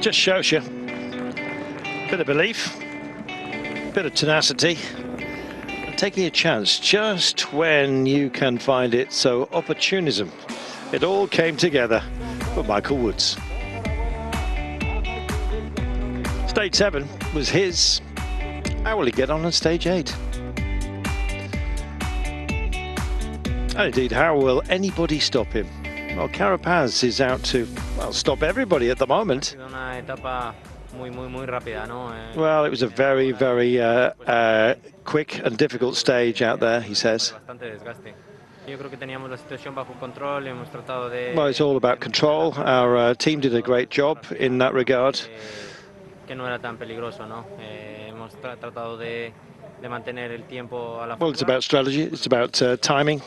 Just shows you bit of belief, bit of tenacity, and taking a chance just when you can find it. So opportunism, it all came together for Michael Woods. Stage 7 was his. How will he get on stage 8? And indeed, how will anybody stop him? Well, Carapaz is out to, well, stop everybody at the moment. Well, it was a very, very quick and difficult stage out there, he says. Well, it's all about control. Our team did a great job in that regard. Well, it's about strategy, it's about timing,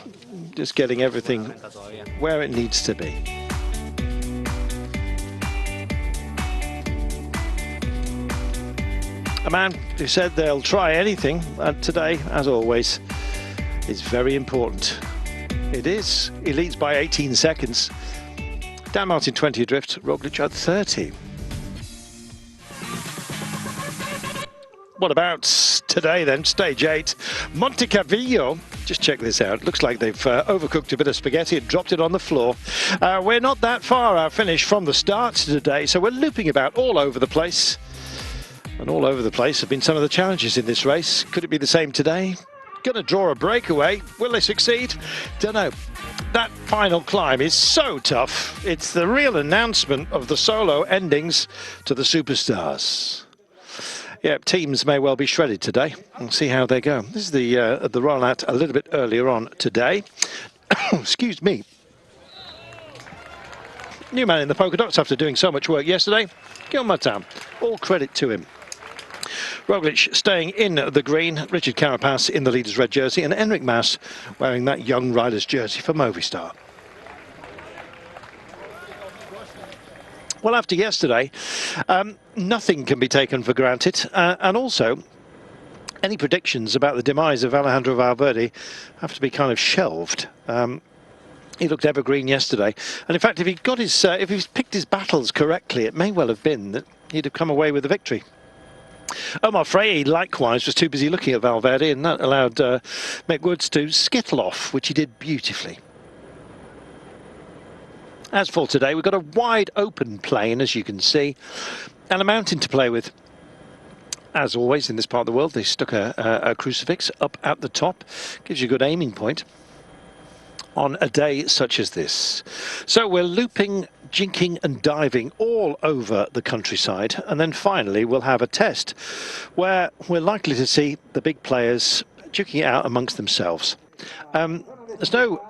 just getting everything where it needs to be. A man who said they'll try anything, and today, as always, is very important. It is. He leads by 18 seconds. Dan Martin 20 adrift, Roglic at 30. What about today then? Stage 8, Moncalvillo. Just check this out. Looks like they've overcooked a bit of spaghetti and dropped it on the floor. We're not that far our finish from the start today, so we're looping about all over the place. And all over the place have been some of the challenges in this race. Could it be the same today? Going to draw a breakaway. Will they succeed? Don't know. That final climb is so tough. It's the real announcement of the solo endings to the superstars. Yeah, teams may well be shredded today. We'll see how they go. This is the rollout a little bit earlier on today. Excuse me. New man in the polka dots after doing so much work yesterday. Gil Martin. All credit to him. Roglic staying in the green, Richard Carapaz in the leader's red jersey, and Enric Mas wearing that young rider's jersey for Movistar. Well, after yesterday, nothing can be taken for granted, and also any predictions about the demise of Alejandro Valverde have to be kind of shelved. He looked evergreen yesterday, and in fact, if he got his, if he's picked his battles correctly, it may well have been that he'd have come away with the victory. Omar Frey, likewise, was too busy looking at Valverde, and that allowed Mick Woods to skittle off, which he did beautifully. As for today, we've got a wide open plain, as you can see, and a mountain to play with. As always in this part of the world, they stuck a crucifix up at the top. Gives you a good aiming point on a day such as this. So we're looping, jinking and diving all over the countryside, and then finally we'll have a test where we're likely to see the big players duking it out amongst themselves. There's no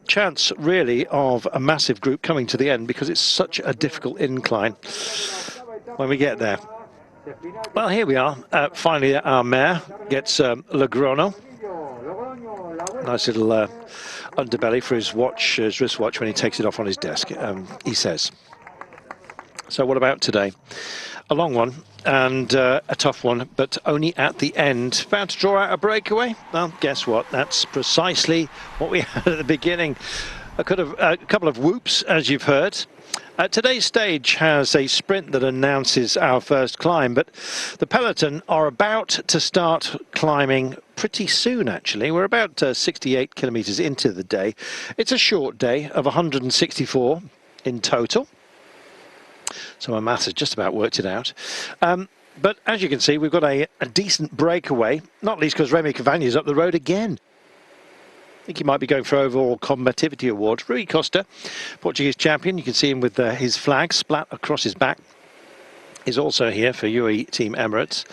chance really of a massive group coming to the end because it's such a difficult incline when we get there. Well, here we are. Finally our mare gets Logrono. Nice little underbelly for his watch, his wristwatch, when he takes it off on his desk, he says. So what about today? A long one and a tough one, but only at the end. About to draw out a breakaway? Well, guess what? That's precisely what we had at the beginning. A couple of whoops, as you've heard. Today's stage has a sprint that announces our first climb, but the peloton are about to start climbing pretty soon, actually. We're about 68 kilometres into the day. It's a short day of 164 in total. So my maths has just about worked it out. But as you can see, we've got a decent breakaway, not least because Remy Cavagna's up the road again. I think he might be going for overall combativity award. Rui Costa, Portuguese champion, you can see him with his flag splat across his back. He's also here for UAE Team Emirates.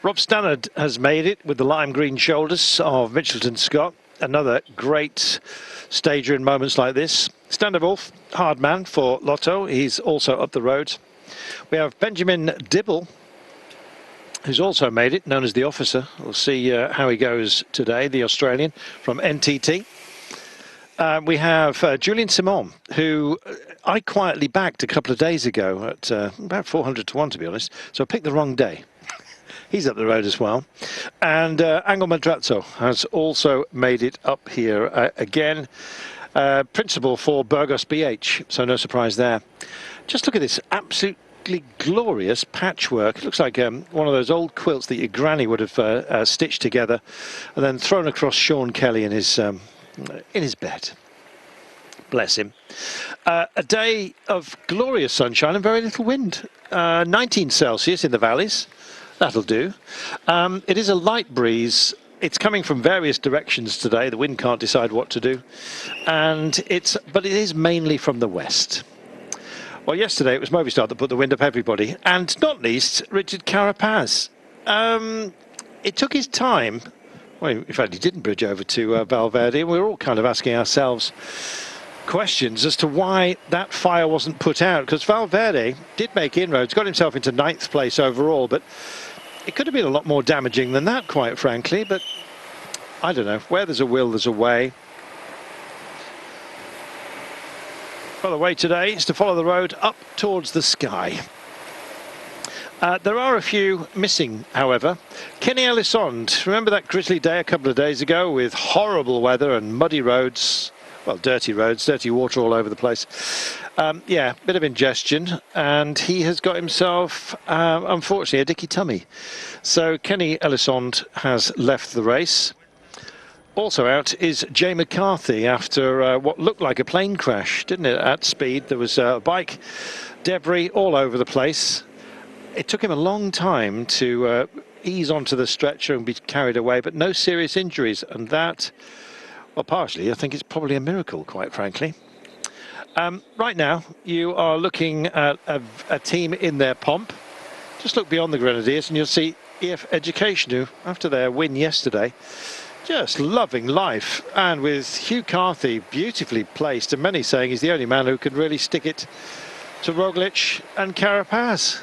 Rob Stannard has made it with the lime green shoulders of Mitchelton Scott. Another great stager in moments like this. Standard Wolf, hard man for Lotto. He's also up the road. We have Benjamin Dibble, who's also made it, known as the Officer. We'll see how he goes today, the Australian from NTT. We have Julian Simon, who I quietly backed a couple of days ago at about 400 to 1, to be honest. So I picked the wrong day. He's up the road as well. And Angel Madrazo has also made it up here again. Principal for Burgos BH, so no surprise there. Just look at this absolute absolutely glorious patchwork. It looks like one of those old quilts that your granny would have stitched together and then thrown across Sean Kelly in his bed. Bless him. A day of glorious sunshine and very little wind. 19 Celsius in the valleys. That'll do. It is a light breeze. It's coming from various directions today. The wind can't decide what to do. But it is mainly from the west. Well, yesterday it was Movistar that put the wind up everybody, and not least Richard Carapaz. It took his time. Well, in fact, he didn't bridge over to Valverde, and we were all kind of asking ourselves questions as to why that fire wasn't put out, because Valverde did make inroads, got himself into 9th place overall, but it could have been a lot more damaging than that, quite frankly. But I don't know, where there's a will, there's a way. Well, the way today is to follow the road up towards the sky. There are a few missing, however. Kenny Elissonde, remember that grisly day a couple of days ago with horrible weather and muddy roads? Well, dirty roads, dirty water all over the place. Yeah, bit of ingestion, and he has got himself, unfortunately, a dicky tummy. So Kenny Elissonde has left the race. Also out is Jay McCarthy after what looked like a plane crash, didn't it, at speed. There was bike debris all over the place. It took him a long time to ease onto the stretcher and be carried away, but no serious injuries, and that, well, partially, I think it's probably a miracle, quite frankly. Right now, you are looking at a team in their pomp. Just look beyond the Grenadiers and you'll see EF Education, who, after their win yesterday, just loving life, and with Hugh Carthy beautifully placed, and many saying he's the only man who can really stick it to Roglic and Carapaz.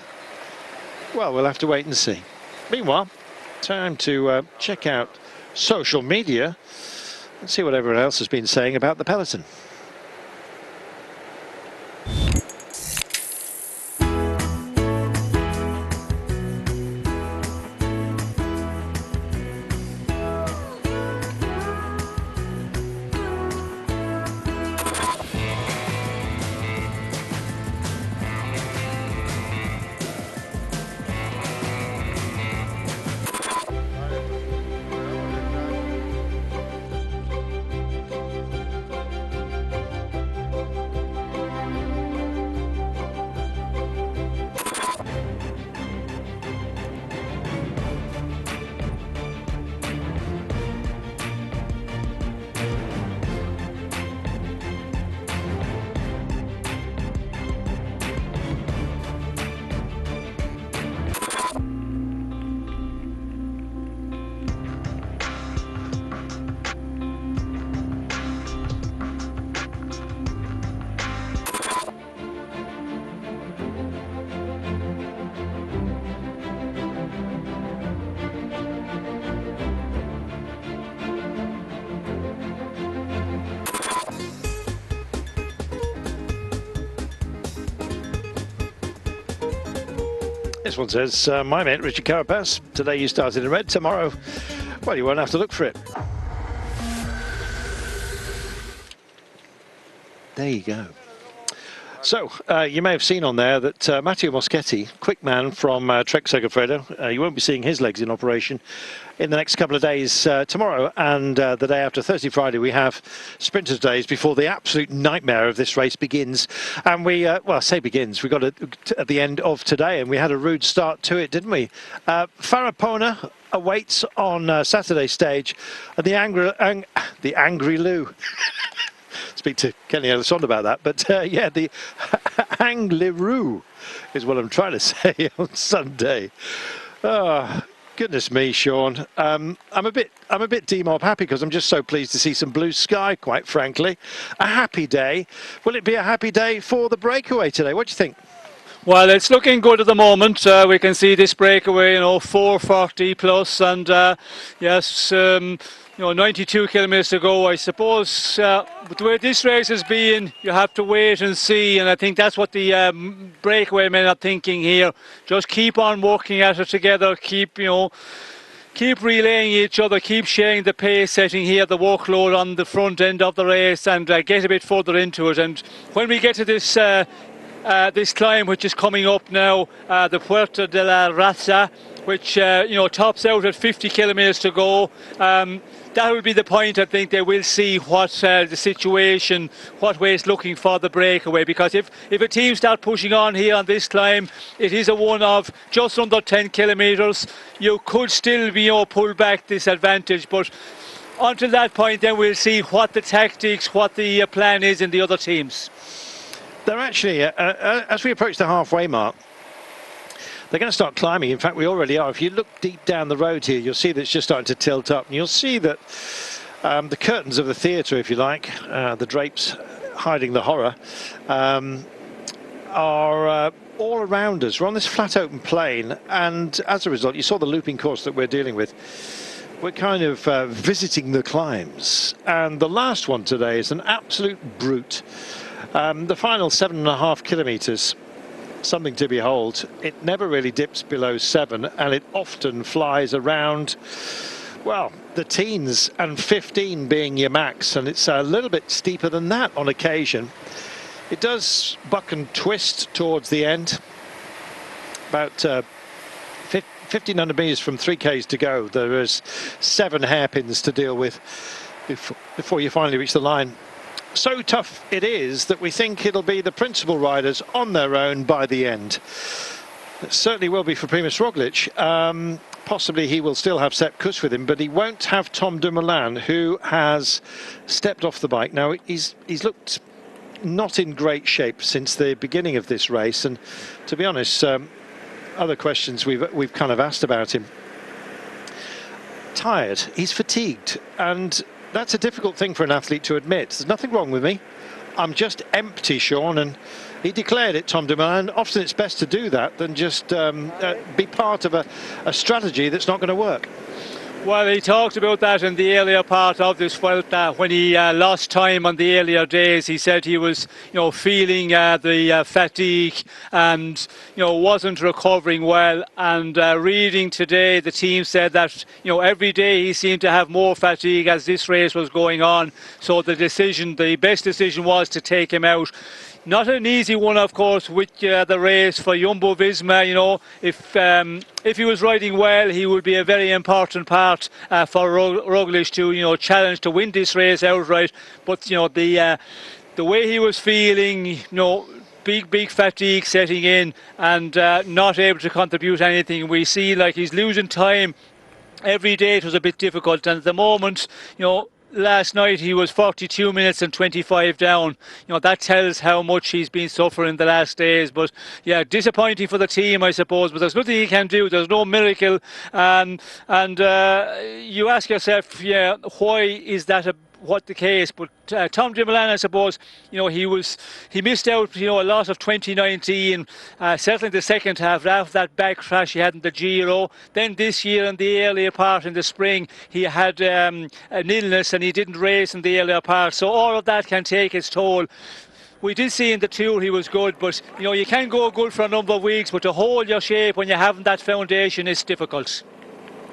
Well, we'll have to wait and see. Meanwhile, time to check out social media and see what everyone else has been saying about the peloton. This one says, my mate Richard Carapaz, today you started in red, tomorrow, well, you won't have to look for it. There you go. So, you may have seen on there that Matteo Moschetti, quick man from Trek Segafredo, you won't be seeing his legs in operation in the next couple of days. Tomorrow and the day after, Thursday, Friday, we have sprinters' days before the absolute nightmare of this race begins. And we, well, I say begins, we got it at the end of today, and we had a rude start to it, didn't we? Farapona awaits on Saturday stage, and the Angry Lou. Speak to Kenny Elissonde about that, but yeah, the Angliru is what I'm trying to say on Sunday. Oh, goodness me, Sean. I'm a bit demob happy because I'm just so pleased to see some blue sky, quite frankly. A happy day. Will it be a happy day for the breakaway today? What do you think? Well, it's looking good at the moment. We can see this breakaway, 440 plus, and yes, 92 kilometres to go. I suppose the way this race has been, you have to wait and see, and I think that's what the breakaway men are thinking here. Just keep on working at it together, keep relaying each other, keep sharing the pace setting here, the workload on the front end of the race, and get a bit further into it. And when we get to this this climb which is coming up now, the Puerta de la Raza, which tops out at 50 kilometres to go. That will be the point. I think they will see what the situation, what way it's looking for the breakaway, because if a team start pushing on here on this climb, it is a one of just under 10 kilometres. You could still pull back this advantage, but until that point then we'll see what the tactics, what the plan is in the other teams. They're actually, as we approach the halfway mark, they're going to start climbing. In fact, we already are. If you look deep down the road here, you'll see that it's just starting to tilt up. And you'll see that the curtains of the theatre, if you like, the drapes hiding the horror, are all around us. We're on this flat open plain. And as a result, you saw the looping course that we're dealing with. We're kind of visiting the climbs. And the last one today is an absolute brute. The final 7.5 kilometres. Something to behold. It never really dips below 7, and it often flies around, well, the teens, and 15 being your max, and it's a little bit steeper than that on occasion. It does buck and twist towards the end. About 1,500 metres from 3Ks to go. There is 7 hairpins to deal with before you finally reach the line. So tough it is that we think it'll be the principal riders on their own by the end. It certainly will be for Primož Roglič. Possibly he will still have Sepp Kuss with him, but he won't have Tom Dumoulin, who has stepped off the bike. Now, he's looked not in great shape since the beginning of this race, and to be honest, other questions we've kind of asked about him. Tired, he's fatigued, and that's a difficult thing for an athlete to admit. There's nothing wrong with me. I'm just empty, Sean, and he declared it, Tom Dumoulin. Often it's best to do that than just be part of a strategy that's not going to work. Well, he talked about that in the earlier part of this Vuelta when he lost time on the earlier days. He said he was, feeling the fatigue and, wasn't recovering well. And reading today, the team said that, every day he seemed to have more fatigue as this race was going on. So the best decision was to take him out. Not an easy one, of course, with the race for Jumbo-Visma. If he was riding well, he would be a very important part for Roglič to, challenge to win this race outright. But, the way he was feeling, big fatigue setting in and not able to contribute anything. We see like he's losing time every day. It was a bit difficult, and at the moment, last night he was 42 minutes and 25 down. That tells how much he's been suffering the last days. But yeah, disappointing for the team, I suppose. But there's nothing he can do. There's no miracle. And you ask yourself, why is that what the case? But Tom Dumoulin, I suppose, he missed out, a lot of 2019, certainly the second half after that back crash he had in the Giro. Then this year in the earlier part in the spring, he had an illness and he didn't race in the earlier part. So all of that can take its toll. We did see in the Tour he was good, but you can go good for a number of weeks, but to hold your shape when you haven't that foundation is difficult.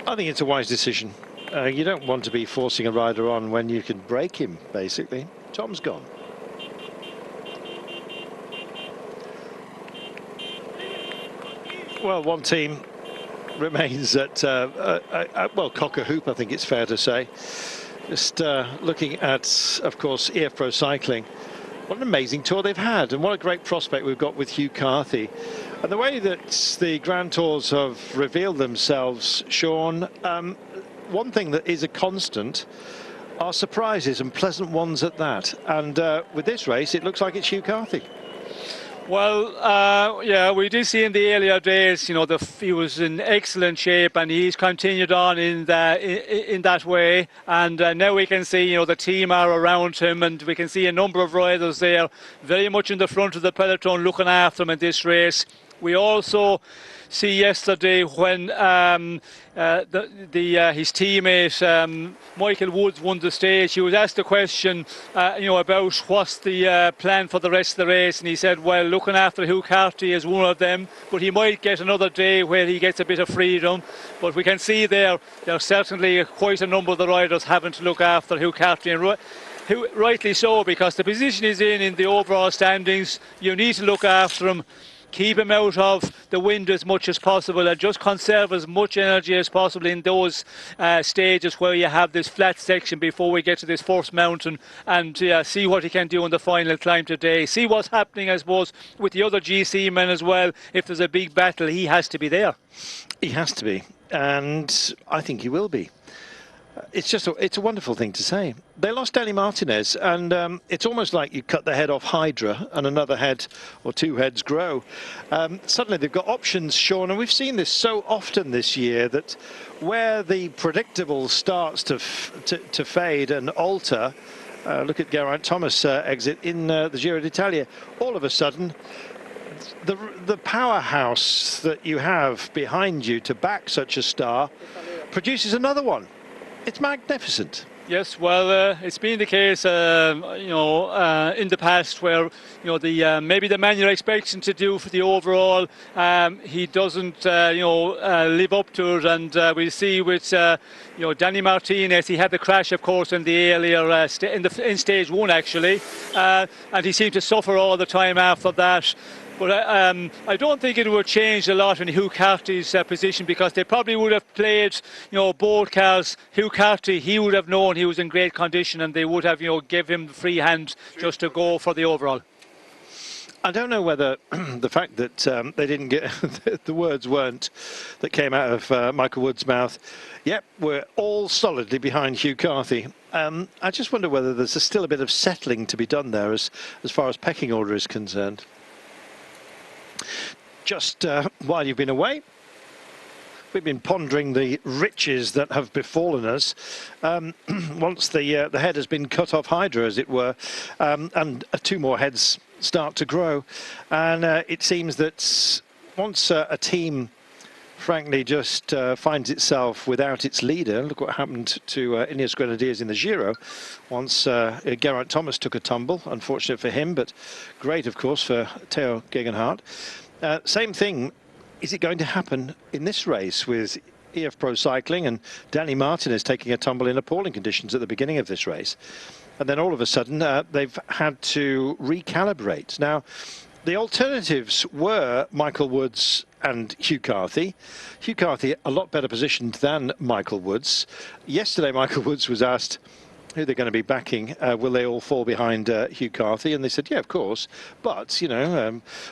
I think it's a wise decision. You don't want to be forcing a rider on when you can break him, basically. Tom's gone. Well, one team remains at, well, cock a hoop, I think it's fair to say. Just looking at, of course, EF Pro Cycling. What an amazing tour they've had, and what a great prospect we've got with Hugh Carthy. And the way that the Grand Tours have revealed themselves, Sean, one thing that is a constant are surprises, and pleasant ones at that. And with this race, it looks like it's Hugh Carthy. Well, yeah, we did see in the earlier days, he was in excellent shape, and he's continued on in that way. And now we can see, the team are around him, and we can see a number of riders there, very much in the front of the peloton, looking after him in this race. We also see yesterday when his teammate Michael Woods won the stage. He was asked a question, about what's the plan for the rest of the race, and he said, well, looking after Hugh Carthy is one of them, but he might get another day where he gets a bit of freedom. But we can see there's certainly quite a number of the riders having to look after Hugh Carthy. And Rightly so, because the position he's in the overall standings, you need to look after him, keep him out of the wind as much as possible, and just conserve as much energy as possible in those stages where you have this flat section before we get to this first mountain, and see what he can do on the final climb today. See what's happening, I suppose, with the other GC men as well. If there's a big battle, he has to be there. He has to be, and I think he will be. It's a wonderful thing to say. They lost Danny Martinez, and it's almost like you cut the head off Hydra and another head or two heads grow. Suddenly they've got options, Sean, and we've seen this so often this year, that where the predictable starts to fade and alter. Look at Geraint Thomas exit in the Giro d'Italia. All of a sudden, the powerhouse that you have behind you to back such a star produces another one. It's magnificent. Yes, well, it's been the case, in the past where, maybe the man you're expecting to do for the overall, he doesn't, live up to it. And we see with, Danny Martinez, he had the crash, of course, in the earlier, in stage one, actually. And he seemed to suffer all the time after that. But I don't think it would change a lot in Hugh Carty's position, because they probably would have played, both cars. Hugh Carty, he would have known he was in great condition, and they would have, give him the free hand just to go for the overall. I don't know whether the fact that they didn't get the words weren't that came out of Michael Wood's mouth. Yep, we're all solidly behind Hugh Carthy. I just wonder whether there's still a bit of settling to be done there as far as pecking order is concerned. Just while you've been away, we've been pondering the riches that have befallen us once the head has been cut off Hydra, as it were, and two more heads start to grow. And it seems that once a team, frankly, just finds itself without its leader. Look what happened to Ineos Grenadiers in the Giro. Once Geraint Thomas took a tumble, unfortunate for him, but great, of course, for Theo Gegenhardt. Same thing, is it going to happen in this race with EF Pro Cycling and Danny Martinez taking a tumble in appalling conditions at the beginning of this race? And then all of a sudden, they've had to recalibrate. Now, the alternatives were Michael Woods and Hugh Carthy. Hugh Carthy, a lot better positioned than Michael Woods. Yesterday, Michael Woods was asked who they're going to be backing. Will they all fall behind Hugh Carthy? And they said, yeah, of course. But,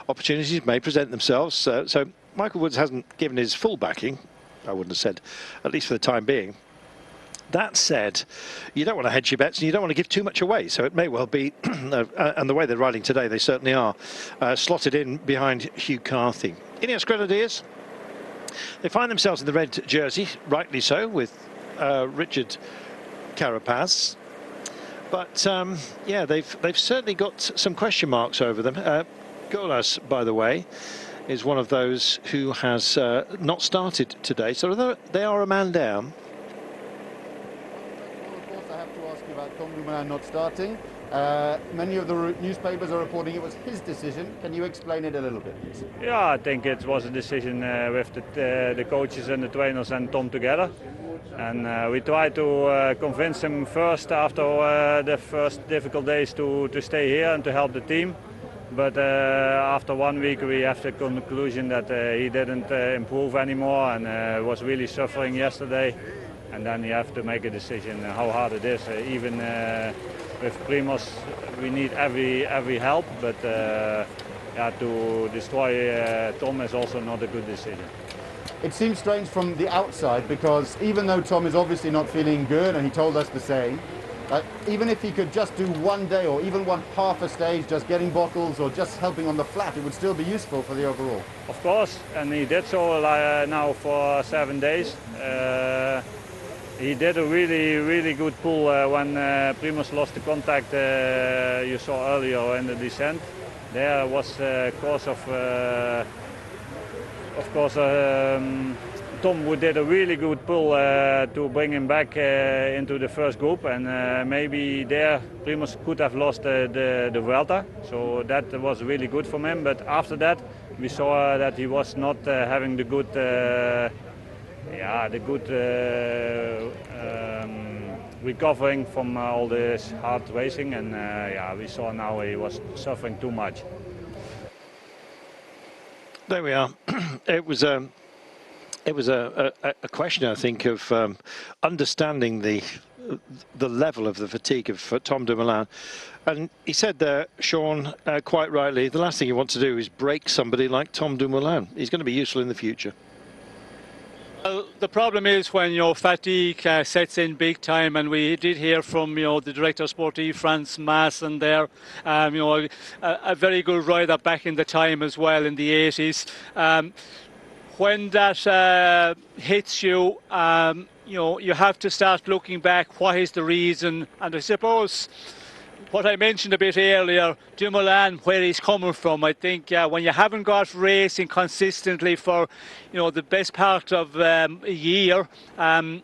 opportunities may present themselves. So Michael Woods hasn't given his full backing, I wouldn't have said, at least for the time being. That said, you don't want to hedge your bets and you don't want to give too much away. So it may well be, and the way they're riding today, they certainly are, slotted in behind Hugh Carthy. Ineos Grenadiers, they find themselves in the red jersey, rightly so, with Richard Carapaz. But, yeah, they've certainly got some question marks over them. Golas, by the way, is one of those who has not started today. So they are a man down. Tom Dumoulin not starting. Many of the newspapers are reporting it was his decision. Can you explain it a little bit, please? Yeah, I think it was a decision with the coaches and the trainers and Tom together. And we tried to convince him first after the first difficult days to stay here and to help the team. But after 1 week we have the conclusion that he didn't improve anymore and was really suffering yesterday. And then you have to make a decision how hard it is. Even with Primoz, we need every help, but to destroy Tom is also not a good decision. It seems strange from the outside, because even though Tom is obviously not feeling good, and he told us the same, even if he could just do one day or even one half a stage, just getting bottles or just helping on the flat, it would still be useful for the overall. Of course, and he did so now for 7 days. He did a really good pull when Primoz lost the contact you saw earlier in the descent. There was cause of course Tom did a really good pull to bring him back into the first group, and maybe there Primoz could have lost the Vuelta, so that was really good for him. But after that we saw that he was not having the good recovering from all this hard racing, and yeah, we saw now he was suffering too much. There we are. It was a question, I think, of understanding the level of the fatigue of Tom Dumoulin. And he said there, Sean, quite rightly, the last thing you want to do is break somebody like Tom Dumoulin. He's going to be useful in the future. Well, the problem is when fatigue sets in big time, and we did hear from the director sportif France Masson there, a very good rider back in the time as well in the 80s. When that hits you, you have to start looking back. What is the reason? And I suppose what I mentioned a bit earlier, Dumoulin, where he's coming from, I think when you haven't got racing consistently for, the best part of a year, when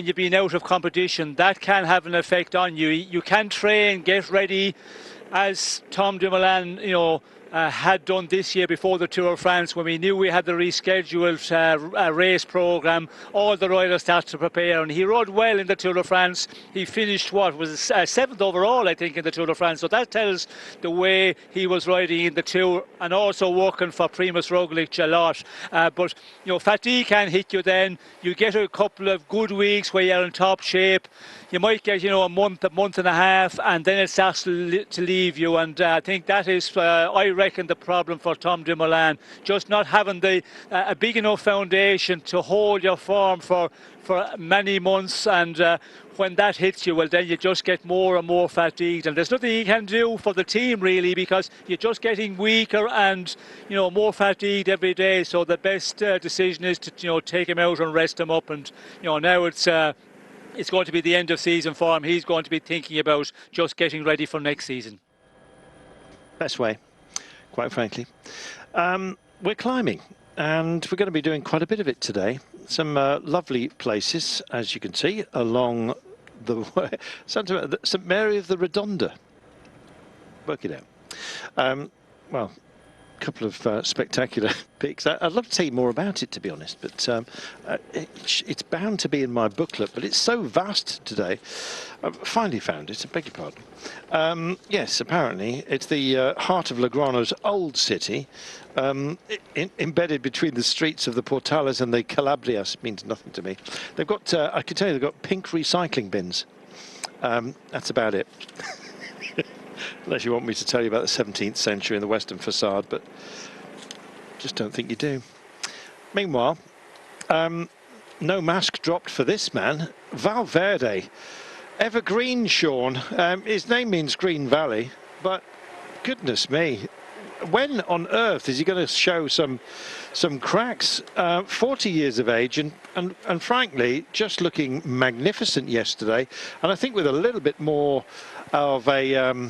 you've been out of competition, that can have an effect on you. You can train, get ready, as Tom Dumoulin, had done this year before the Tour of France, when we knew we had the rescheduled race programme. All the riders started to prepare, and he rode well in the Tour de France. He finished, what was it, 7th overall, I think, in the Tour de France. So that tells the way he was riding in the Tour, and also working for Primož Roglič a lot. But fatigue can hit you then. You get a couple of good weeks where you're in top shape. You might get a month and a half, and then it starts to leave you. And I think that is, I reckon, the problem for Tom Dumoulin, just not having a big enough foundation to hold your form for many months. And when that hits you, well, then you just get more and more fatigued, and there's nothing he can do for the team really, because you're just getting weaker and more fatigued every day. So the best decision is to take him out and rest him up. And now it's going to be the end of season for him. He's going to be thinking about just getting ready for next season. Best way, quite frankly. We're climbing, and we're going to be doing quite a bit of it today. Some lovely places, as you can see, along the way. St Mary of the Redonda. Work it out. Well, a couple of spectacular peaks. I'd love to tell you more about it, to be honest, but it's bound to be in my booklet, but it's so vast today. I've finally found it, I beg your pardon. Yes, apparently it's the heart of Logrono's old city, embedded between the streets of the Portales and the Calabrias. Means nothing to me. They've got, I can tell you, they've got pink recycling bins. That's about it. Unless you want me to tell you about the 17th century and the western facade, but just don't think you do. Meanwhile, no mask dropped for this man, Valverde. Evergreen, Sean. His name means Green Valley, but goodness me, when on earth is he going to show some cracks? 40 years of age, and frankly, just looking magnificent yesterday. And I think with a little bit more of a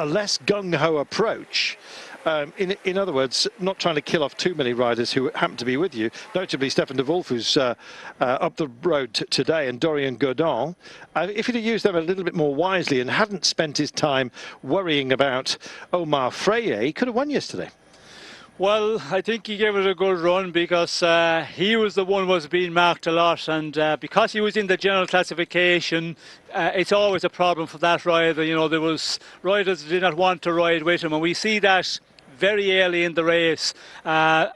less gung-ho approach. In other words, not trying to kill off too many riders who happen to be with you, notably Stefan de Wolf, who's up the road today, and Dorian Godon. If he'd have used them a little bit more wisely and hadn't spent his time worrying about Omar Freire, he could have won yesterday. Well, I think he gave it a good run, because he was the one who was being marked a lot, and because he was in the general classification, it's always a problem for that rider. There was riders that did not want to ride with him, and we see that very early in the race,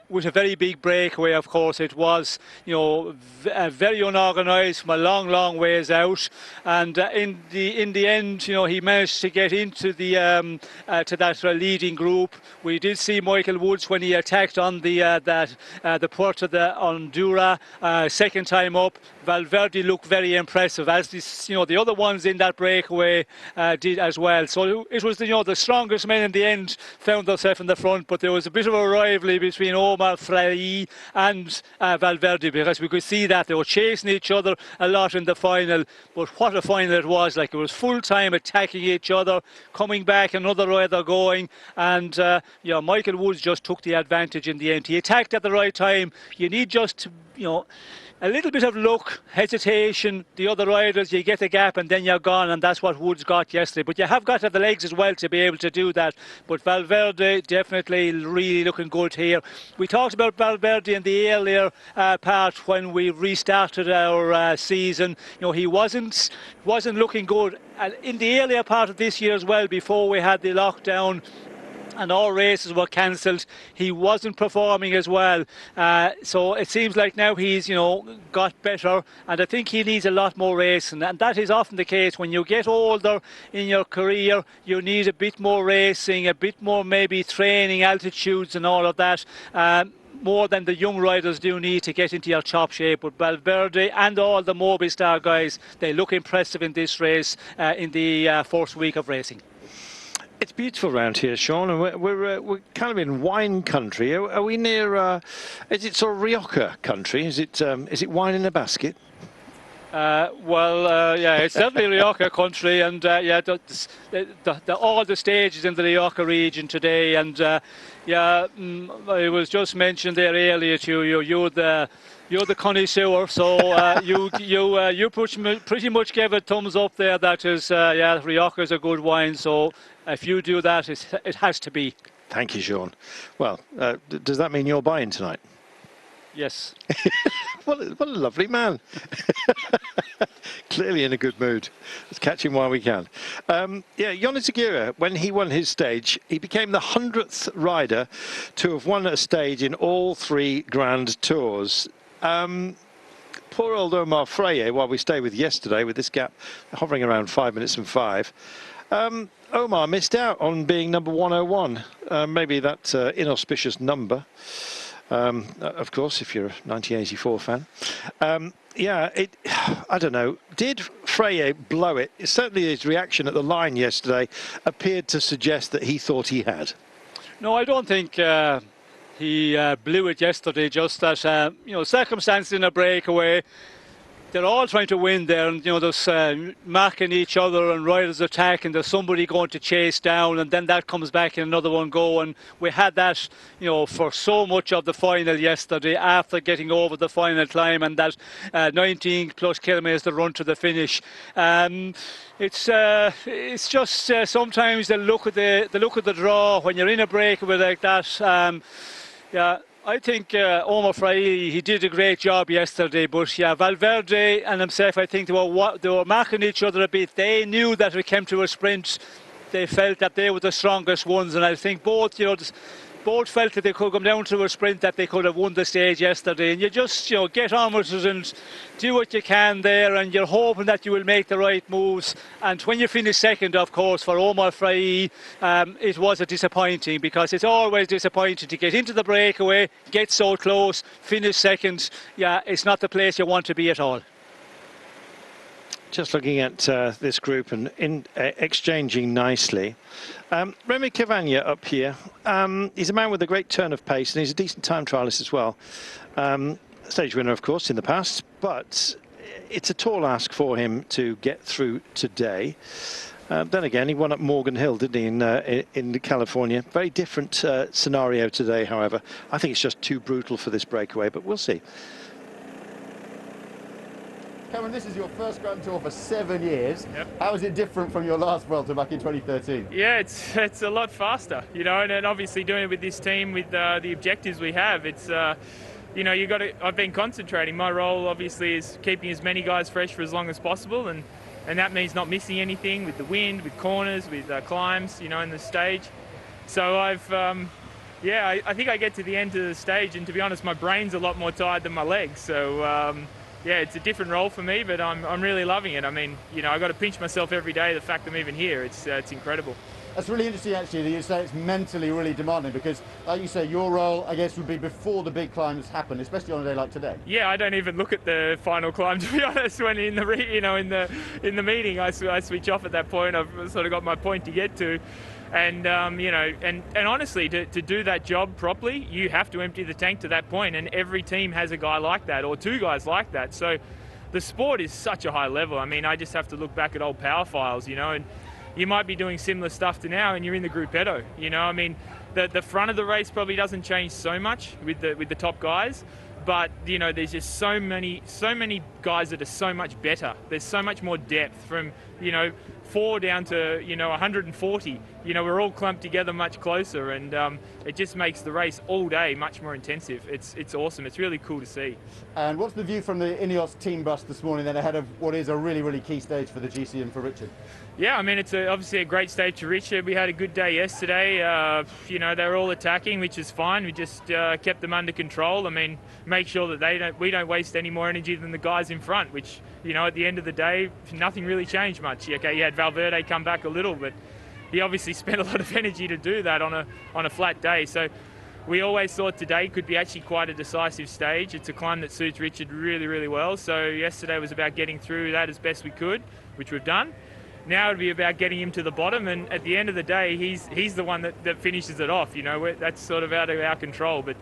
with a very big breakaway. Of course, it was very unorganised from a long ways out, and in the end, he managed to get into the to that leading group. We did see Michael Woods when he attacked on the Puerta de Hondura, second time up. Valverde looked very impressive, as the other ones in that breakaway did as well. So it was the strongest men in the end found themselves in the front, but there was a bit of a rivalry between Omar Freire and Valverde, because we could see that they were chasing each other a lot in the final. But what a final it was! Like, it was full time attacking each other, coming back, another rider going, and Michael Woods just took the advantage in the end. He attacked at the right time. You need just to a little bit of luck, hesitation, the other riders, you get a gap and then you're gone, and that's what Woods got yesterday. But you have got to have the legs as well to be able to do that. But Valverde definitely really looking good here. We talked about Valverde in the earlier part when we restarted our season. You know, he wasn't looking good. And in the earlier part of this year as well, before we had the lockdown, and all races were cancelled, he wasn't performing as well. So it seems like now he's, you know, got better, and I think he needs a lot more racing. And that is often the case when you get older in your career. You need a bit more racing, a bit more maybe training, altitudes and all of that. More than the young riders do need to get into your top shape. But Valverde and all the Movistar guys, they look impressive in this race in the first week of racing. It's beautiful around here, Sean, and we're kind of in wine country. Are we near? Is it sort of Rioja country? Is it wine in a basket? Yeah, it's definitely Rioja country, and yeah, all the stages in the Rioja region today, and I was just mentioned there earlier to you. You're the connoisseur, so you pretty much gave a thumbs up there. That is, yeah, Rioja is a good wine. So if you do that, it has to be. Thank you, Sean. Well, does that mean you're buying tonight? Yes. What a lovely man. Clearly in a good mood. Let's catch him while we can. Yeah, Jonas Aguirre, when he won his stage, he became the 100th rider to have won a stage in all 3 Grand Tours. Poor old Omar Freire, while we stay with yesterday, with this gap hovering around 5 minutes and 5. Omar missed out on being number 101. Maybe that inauspicious number. Of course, if you're a 1984 fan. Yeah, I don't know. Did Freire blow it? Certainly his reaction at the line yesterday appeared to suggest that he thought he had. No, I don't think he blew it yesterday. Just that, you know, circumstances in a breakaway. They're all trying to win there, and you know, there's marking each other and riders attack, and there's somebody going to chase down, and then that comes back in another one go. And we had that, you know, for so much of the final yesterday after getting over the final climb and that 19 plus kilometres to run to the finish. It's just sometimes the look of the draw when you're in a breakaway like that. Yeah. I think Omar Freire, he did a great job yesterday, but yeah, Valverde and himself, I think they were marking each other a bit. They knew that it came to a sprint. They felt that they were the strongest ones, and I think both, you know, both felt that they could come down to a sprint, that they could have won the stage yesterday. And you just, you know, get on with it and do what you can there, and you're hoping that you will make the right moves. And when you finish second, of course, for Omar Freire, it was a disappointing, because it's always disappointing to get into the breakaway, get so close, finish second. Yeah, it's not the place you want to be at all. Just looking at this group and exchanging nicely. Remy Cavagna up here. He's a man with a great turn of pace, and he's a decent time trialist as well. Stage winner, of course, in the past, but it's a tall ask for him to get through today. Then again, he won at Morgan Hill, didn't he, in California. Very different scenario today, however. I think it's just too brutal for this breakaway, but we'll see. Cameron, this is your first Grand Tour for 7 years. Yep. How is it different from your last Vuelta back in 2013? Yeah, it's a lot faster, you know, and obviously doing it with this team with the objectives we have, it's you know, I've been concentrating. My role obviously is keeping as many guys fresh for as long as possible, and that means not missing anything with the wind, with corners, with climbs, you know, in the stage. So I think I get to the end of the stage, and to be honest, my brain's a lot more tired than my legs. So yeah, it's a different role for me, but I'm really loving it. I mean, you know, I got to pinch myself every day. The fact I'm even here, it's incredible. That's really interesting, actually, that you say it's mentally really demanding, because, like you say, your role, I guess, would be before the big climbs happen, especially on a day like today. Yeah, I don't even look at the final climb, to be honest. When in the meeting, I switch off at that point. I've sort of got my point to get to. And you know, and honestly, to do that job properly, you have to empty the tank to that point, and every team has a guy like that, or 2 guys like that. So the sport is such a high level. I mean, I just have to look back at old power files, you know, and you might be doing similar stuff to now, and you're in the gruppetto, you know. I mean, the front of the race probably doesn't change so much with the top guys, but you know, there's just so many guys that are so much better. There's so much more depth from, you know, 4 down to, you know, 140. You know, we're all clumped together much closer, and it just makes the race all day much more intensive. It's awesome. It's really cool to see. And what's the view from the Ineos team bus this morning then, ahead of what is a really, really key stage for the GC and for Richard? Yeah, I mean, it's obviously a great stage for Richard. We had a good day yesterday. You know, they were all attacking, which is fine. We just kept them under control. I mean, make sure that we don't waste any more energy than the guys in front, which, you know, at the end of the day, nothing really changed much. Okay, you had Valverde come back a little, but he obviously spent a lot of energy to do that on a flat day. So we always thought today could be actually quite a decisive stage. It's a climb that suits Richard really, really well. So yesterday was about getting through that as best we could, which we've done. Now it'd be about getting him to the bottom, and at the end of the day, he's the one that finishes it off. You know, that's sort of out of our control. But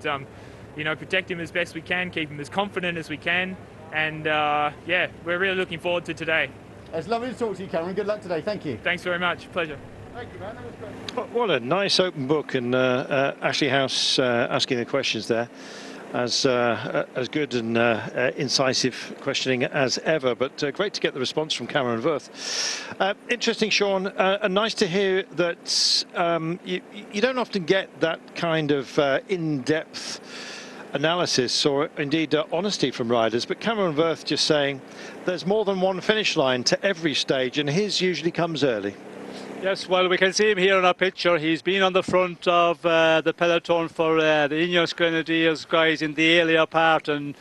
you know, protect him as best we can, keep him as confident as we can, and yeah, we're really looking forward to today. It's lovely to talk to you, Cameron. Good luck today. Thank you. Thanks very much. Pleasure. Thank you, man. That was great. What a nice open book, and Ashley House asking the questions there. As good and incisive questioning as ever, but great to get the response from Cameron Wirth. Interesting, Sean, and nice to hear that you don't often get that kind of in-depth analysis or indeed honesty from riders, but Cameron Wirth just saying there's more than one finish line to every stage, and his usually comes early. Yes, well, we can see him here in our picture. He's been on the front of the peloton for the Ineos Grenadiers guys in the earlier part, and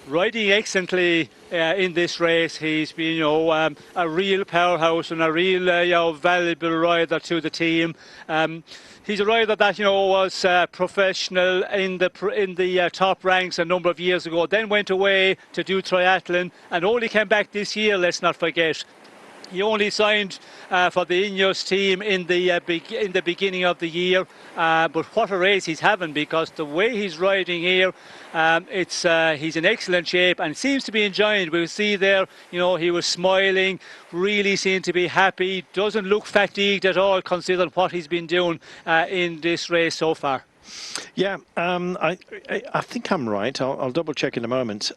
riding excellently in this race. He's been, you know, a real powerhouse and a real, you know, valuable rider to the team. He's a rider that, you know, was professional in the top ranks a number of years ago, then went away to do triathlon and only came back this year, let's not forget. He only signed for the Ineos team in the beginning of the year, but what a race he's having, because the way he's riding here, he's in excellent shape and seems to be enjoying it. We'll see there, you know, he was smiling, really seemed to be happy, doesn't look fatigued at all considering what he's been doing in this race so far. Yeah, I think I'm right. I'll double check in a moment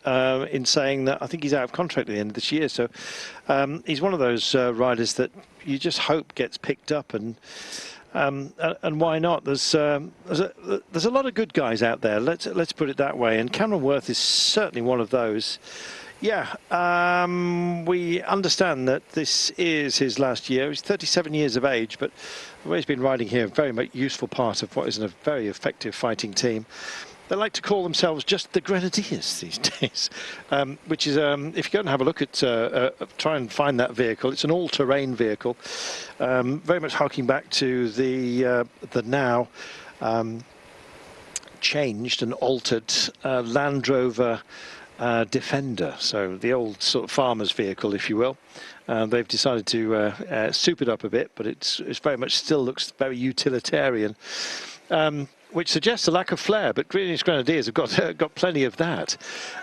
in saying that I think he's out of contract at the end of this year. So he's one of those riders that you just hope gets picked up, and why not? There's a lot of good guys out there. Let's put it that way. And Cameron Wirth is certainly one of those. Yeah, we understand that this is his last year. He's 37 years of age, but the way he's been riding here, a very much useful part of what is a very effective fighting team. They like to call themselves just the Grenadiers these days, which is, if you go and have a look at, try and find that vehicle, it's an all-terrain vehicle, very much harking back to the now changed and altered Land Rover Defender, so the old sort of farmer's vehicle, if you will. They've decided to soup it up a bit, but it's very much still looks very utilitarian, which suggests a lack of flair. But Greenish Grenadiers have got plenty of that.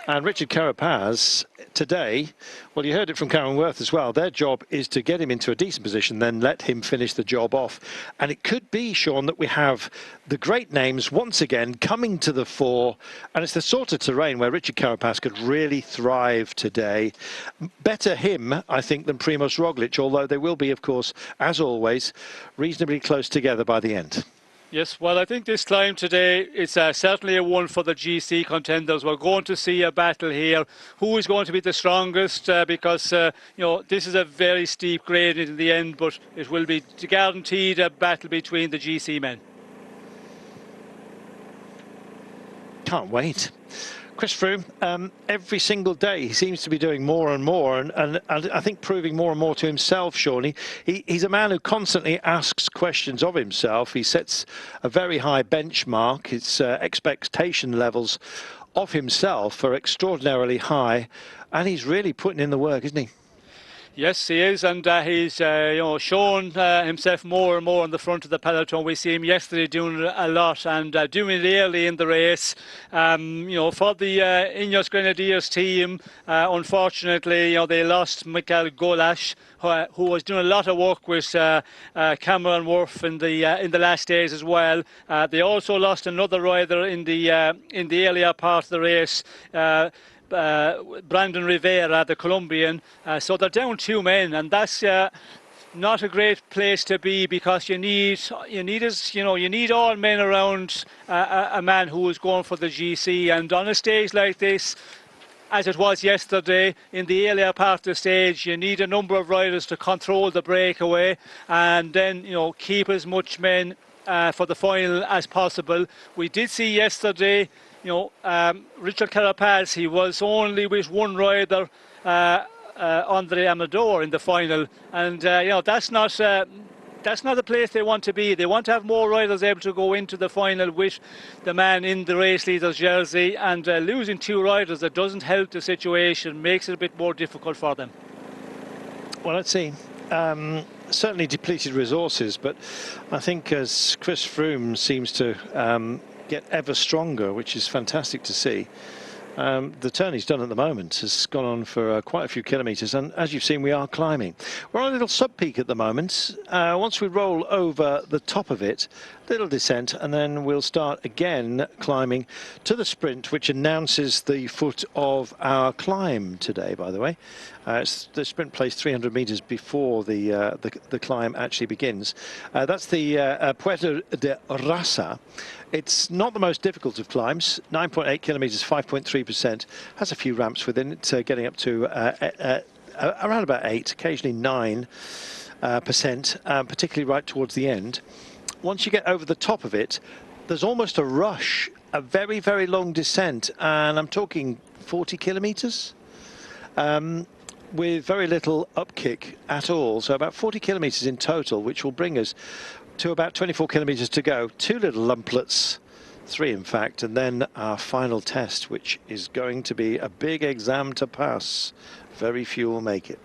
And Richard Carapaz today, well, you heard it from Cameron Wirth as well. Their job is to get him into a decent position, then let him finish the job off. And it could be, Sean, that we have the great names once again coming to the fore. And it's the sort of terrain where Richard Carapaz could really thrive today. Better him, I think, than Primož Roglic, although they will be, of course, as always, reasonably close together by the end. Yes, well, I think this climb today, it's certainly a one for the GC contenders. We're going to see a battle here. Who is going to be the strongest? Because, you know, this is a very steep grade in the end, but it will be guaranteed a battle between the GC men. Can't wait. Chris Froome, every single day he seems to be doing more and more, and I think proving more and more to himself, Sean. He's a man who constantly asks questions of himself. He sets a very high benchmark. His expectation levels of himself are extraordinarily high, and he's really putting in the work, isn't he? Yes, he is, and he's shown himself more and more on the front of the peloton. We see him yesterday doing a lot and doing it early in the race. For the Ineos Grenadiers team, unfortunately, they lost Michael Golash, who was doing a lot of work with Cameron Worth in the last days as well. They also lost another rider in the earlier part of the race. Brandon Rivera, the Colombian, so they're down 2 men, and that's not a great place to be, because you need all men around a man who is going for the GC, and on a stage like this, as it was yesterday, in the earlier part of the stage, you need a number of riders to control the breakaway, and then keep as much men for the final as possible. We did see yesterday, Richard Carapaz, he was only with one rider, Andre Amador, in the final, and that's not the place they want to be. They want to have more riders able to go into the final with the man in the race leader's jersey, and losing 2 riders, that doesn't help the situation, makes it a bit more difficult for them. Well, let's see. Certainly depleted resources, but I think as Chris Froome seems to get ever stronger, which is fantastic to see. The turn he's done at the moment has gone on for quite a few kilometres, and as you've seen, we are climbing. We're on a little sub-peak at the moment. Once we roll over the top of it, little descent, and then we'll start again climbing to the sprint, which announces the foot of our climb today, by the way. The sprint plays 300 metres before the climb actually begins. That's the Puerto de Rasa. It's not the most difficult of climbs, 9.8 kilometres, 5.3%. Has a few ramps within it, getting up to around about 8, occasionally 9%, particularly right towards the end. Once you get over the top of it, there's almost a rush, a very, very long descent, and I'm talking 40 kilometres. With very little upkick at all, so about 40 kilometres in total, which will bring us to about 24 kilometres to go. 2 little lumplets, 3 in fact, and then our final test, which is going to be a big exam to pass. Very few will make it.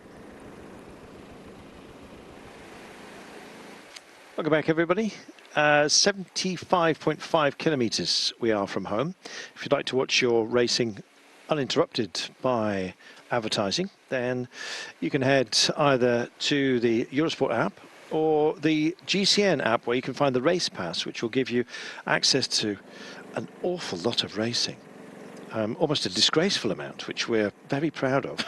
Welcome back, everybody. 75.5 kilometres we are from home. If you'd like to watch your racing uninterrupted by advertising, then you can head either to the Eurosport app or the GCN app, where you can find the race pass, which will give you access to an awful lot of racing, almost a disgraceful amount, which we're very proud of.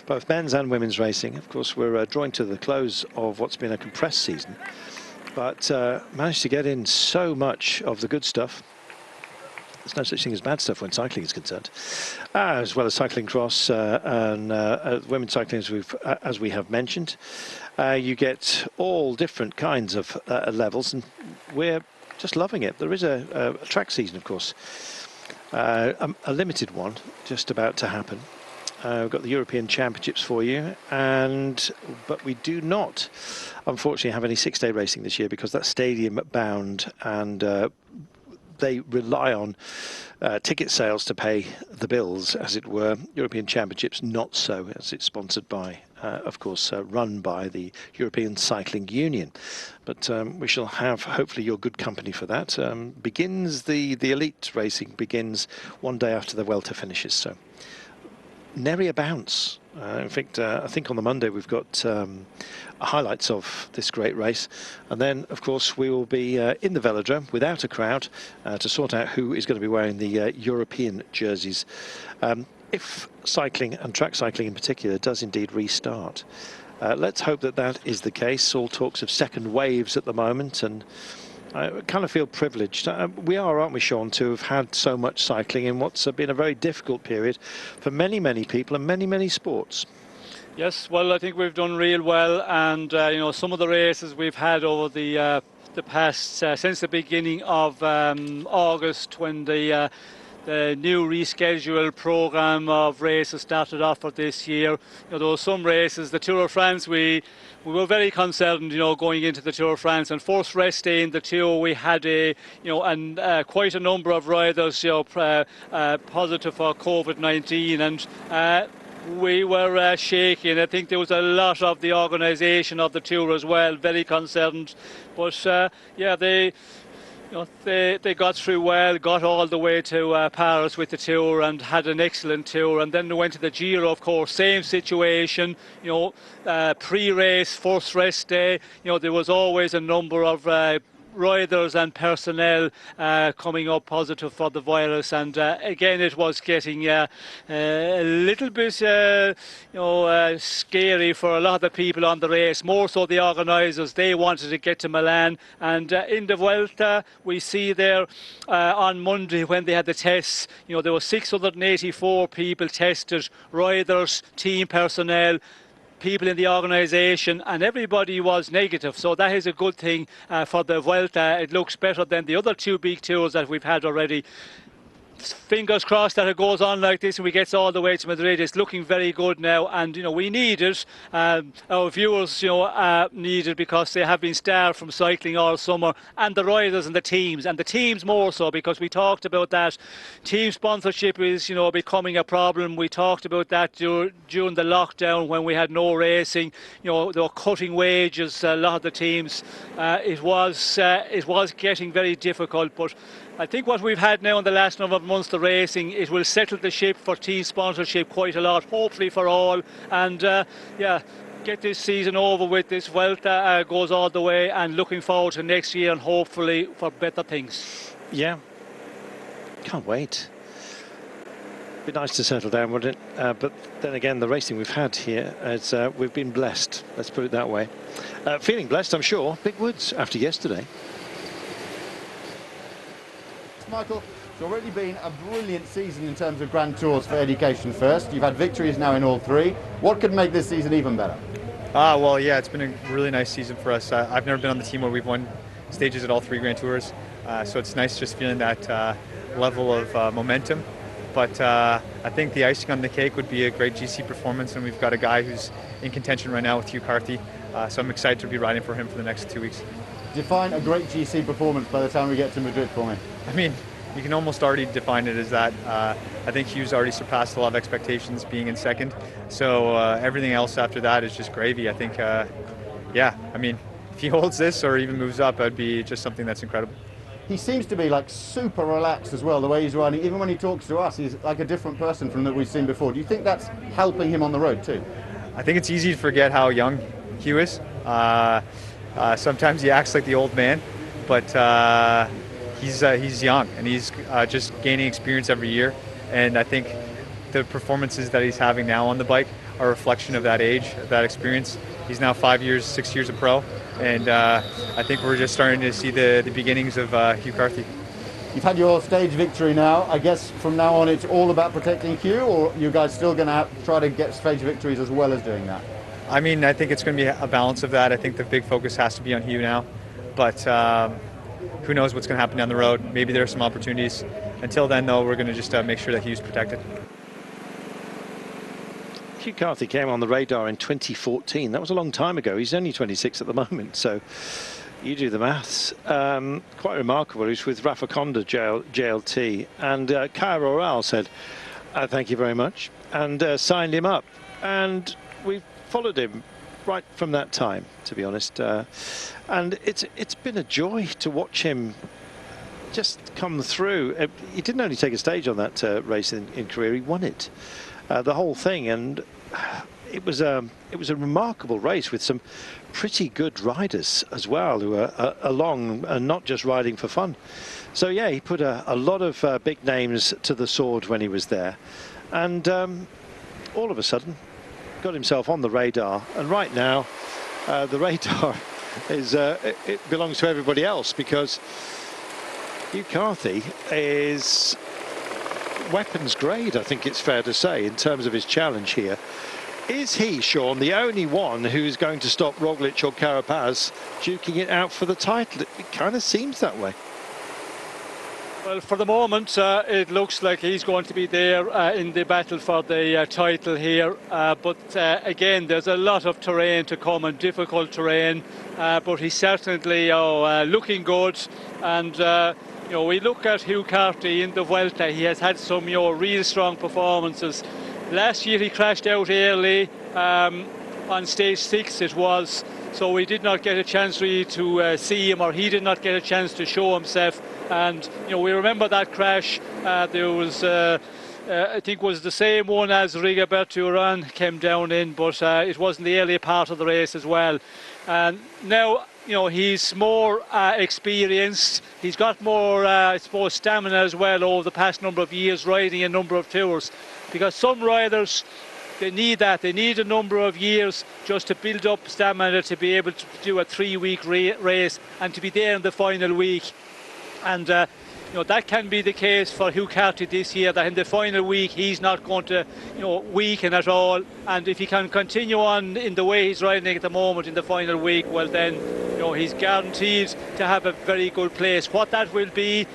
Both men's and women's racing. Of course, we're drawing to the close of what's been a compressed season, but managed to get in so much of the good stuff. There's no such thing as bad stuff when cycling is concerned, as well as cycling cross and women's cycling, as we have mentioned. You get all different kinds of levels, and we're just loving it. There is a track season, of course, a limited one just about to happen. We've got the European Championships for you, but we do not, unfortunately, have any 6-day racing this year, because that's stadium bound, and they rely on ticket sales to pay the bills, as it were. European Championships not so, as it's sponsored by, of course, run by the European Cycling Union. But we shall have, hopefully, your good company for that. Begins the elite racing begins one day after the Vuelta finishes, so nary a bounce. In fact, I think on the Monday we've got highlights of this great race, and then of course we will be in the velodrome without a crowd to sort out who is going to be wearing the European jerseys, if cycling, and track cycling in particular, does indeed restart. Let's hope that that is the case. All talks of second waves at the moment, and I kind of feel privileged. We are, aren't we, Sean, to have had so much cycling in what's been a very difficult period for many, many people and many, many sports. Yes, well, I think we've done real well, and some of the races we've had over the past since the beginning of August, when the new rescheduled programme of races started off for this year. There were some races, the Tour de France, we were very concerned, going into the Tour de France, and first rest day in the Tour, we had quite a number of riders, positive for COVID-19, and we were shaking. I think there was a lot of the organisation of the tour as well, very concerned. But yeah, they got through well, got all the way to Paris with the tour and had an excellent tour. And then they went to the Giro, of course, same situation. Pre-race, first rest day, there was always a number of riders and personnel coming up positive for the virus, and again it was getting a little bit scary for a lot of the people on the race, more so the organisers. They wanted to get to Milan, and in the Vuelta we see there on Monday when they had the tests, there were 684 people tested, riders, team personnel, people in the organisation, and everybody was negative. So that is a good thing for the Vuelta. It looks better than the other two big tours that we've had already. Fingers crossed that it goes on like this and we get all the way to Madrid. It's looking very good now, and we need it. Our viewers need it, because they have been starved from cycling all summer, and the riders and the teams more so, because we talked about that. Team sponsorship is becoming a problem. We talked about that during the lockdown when we had no racing. They were cutting wages, a lot of the teams. It was getting very difficult, but I think what we've had now in the last number of months, the racing, it will settle the ship for team sponsorship quite a lot, hopefully for all. And get this season over with. This Vuelta goes all the way, and looking forward to next year and hopefully for better things. Yeah, can't wait. Be nice to settle down, wouldn't it? But then again, the racing we've had here, we've been blessed. Let's put it that way. Feeling blessed, I'm sure. Big woods after yesterday. Michael, it's already been a brilliant season in terms of Grand Tours for Education First. You've had victories now in all three. What could make this season even better? Well, yeah, it's been a really nice season for us. I've never been on the team where we've won stages at all three Grand Tours, so it's nice just feeling that level of momentum. But I think the icing on the cake would be a great GC performance, and we've got a guy who's in contention right now with Hugh Carthy, so I'm excited to be riding for him for the next 2 weeks. Define a great GC performance by the time we get to Madrid for me. I mean, you can almost already define it as that. I think Hugh's already surpassed a lot of expectations being in second, so everything else after that is just gravy. I think, yeah, I mean, if he holds this or even moves up, that'd be just something that's incredible. He seems to be like super relaxed as well, the way he's riding. Even when he talks to us, he's like a different person from that we've seen before. Do you think that's helping him on the road too? I think it's easy to forget how young Hugh is. Sometimes he acts like the old man, but he's young, and he's just gaining experience every year. And I think the performances that he's having now on the bike are a reflection of that age, of that experience. He's now 5 years, 6 years a pro, and I think we're just starting to see the beginnings of Hugh Carthy. You've had your stage victory now. I guess from now on it's all about protecting Hugh, or you guys still going to try to get stage victories as well as doing that? I mean, I think it's going to be a balance of that. I think the big focus has to be on Hugh now, but who knows what's going to happen down the road. Maybe there are some opportunities. Until then, though, we're going to just make sure that Hugh's protected. Hugh Carthy came on the radar in 2014. That was a long time ago. He's only 26 at the moment, so you do the maths. Quite remarkable. He was with Rafa Conda JLT, and Kaya Roral said, thank you very much, and signed him up. And we've followed him right from that time, to be honest, and it's been a joy to watch him just come through. He didn't only take a stage on that race in career, he won it, the whole thing, and it was a remarkable race with some pretty good riders as well who were along and not just riding for fun. So yeah, he put a lot of big names to the sword when he was there, and all of a sudden got himself on the radar, and right now the radar is it belongs to everybody else, because Hugh Carthy is weapons grade, I think it's fair to say, in terms of his challenge here. Is he, Sean, the only one who's going to stop Roglic or Carapaz duking it out for the title? It kind of seems that way. Well, for the moment, it looks like he's going to be there in the battle for the title here. But again, there's a lot of terrain to come, and difficult terrain. But he's certainly looking good. And we look at Hugh Carthy in the Vuelta. He has had some real strong performances. Last year he crashed out early on stage 6 it was, so we did not get a chance really to see him, or he did not get a chance to show himself. And we remember that crash. There was I think was the same one as Rigoberto Urán came down in, but it was in the earlier part of the race as well. And now he's more experienced. He's got more, I suppose, stamina as well over the past number of years, riding a number of tours. Because some riders, they need that. They need a number of years just to build up stamina to be able to do a 3-week race and to be there in the final week. And that can be the case for Hugh Carty this year, that in the final week he's not going to weaken at all. And if he can continue on in the way he's riding at the moment in the final week, well then he's guaranteed to have a very good place. What that will be,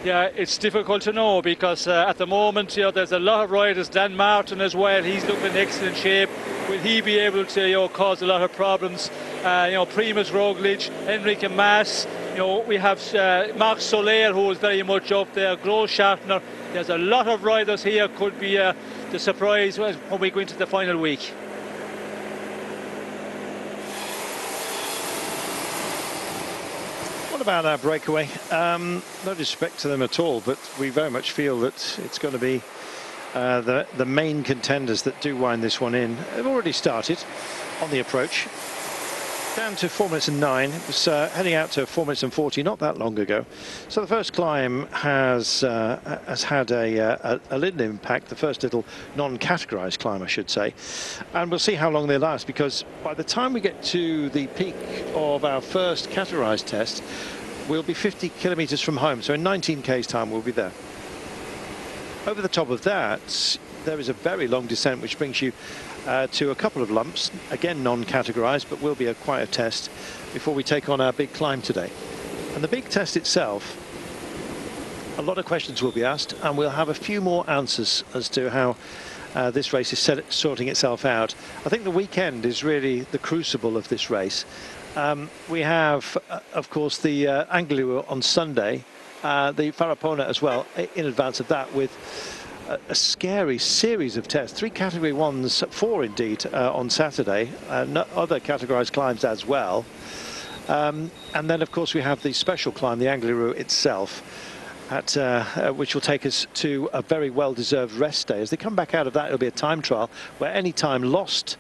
it's difficult to know, because at the moment there's a lot of riders. Dan Martin as well, he's looking in excellent shape. Will he be able to cause a lot of problems? Primož Roglic, Enrique Mas, we have Marc Soler, who is very much up there, Großschartner. There's a lot of riders here. Could be the surprise when we go into the final week. What about our breakaway? No disrespect to them at all, but we very much feel that it's going to be the main contenders that do wind this one in. They've already started on the approach. Down to 4 minutes and 9. It was heading out to 4 minutes and 40 not that long ago. So the first climb has had a little impact, the first little non-categorized climb, I should say. And we'll see how long they last, because by the time we get to the peak of our first categorized test, we'll be 50 kilometers from home. So in 19k's time, we'll be there. Over the top of that, there is a very long descent, which brings you to a couple of lumps, again non-categorized, but will be quite a test before we take on our big climb today. And the big test itself, a lot of questions will be asked, and we'll have a few more answers as to how this race is sorting itself out. I think the weekend is really the crucible of this race. We have, of course, the Angliru on Sunday, the Farapona as well in advance of that, with a scary series of tests, 3 category 1s, 4 indeed on Saturday, other categorized climbs as well. And then of course we have the special climb, the Angliru itself, which will take us to a very well-deserved rest day. As they come back out of that, it'll be a time trial where any time lost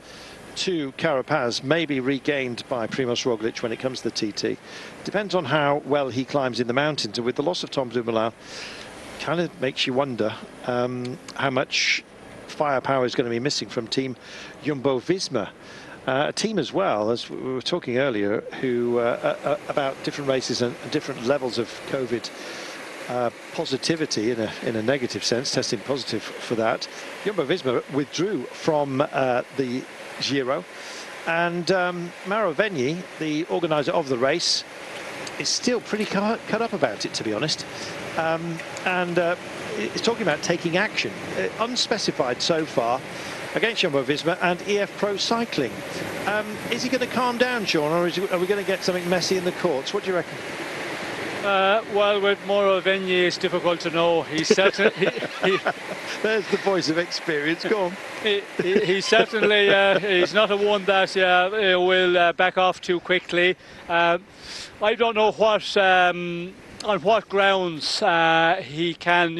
to Carapaz may be regained by Primož Roglic when it comes to the TT. Depends on how well he climbs in the mountains, and with the loss of Tom Dumoulin, kind of makes you wonder how much firepower is going to be missing from Team Jumbo-Visma, a team as well, as we were talking earlier, who about different races and different levels of COVID positivity in a negative sense, testing positive for that. Jumbo-Visma withdrew from the Giro, and Mauro Vegni, the organizer of the race, is still pretty cut up about it, to be honest. It's talking about taking action, unspecified so far, against Jumbo-Visma and EF Pro Cycling. Is he going to calm down, Sean, or are we going to get something messy in the courts? What do you reckon? Well, with Mauro Vegni, it's difficult to know. He's certainly... There's the voice of experience. Go on. He certainly he's not a one that will back off too quickly. I don't know what on what grounds he can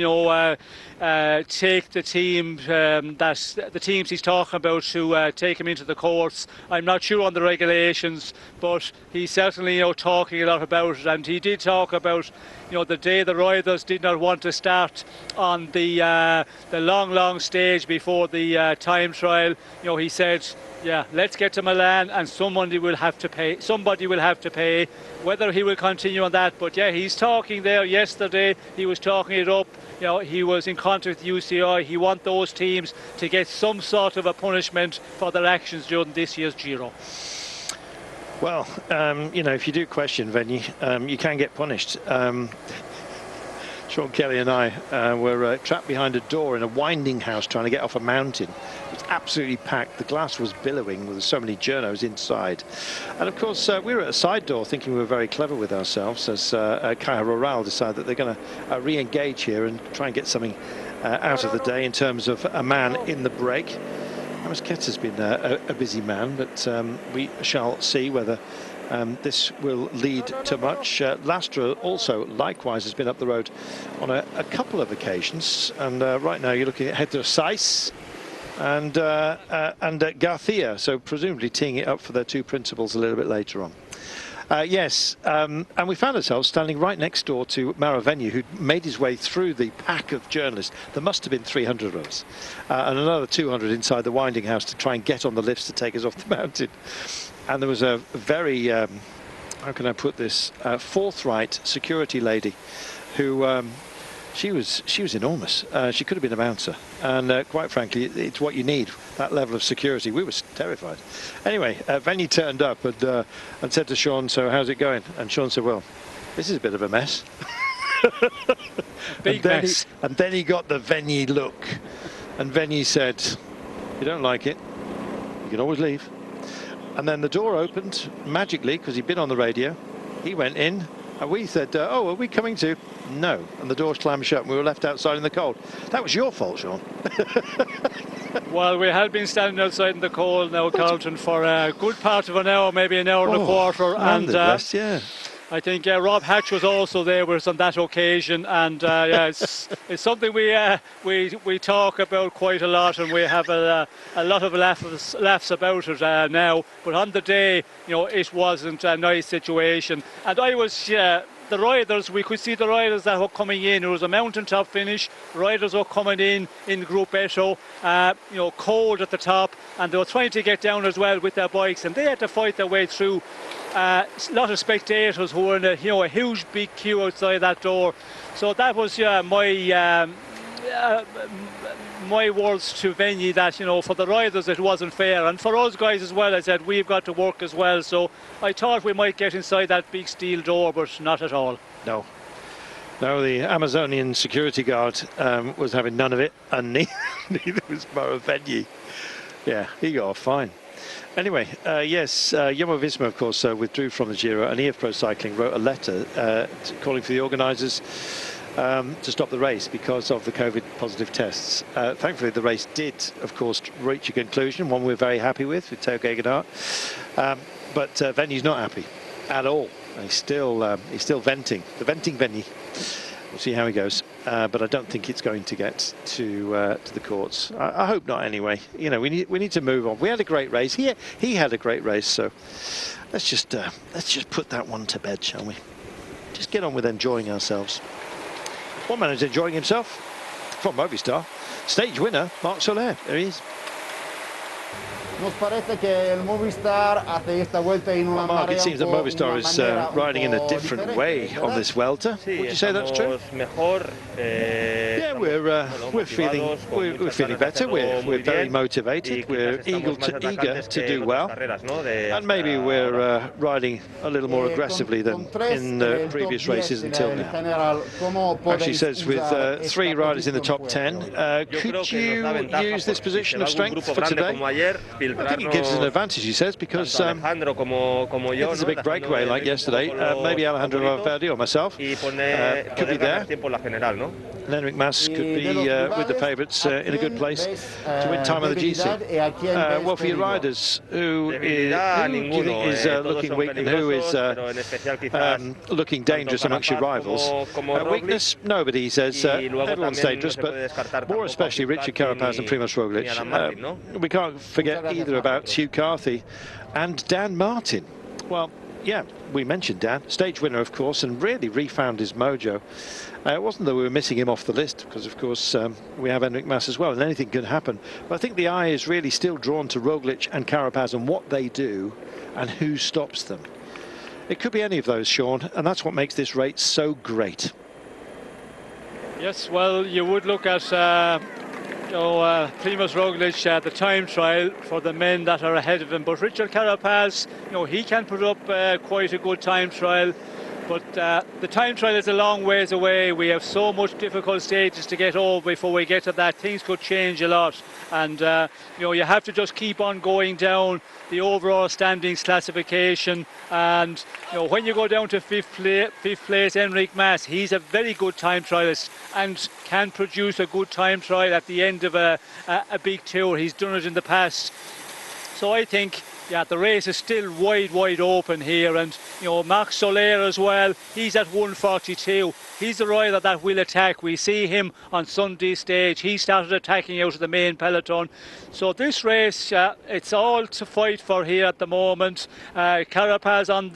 take the team the teams he's talking about to take him into the courts. I'm not sure on the regulations, but he's certainly talking a lot about it, and he did talk about the day the riders did not want to start on the long stage before the time trial. He said, yeah, let's get to Milan and somebody will have to pay. Whether he will continue on that, but yeah, he's talking there. Yesterday he was talking it up. He was in contact with UCI. He wants those teams to get some sort of a punishment for their actions during this year's Giro. Well, if you do question Vegni, you can get punished. Sean Kelly and I were trapped behind a door in a winding house trying to get off a mountain. It's absolutely packed. The glass was billowing with so many journos inside. And of course, we were at a side door thinking we were very clever with ourselves as Caja Rural decided that they're going to re-engage here and try and get something out of the day in terms of a man in the break. Amos has been a busy man, but we shall see whether this will lead to much. Lastra also likewise has been up the road on a couple of occasions, and right now you're looking at Hector Saiz and Garcia, so presumably teeing it up for their two principals a little bit later on. Yes, and we found ourselves standing right next door to Maravenu, who made his way through the pack of journalists. There must have been 300 of us, and another 200 inside the winding house to try and get on the lifts to take us off the mountain. And there was a very, how can I put this, forthright security lady who, she was enormous. She could have been a bouncer, and quite frankly, it's what you need, that level of security. We were terrified. Anyway, Venue turned up and said to Sean, "So how's it going?" And Sean said, "Well, this is a bit of a mess." Big mess. And then he got the Venue look, and Venue said, "You don't like it, you can always leave." And then the door opened magically because he'd been on the radio. He went in, and we said, "Oh, are we coming too?" No, and the door slammed shut and we were left outside in the cold. That was your fault, Sean. Well, we had been standing outside in the cold now, Carlton, for a good part of an hour, maybe an hour and a quarter. And yeah. I think Rob Hatch was also there with us on that occasion, and yeah, it's something we talk about quite a lot, and we have a lot of laughs about it now. But on the day, you know, it wasn't a nice situation, and I was. The riders, we could see the riders that were coming in. It was a mountaintop finish. Riders were coming in Group Eto, you know, cold at the top, and they were trying to get down as well with their bikes, and they had to fight their way through. A lot of spectators who were in a huge big queue outside that door. So that was my words to Venue, that, you know, for the riders it wasn't fair, and for us guys as well. I said we've got to work as well, so I thought we might get inside that big steel door, but not at all. No, the Amazonian security guard was having none of it, and neither was Venue. Yeah, he got off fine. Anyway, yes, Jumbo-Visma, of course, withdrew from the Giro, and EF Pro Cycling wrote a letter calling for the organisers to stop the race because of the COVID positive tests. Thankfully, the race did, of course, reach a conclusion, one we're very happy with Theo Gegenhardt. But Venue's not happy at all. He's still venting, the venting Venue. We'll see how he goes, but I don't think it's going to get to the courts. I hope not. Anyway, you know, we need to move on. We had a great race. He had a great race. So let's just put that one to bed, shall we? Just get on with enjoying ourselves. One man is enjoying himself from Movistar. Stage winner, Marc Soler. There he is. Nos parece que el Movistar hace esta vuelta en una Mark, it marea seems that un Movistar is riding in a different way on this Vuelta. Would you say that's true? Yeah, we're feeling better. We're very motivated. We're eager to do well, and maybe we're riding a little more aggressively than in the previous races until now. Actually says with 3 riders in the top 10, could you use this position of strength for today? I think it gives us an advantage, he says, because if there's a big breakaway like yesterday, maybe Alejandro Valverde or myself could be there. And Enric Mas could be with the favourites in a good place to win time on the GC. Well, for your riders, who do you think is looking weak and who is looking dangerous amongst your rivals? Weakness? Nobody, he says. Everyone's dangerous, but more especially Richard Carapaz and Primož Roglic. We can't forget either about Hugh Carthy and Dan Martin. Well, yeah, we mentioned Dan, stage winner, of course, and really refound his mojo. It wasn't that we were missing him off the list, because, of course, we have Enric Mas as well, and anything can happen. But I think the eye is really still drawn to Roglic and Carapaz and what they do and who stops them. It could be any of those, Sean, and that's what makes this race so great. Yes, well, you would look at Primož Roglic, the time trial for the men that are ahead of him, but Richard Carapaz, he can put up quite a good time trial. But the time trial is a long ways away. We have so much difficult stages to get over before we get to that. Things could change a lot, and you have to just keep on going down the overall standings classification. And when you go down to fifth place, Enric Mas, he's a very good time trialist and can produce a good time trial at the end of a big tour. He's done it in the past. So I think, the race is still wide open here, and Marc Soler as well, he's at 1:42. He's the rider that will attack. We see him on Sunday's stage. He started attacking out of the main peloton. So this race, it's all to fight for here at the moment. Carapaz on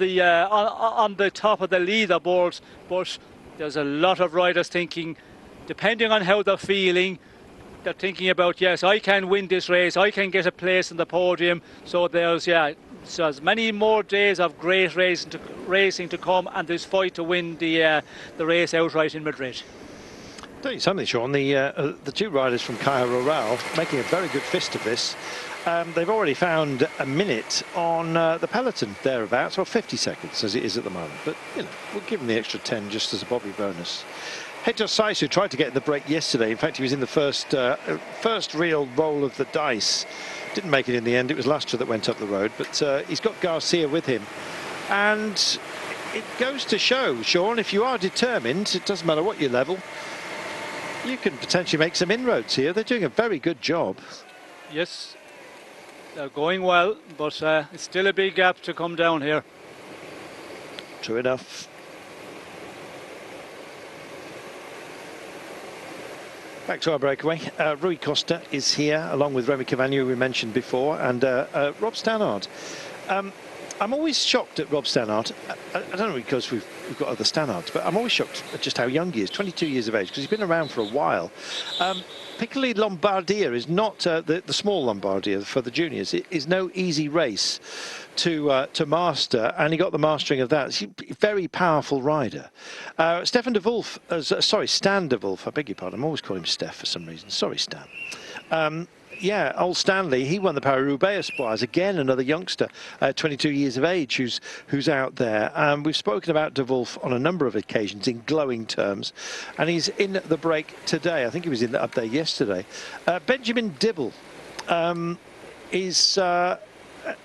the top of the leaderboard, but there's a lot of riders thinking, depending on how they're feeling, they're thinking about, yes, I can win this race, I can get a place in the podium. So there's so as many more days of great racing to come, and this fight to win the race outright in Madrid. I'll tell you something, Sean, the two riders from Caja Rural making a very good fist of this. They've already found a minute on the peloton thereabouts, or 50 seconds as it is at the moment, but we'll give them the extra 10 just as a Bobby bonus. Hedger Saisu tried to get in the break yesterday. In fact, he was in the first real roll of the dice. Didn't make it in the end. It was Lastra that went up the road, but he's got Garcia with him. And it goes to show, Sean, if you are determined, it doesn't matter what your level, you can potentially make some inroads here. They're doing a very good job. Yes, they're going well, but it's still a big gap to come down here. True enough. Back to our breakaway. Rui Costa is here, along with Remy Cavagna, we mentioned before, and Rob Stannard. I'm always shocked at Rob Stannard. I don't know, because we've got other Stannards, but I'm always shocked at just how young he is, 22 years of age, because he's been around for a while. Particularly Lombardia is not, the small Lombardia for the juniors, it is no easy race to master, and he got the mastering of that. He's a very powerful rider. Stan de Wolf, I beg your pardon, I'm always calling him Steph for some reason. Sorry, Stan. Yeah, old Stanley, he won the Paris-Roubaix Espoirs. Again, another youngster, 22 years of age, who's out there. We've spoken about De Wolf on a number of occasions in glowing terms, and he's in the break today. I think he was in the up there yesterday. Benjamin Dibble is,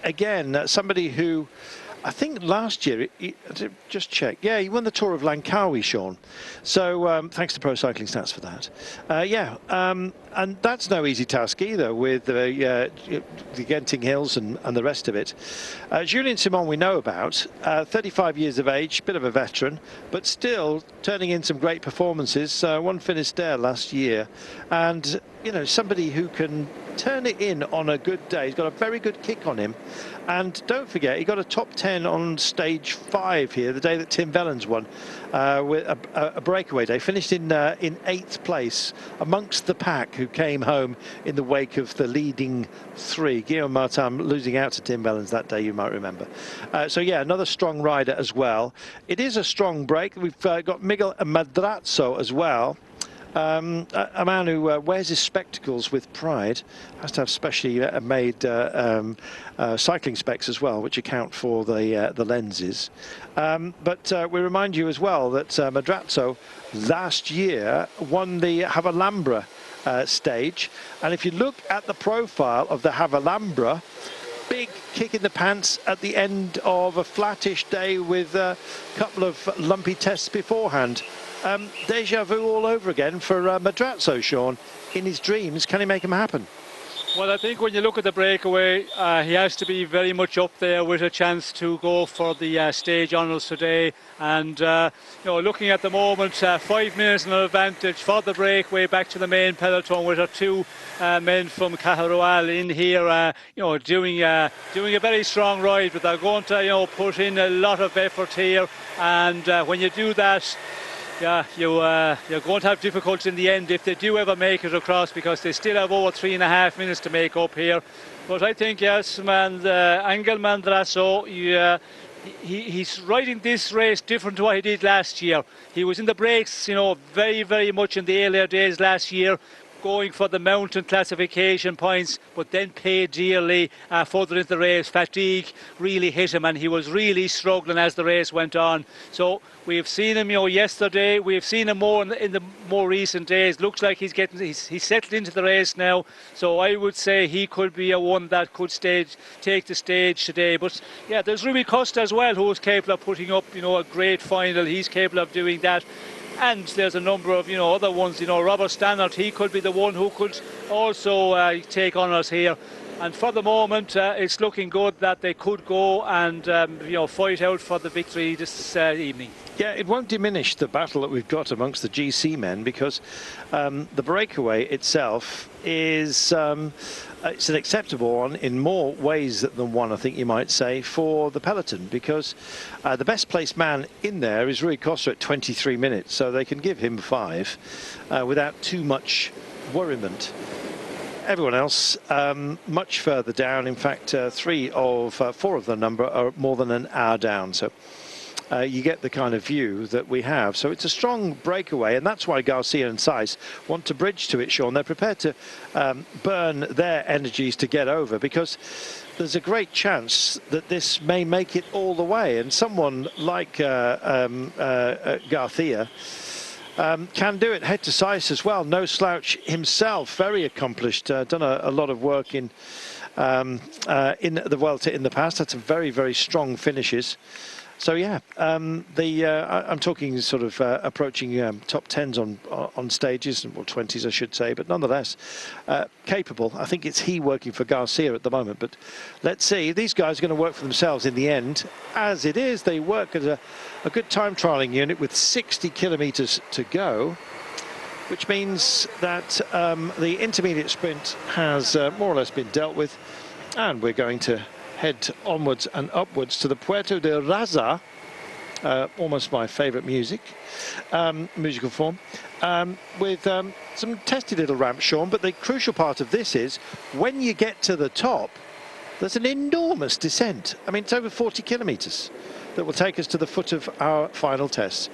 again, somebody who, I think last year, just check, yeah, he won the Tour of Langkawi, Sean. So thanks to Pro Cycling Stats for that. And that's no easy task either, with the Genting Hills and the rest of it. Julien Simon we know about, 35 years of age, bit of a veteran, but still turning in some great performances. Won Finistère last year, and somebody who can turn it in on a good day. He's got a very good kick on him, and don't forget, he got a top 10 on stage 5 here the day that Tim Vellens won, with a breakaway day. Finished in 8th place amongst the pack, who came home in the wake of the leading 3. Guillaume Martin losing out to Tim Vellens that day, you might remember. So yeah, another strong rider as well. It is a strong break. We've got Miguel Madrazo as well. A man who wears his spectacles with pride, has to have specially made cycling specs as well, which account for the lenses. But we remind you as well that Madrazo last year won the Havalambra stage, and if you look at the profile of the Havalambra, big kick in the pants at the end of a flattish day with a couple of lumpy tests beforehand. Deja vu all over again for Madrazo, Sean. In his dreams, can he make them happen? Well, I think when you look at the breakaway, he has to be very much up there with a chance to go for the stage honours today. And looking at the moment, 5 minutes in advantage for the breakaway back to the main peloton, with our 2 men from Caja Rural in here, doing a very strong ride. But they're going to put in a lot of effort here, and when you do that, yeah, you're going to have difficulty in the end if they do ever make it across, because they still have over 3.5 minutes to make up here. But I think, yes, Angel Madrazo, he's riding this race different to what he did last year. He was in the breaks, very, very much in the earlier days last year. going for the mountain classification points, but then paid dearly further into the race. Fatigue really hit him, and he was really struggling as the race went on. So we've seen him, yesterday. We've seen him more in the more recent days. Looks like he's settled into the race now. So I would say he could be a one that could take the stage today. But yeah, there's Rui Costa as well, who is capable of putting up, a great final. He's capable of doing that. And there's a number of, other ones. Robert Stannard, he could be the one who could also take honours here. And for the moment, it's looking good that they could go and, fight out for the victory this evening. Yeah, it won't diminish the battle that we've got amongst the GC men, because the breakaway itself is it's an acceptable one in more ways than one, I think you might say, for the peloton, because the best placed man in there is Rui Costa at 23 minutes, so they can give him 5 without too much worriment. Everyone else much further down. In fact, 4 of the number are more than an hour down, so you get the kind of view that we have. So it's a strong breakaway, and that's why Garcia and Saiz want to bridge to it, Sean. They're prepared to burn their energies to get over, because there's a great chance that this may make it all the way, and someone like Garcia can do it head to Saiz as well. No slouch himself, very accomplished, done a lot of work in the Vuelta in the past. Had some very, very strong finishes. So yeah, I'm talking sort of approaching top 10s on stages, or 20s I should say, but nonetheless capable. I think it's he working for Garcia at the moment, but let's see. These guys are going to work for themselves in the end. As it is, they work as a good time trialling unit with 60 kilometres to go, which means that the intermediate sprint has more or less been dealt with, and we're going to head onwards and upwards to the Puerto de Raza, almost my favourite musical form, with some testy little ramps, Sean. But the crucial part of this is when you get to the top, there's an enormous descent. I mean, it's over 40 kilometres that will take us to the foot of our final test.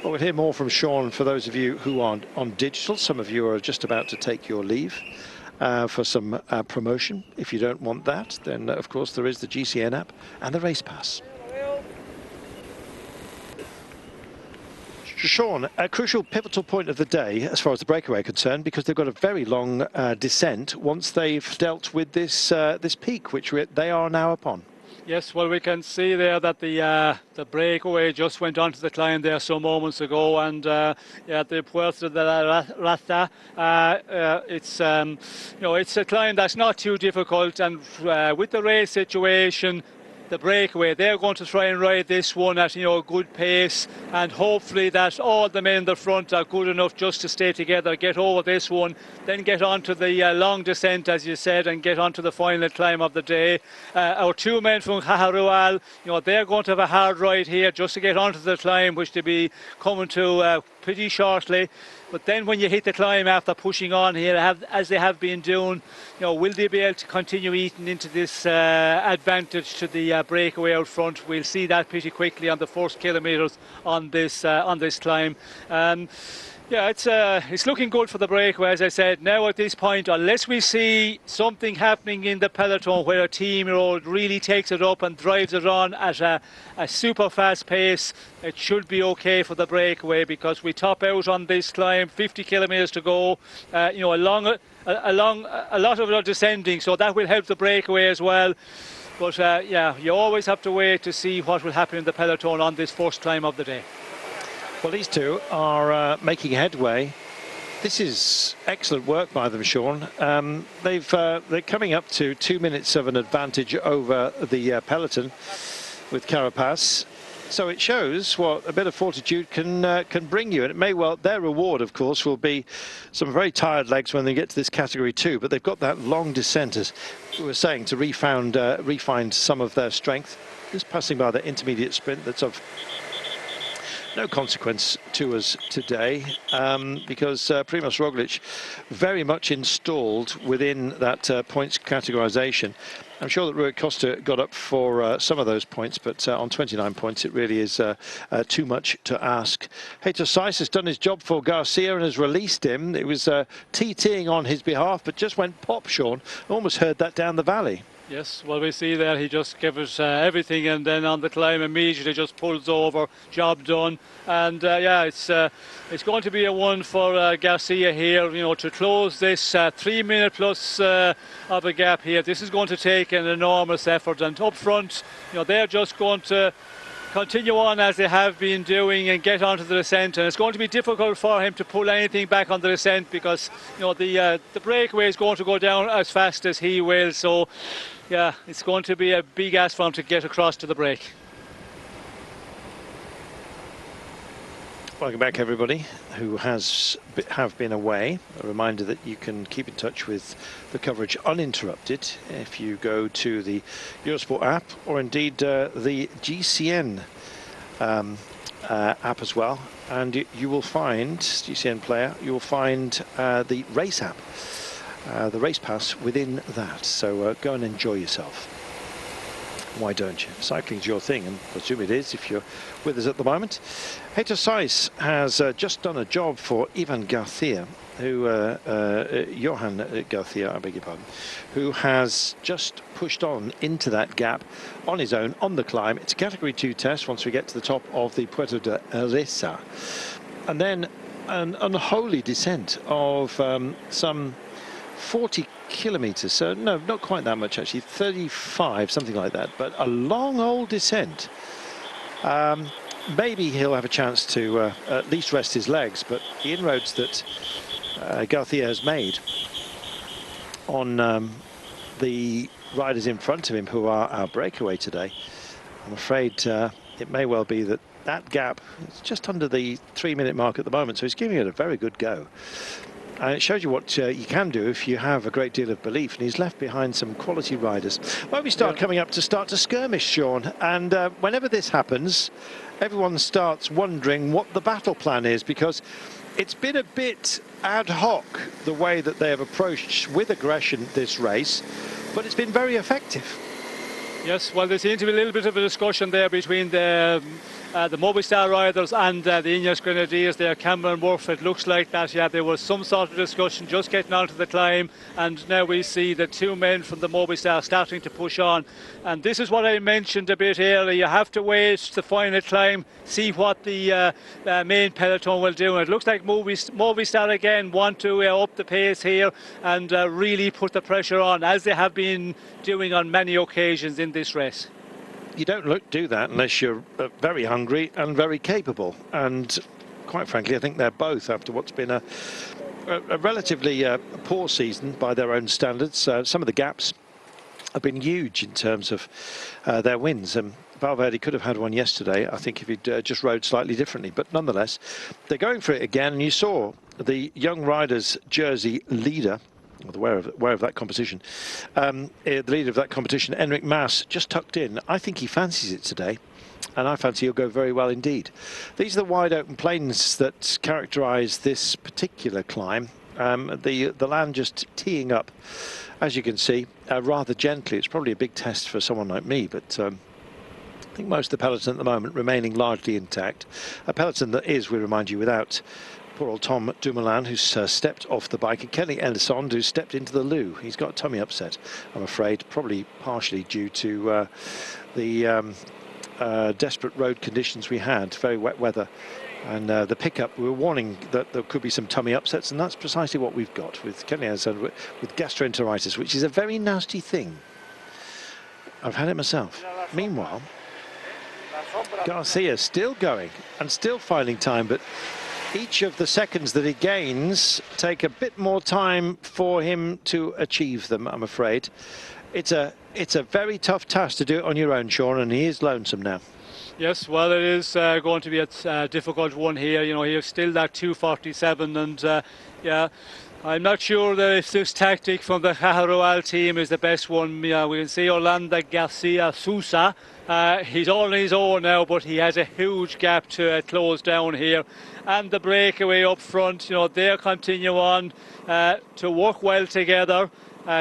Well, we'll hear more from Sean for those of you who are on digital. Some of you are just about to take your leave for some promotion. If you don't want that, then of course there is the GCN app and the race pass. Sean, a crucial pivotal point of the day as far as the breakaway are concerned, because they've got a very long descent once they've dealt with this this peak, which they are now upon. Yes, well, we can see there that the breakaway just went onto the climb there some moments ago, and yeah, the Puerto de la Raza, it's it's a climb that's not too difficult, and with the race situation, the breakaway, they're going to try and ride this one at a good pace, and hopefully that all the men in the front are good enough just to stay together, get over this one, then get onto the long descent, as you said, and get onto the final climb of the day. Our 2 men from Cajarual, they're going to have a hard ride here just to get onto the climb, which they'll be coming to pretty shortly. But then when you hit the climb after pushing on here, as they have been doing, will they be able to continue eating into this advantage to the breakaway out front? We'll see that pretty quickly on the first kilometres on this climb. Yeah, it's looking good for the breakaway, as I said. Now at this point, unless we see something happening in the peloton where a team really takes it up and drives it on at a super fast pace, it should be okay for the breakaway, because we top out on this climb, 50 kilometres to go, a lot of it are descending, so that will help the breakaway as well. But yeah, you always have to wait to see what will happen in the peloton on this first climb of the day. Well, these two are making headway. This is excellent work by them, Sean. They're coming up to 2 minutes of an advantage over the peloton with Carapaz. So it shows what a bit of fortitude can bring you, and it may well, their reward, of course, will be some very tired legs when they get to this category 2. But they've got that long descent, as we were saying, to refine some of their strength. Just passing by the intermediate sprint that's of no consequence to us today because Primož Roglič very much installed within that points categorisation. I'm sure that Rui Costa got up for some of those points, but on 29 points it really is too much to ask. Heitor Saiz has done his job for Garcia and has released him. It was TTing on his behalf, but just went pop, Sean. Almost heard that down the valley. Yes, well, we see there he just gives us everything, and then on the climb immediately just pulls over, job done. And yeah, it's going to be a one for Garcia here, you know, to close this 3 minute plus of a gap here. This is going to take an enormous effort, and up front, you know, they're just going to continue on as they have been doing and get onto the descent, and it's going to be difficult for him to pull anything back on the descent because, you know, the breakaway is going to go down as fast as he will. So yeah, it's going to be a big ask for him to get across to the break. Welcome back, everybody who have been away. A reminder that you can keep in touch with the coverage uninterrupted if you go to the Eurosport app, or indeed the GCN app as well. And you will find, GCN Player, you will find the race app, the race pass within that. So go and enjoy yourself. Why don't you? Cycling's your thing, and I assume it is if you're with us at the moment. Heitor Saiz has just done a job for Ivan Garcia, who Johan Garcia, I beg your pardon, who has just pushed on into that gap on his own on the climb. It's a Category 2 test once we get to the top of the Puerto de Reza, and then an unholy descent of some 40 kilometers, so no, not quite that much actually, 35, something like that, but a long old descent. Maybe he'll have a chance to at least rest his legs, but the inroads that Garcia has made on the riders in front of him, who are our breakaway today, I'm afraid it may well be that that gap is just under the 3 minute mark at the moment, so he's giving it a very good go. And it shows you what you can do if you have a great deal of belief, and he's left behind some quality riders. When we start coming up to start to skirmish, Sean, and whenever this happens, everyone starts wondering what the battle plan is, because it's been a bit ad hoc the way that they have approached with aggression this race, but it's been very effective. Yes, well, there seems to be a little bit of a discussion there between the Movistar riders and the Ineos Grenadiers there, Cameron Worth. It looks like that, yeah, there was some sort of discussion just getting onto the climb, and now we see the two men from the Movistar starting to push on. And this is what I mentioned a bit earlier, you have to wait the final climb, see what the main peloton will do. And it looks like Movistar again want to up the pace here and really put the pressure on, as they have been doing on many occasions in this race. You don't do that unless you're very hungry and very capable, and quite frankly I think they're both, after what's been a relatively poor season by their own standards. Some of the gaps have been huge in terms of their wins, and Valverde could have had one yesterday, I think, if he'd just rode slightly differently, but nonetheless they're going for it again. And you saw the young riders jersey leader, or the wearer of that competition, the leader of that competition, Enric Mas, just tucked in. I think he fancies it today, and I fancy he'll go very well indeed. These are the wide open plains that characterise this particular climb. The land just teeing up, as you can see, rather gently. It's probably a big test for someone like me, but I think most of the peloton at the moment remaining largely intact. A peloton that is, we remind you, without poor old Tom Dumoulin, who's stepped off the bike, and Kenny Elissonde, who's stepped into the loo. He's got a tummy upset, I'm afraid, probably partially due to the desperate road conditions we had, very wet weather, and the pickup. We were warning that there could be some tummy upsets, and that's precisely what we've got with Kenny Elissonde with gastroenteritis, which is a very nasty thing. I've had it myself. Meanwhile, Garcia still going and still finding time, but each of the seconds that he gains take a bit more time for him to achieve them, I'm afraid. It's a very tough task to do it on your own, Sean, and he is lonesome now. Yes, well, it is going to be a difficult one here. You know, he's still that 247, and yeah, I'm not sure that if this tactic from the Cajarual team is the best one. Yeah, we can see Orlando Garcia Sousa. He's all on his own now, but he has a huge gap to close down here. And the breakaway up front, you know, they'll continue on to work well together.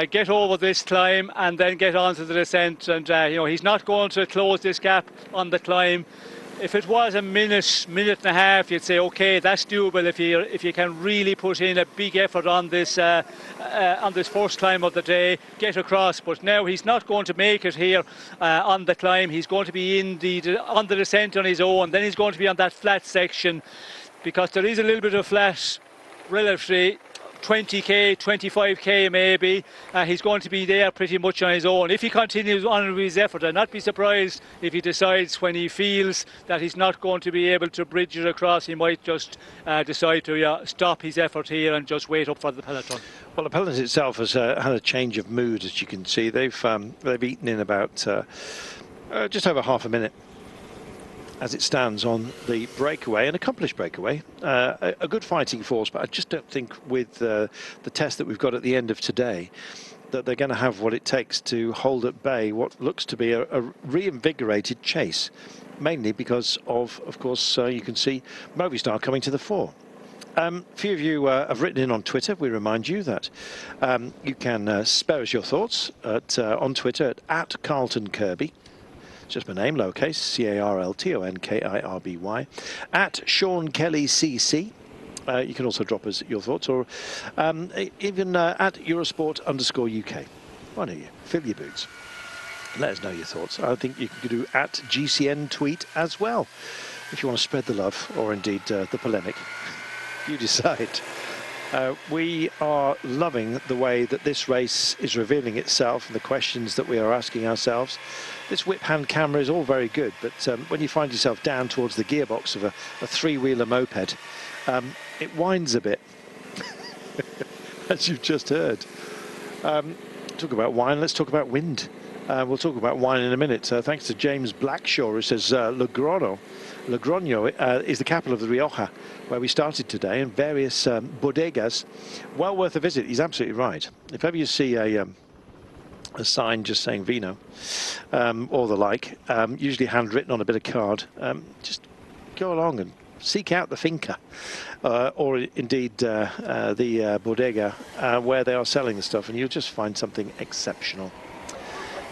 Get over this climb and then get onto the descent, and you know, he's not going to close this gap on the climb. If it was a minute and a half, you'd say, okay, that's doable if you can really put in a big effort on this first climb of the day, get across. But now he's not going to make it here on the climb. He's going to be on the descent on his own. Then he's going to be on that flat section, because there is a little bit of flat relatively. 20k, 25k maybe. He's going to be there pretty much on his own. If he continues on with his effort, I'd not be surprised if he decides when he feels that he's not going to be able to bridge it across, he might just decide to stop his effort here and just wait up for the peloton. Well, the peloton itself has had a change of mood, as you can see. They've eaten in about just over half a minute as it stands on the breakaway, an accomplished breakaway, a good fighting force, but I just don't think with the test that we've got at the end of today that they're going to have what it takes to hold at bay what looks to be a reinvigorated chase, mainly because of course, you can see Movistar coming to the fore. A few of you have written in on Twitter. We remind you that you can spare us your thoughts on Twitter at Carlton Kirby. Just my name, lowercase, CarltonKirby, at Sean Kelly CC. You can also drop us your thoughts, or even at Eurosport_UK. Why don't you fill your boots? Let us know your thoughts. I think you can do at GCN tweet as well, if you want to spread the love, or indeed the polemic. You decide. We are loving the way that this race is revealing itself and the questions that we are asking ourselves. This whip hand camera is all very good, but when you find yourself down towards the gearbox of a three-wheeler moped, it whines a bit, as you've just heard. Talk about wine, let's talk about wind. We'll talk about wine in a minute. Thanks to James Blackshaw, who says Logrono is the capital of the Rioja, where we started today, and various bodegas. Well worth a visit. He's absolutely right. If ever you see a sign just saying vino or the like, usually handwritten on a bit of card, just go along and seek out the finca or indeed the bodega where they are selling the stuff, and you'll just find something exceptional.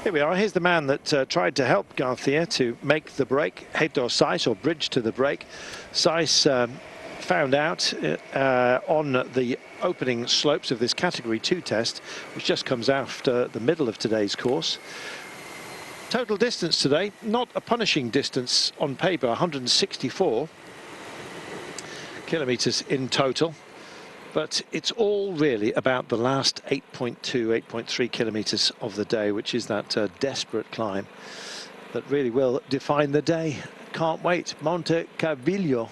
Here we are. Here's the man that tried to help Garcia to make the break, Heitor Saiz, or bridge to the break. Saiz found out on the opening slopes of this Category 2 test, which just comes after the middle of today's course. Total distance today, not a punishing distance on paper, 164 kilometres in total. But it's all really about the last 8.2, 8.3 kilometres of the day, which is that desperate climb that really will define the day. Can't wait. Moncalvillo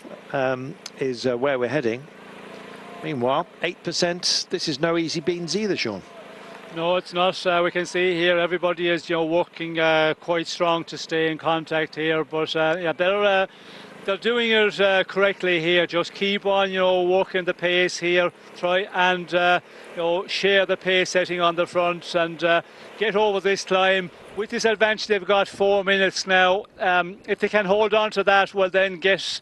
is where we're heading. Meanwhile, 8%. This is no easy beans either, Sean. No, it's not. We can see here everybody is, you know, working quite strong to stay in contact here. But yeah, they're doing it correctly here. Just keep on, you know, working the pace here. Try and, you know, share the pace setting on the front and get over this climb. With this advantage, they've got 4 minutes now. If they can hold on to that, well, then get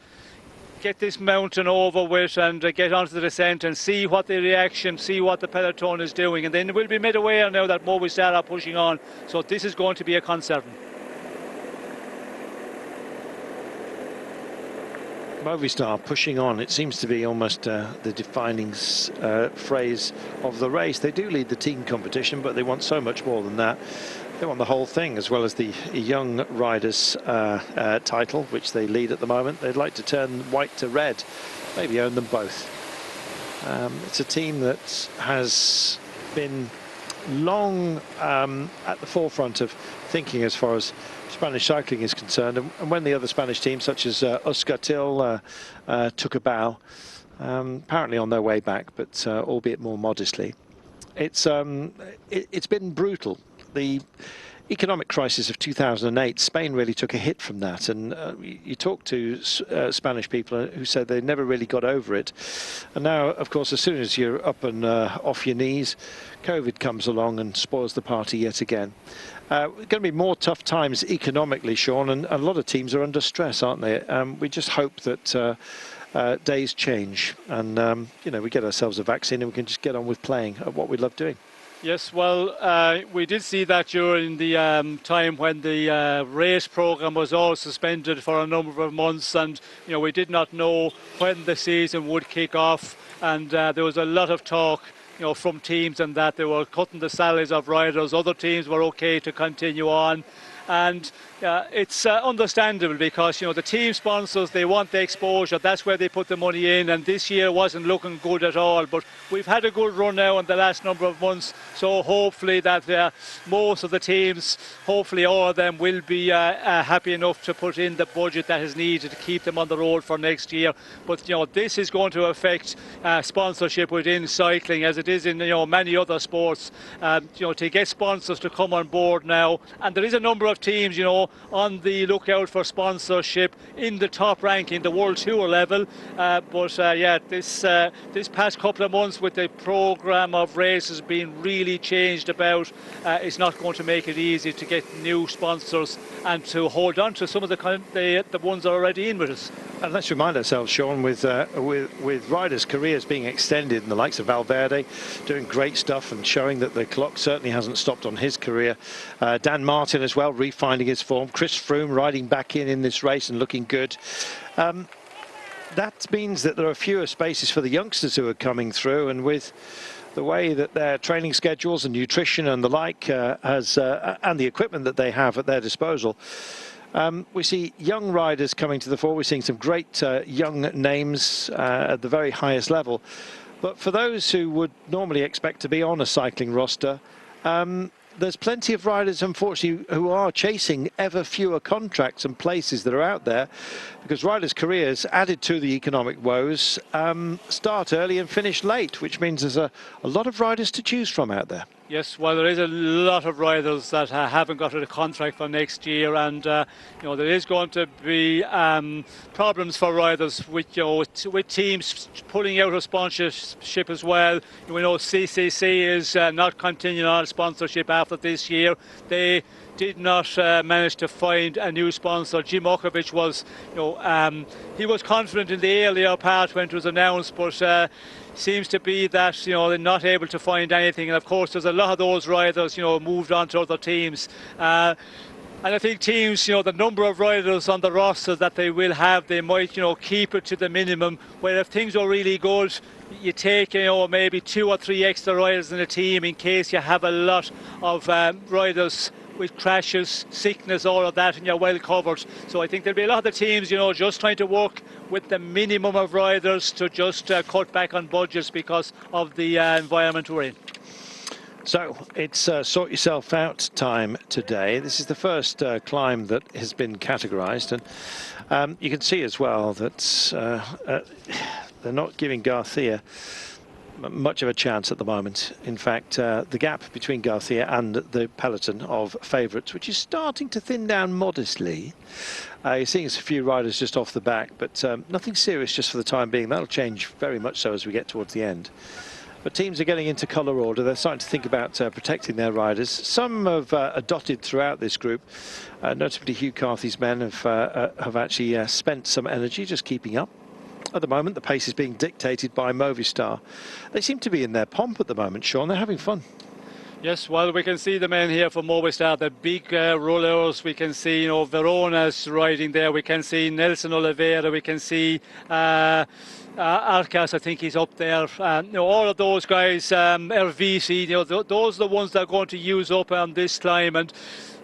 this mountain over with and get onto the descent and see what the reaction, see what the peloton is doing. And then we'll be made aware now that Movistar are pushing on. So this is going to be a concern. Movistar pushing on, it seems to be almost the defining phrase of the race. They do lead the team competition, but they want so much more than that. They want the whole thing, as well as the young riders title, which they lead at the moment. They'd like to turn white to red, maybe own them both. It's a team that has been long at the forefront of thinking as far as Spanish cycling is concerned, and when the other Spanish teams such as Euskaltel took a bow, apparently on their way back, but albeit more modestly, it's been brutal. economic crisis of 2008, Spain really took a hit from that. And you talk to Spanish people who said they never really got over it. And now, of course, as soon as you're up and off your knees, COVID comes along and spoils the party yet again. Going to be more tough times economically, Sean, and a lot of teams are under stress, aren't they? We just hope that days change and, you know, we get ourselves a vaccine and we can just get on with playing at what we love doing. Yes, well, we did see that during the time when the race programme was all suspended for a number of months, and you know, we did not know when the season would kick off, and there was a lot of talk, you know, from teams and that they were cutting the salaries of riders. Other teams were okay to continue on, and it's understandable because, you know, the team sponsors, they want the exposure. That's where they put the money in, and this year wasn't looking good at all. But we've had a good run now in the last number of months, so hopefully that most of the teams, hopefully all of them, will be happy enough to put in the budget that is needed to keep them on the road for next year. But you know, this is going to affect sponsorship within cycling, as it is in, you know, many other sports. You know, to get sponsors to come on board now, and there is a number of teams, you know, on the lookout for sponsorship in the top ranking, the World Tour level. Yeah, this past couple of months with the programme of races being really changed about, it's not going to make it easy to get new sponsors and to hold on to some of the ones that are already in with us. And let's remind ourselves, Sean, with riders' careers being extended and the likes of Valverde doing great stuff and showing that the clock certainly hasn't stopped on his career. Dan Martin as well, refinding his form. Chris Froome riding back in this race and looking good. That means that there are fewer spaces for the youngsters who are coming through, and with the way that their training schedules and nutrition and the like and the equipment that they have at their disposal, we see young riders coming to the fore. We're seeing some great young names at the very highest level. But for those who would normally expect to be on a cycling roster, there's plenty of riders, unfortunately, who are chasing ever fewer contracts and places that are out there, because riders' careers, added to the economic woes, start early and finish late, which means there's a lot of riders to choose from out there. Yes, well, there is a lot of riders that haven't got a contract for next year, and you know, there is going to be problems for riders with, you know, with teams pulling out of sponsorship as well. We know CCC is not continuing on sponsorship after this year. They did not manage to find a new sponsor. Jim Okovic was, you know, he was confident in the earlier part when it was announced, but seems to be that, you know, they're not able to find anything. And of course, there's a lot of those riders, you know, moved on to other teams. And I think teams, you know, the number of riders on the roster that they will have, they might, you know, keep it to the minimum. Where if things are really good, you take, you know, maybe 2 or 3 extra riders in a team in case you have a lot of riders with crashes, sickness, all of that, and you're well covered. So I think there'll be a lot of the teams, you know, just trying to work with the minimum of riders to just cut back on budgets because of the environment we're in. So it's sort yourself out time today. This is the first climb that has been categorised, and you can see as well that they're not giving Garcia much of a chance at the moment. In fact, the gap between Garcia and the peloton of favourites, which is starting to thin down modestly. You're seeing a few riders just off the back, but nothing serious just for the time being. That'll change very much so as we get towards the end. But teams are getting into colour order. They're starting to think about protecting their riders. Some have dotted throughout this group. Notably, Hugh Carthy's men have actually spent some energy just keeping up. At the moment, the pace is being dictated by Movistar. They seem to be in their pomp at the moment, Sean. They're having fun. Yes, well, we can see the men here for Movistar, the big rollers. We can see, you know, Verona's riding there. We can see Nelson Oliveira. We can see Arcas, I think he's up there. You know, all of those guys, Ervisi, you know, those are the ones that are going to use up on this climb. And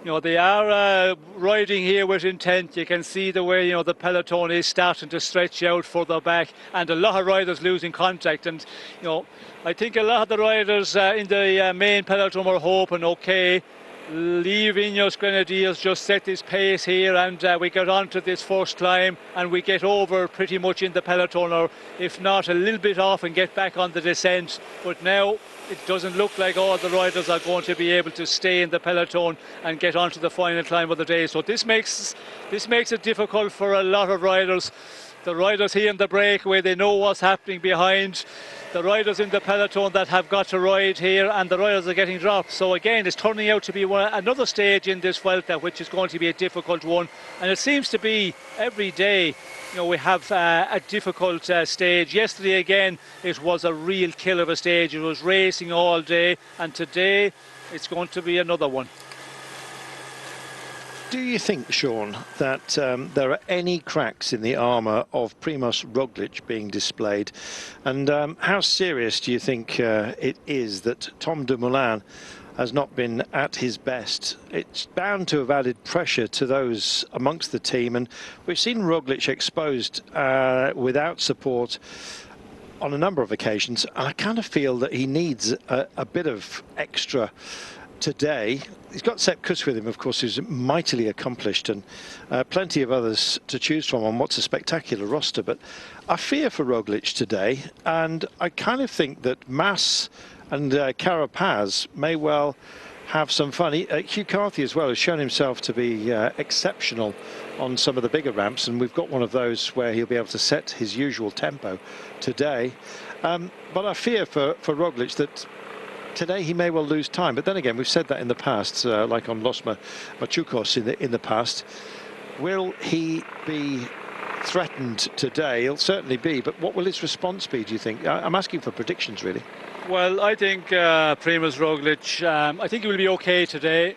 you know, they are riding here with intent. You can see the way, you know, the peloton is starting to stretch out further back, and a lot of riders losing contact. And you know, I think a lot of the riders in the main peloton were hoping, okay, Lee Vigneault's Grenadiers just set this pace here, and we get onto this first climb and we get over pretty much in the peloton, or if not a little bit off, and get back on the descent. But now it doesn't look like all the riders are going to be able to stay in the peloton and get onto the final climb of the day. So this makes it difficult for a lot of riders. The riders here in the breakaway, they know what's happening behind. The riders in the peloton that have got to ride here, and the riders are getting dropped. So again, it's turning out to be another stage in this Vuelta, which is going to be a difficult one. And it seems to be every day, we have a difficult stage. Yesterday again, it was a real killer of a stage. It was racing all day, and today it's going to be another one. Do you think, Sean, that there are any cracks in the armour of Primož Roglič being displayed? And how serious do you think it is that Tom Dumoulin has not been at his best? It's bound to have added pressure to those amongst the team, and we've seen Roglič exposed without support on a number of occasions. And I kind of feel that he needs a bit of extra today. He's got Sepp Kuss with him, of course, who's mightily accomplished, and plenty of others to choose from on what's a spectacular roster. But I fear for Roglič today, and I kind of think that Mas and Carapaz may well have some fun. Hugh Carthy as well has shown himself to be exceptional on some of the bigger ramps, and we've got one of those where he'll be able to set his usual tempo today. But I fear for Roglič that today he may well lose time. But then again, we've said that in the past, like on Los Machucos in the past. Will he be threatened today? He'll certainly be, but what will his response be, do you think? I'm asking for predictions, really. Well, I think Primož Roglič, I think he will be okay today.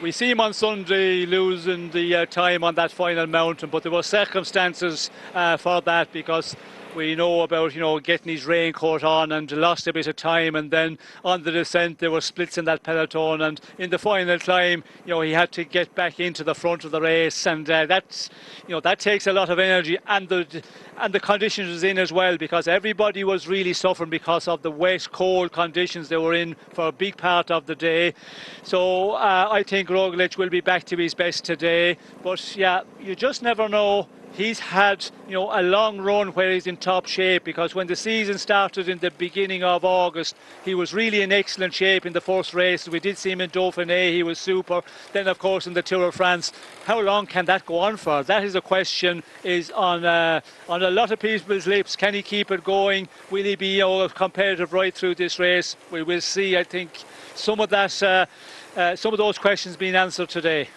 We see him on Sunday losing the time on that final mountain, but there were circumstances for that, because we know about, getting his raincoat on and lost a bit of time, and then on the descent there were splits in that peloton, and in the final climb, he had to get back into the front of the race, and that takes a lot of energy, and the conditions was in as well, because everybody was really suffering because of the wet, cold conditions they were in for a big part of the day. So I think Roglič will be back to his best today, but yeah, you just never know. He's had, a long run where he's in top shape, because when the season started in the beginning of August, he was really in excellent shape in the first race. We did see him in Dauphiné, he was super. Then, of course, in the Tour of France. How long can that go on for? That is a question is on a lot of people's lips. Can he keep it going? Will he be competitive right through this race? We will see. I think some of those questions being answered today.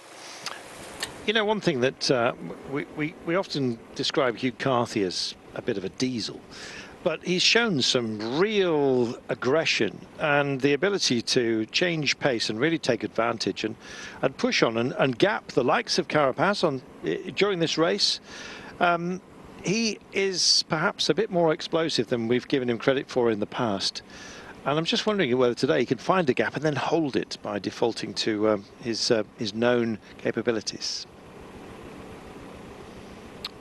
One thing that we often describe Hugh Carthy as a bit of a diesel, but he's shown some real aggression and the ability to change pace and really take advantage and push on and gap the likes of Carapaz during this race. He is perhaps a bit more explosive than we've given him credit for in the past. And I'm just wondering whether today he can find a gap and then hold it by defaulting to his known capabilities.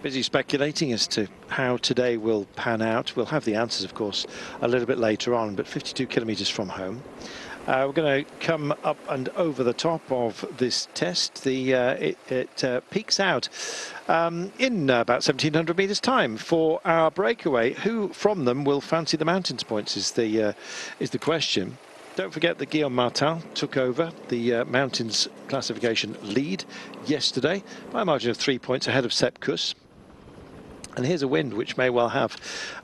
Busy speculating as to how today will pan out. We'll have the answers, of course, a little bit later on, but 52 kilometres from home. We're going to come up and over the top of this test. It peaks out in about 1,700 metres time for our breakaway. Who from them will fancy the mountains points is the question. Don't forget that Guillaume Martin took over the mountains classification lead yesterday by a margin of 3 points ahead of Sepp Kuss. And here's a wind which may well have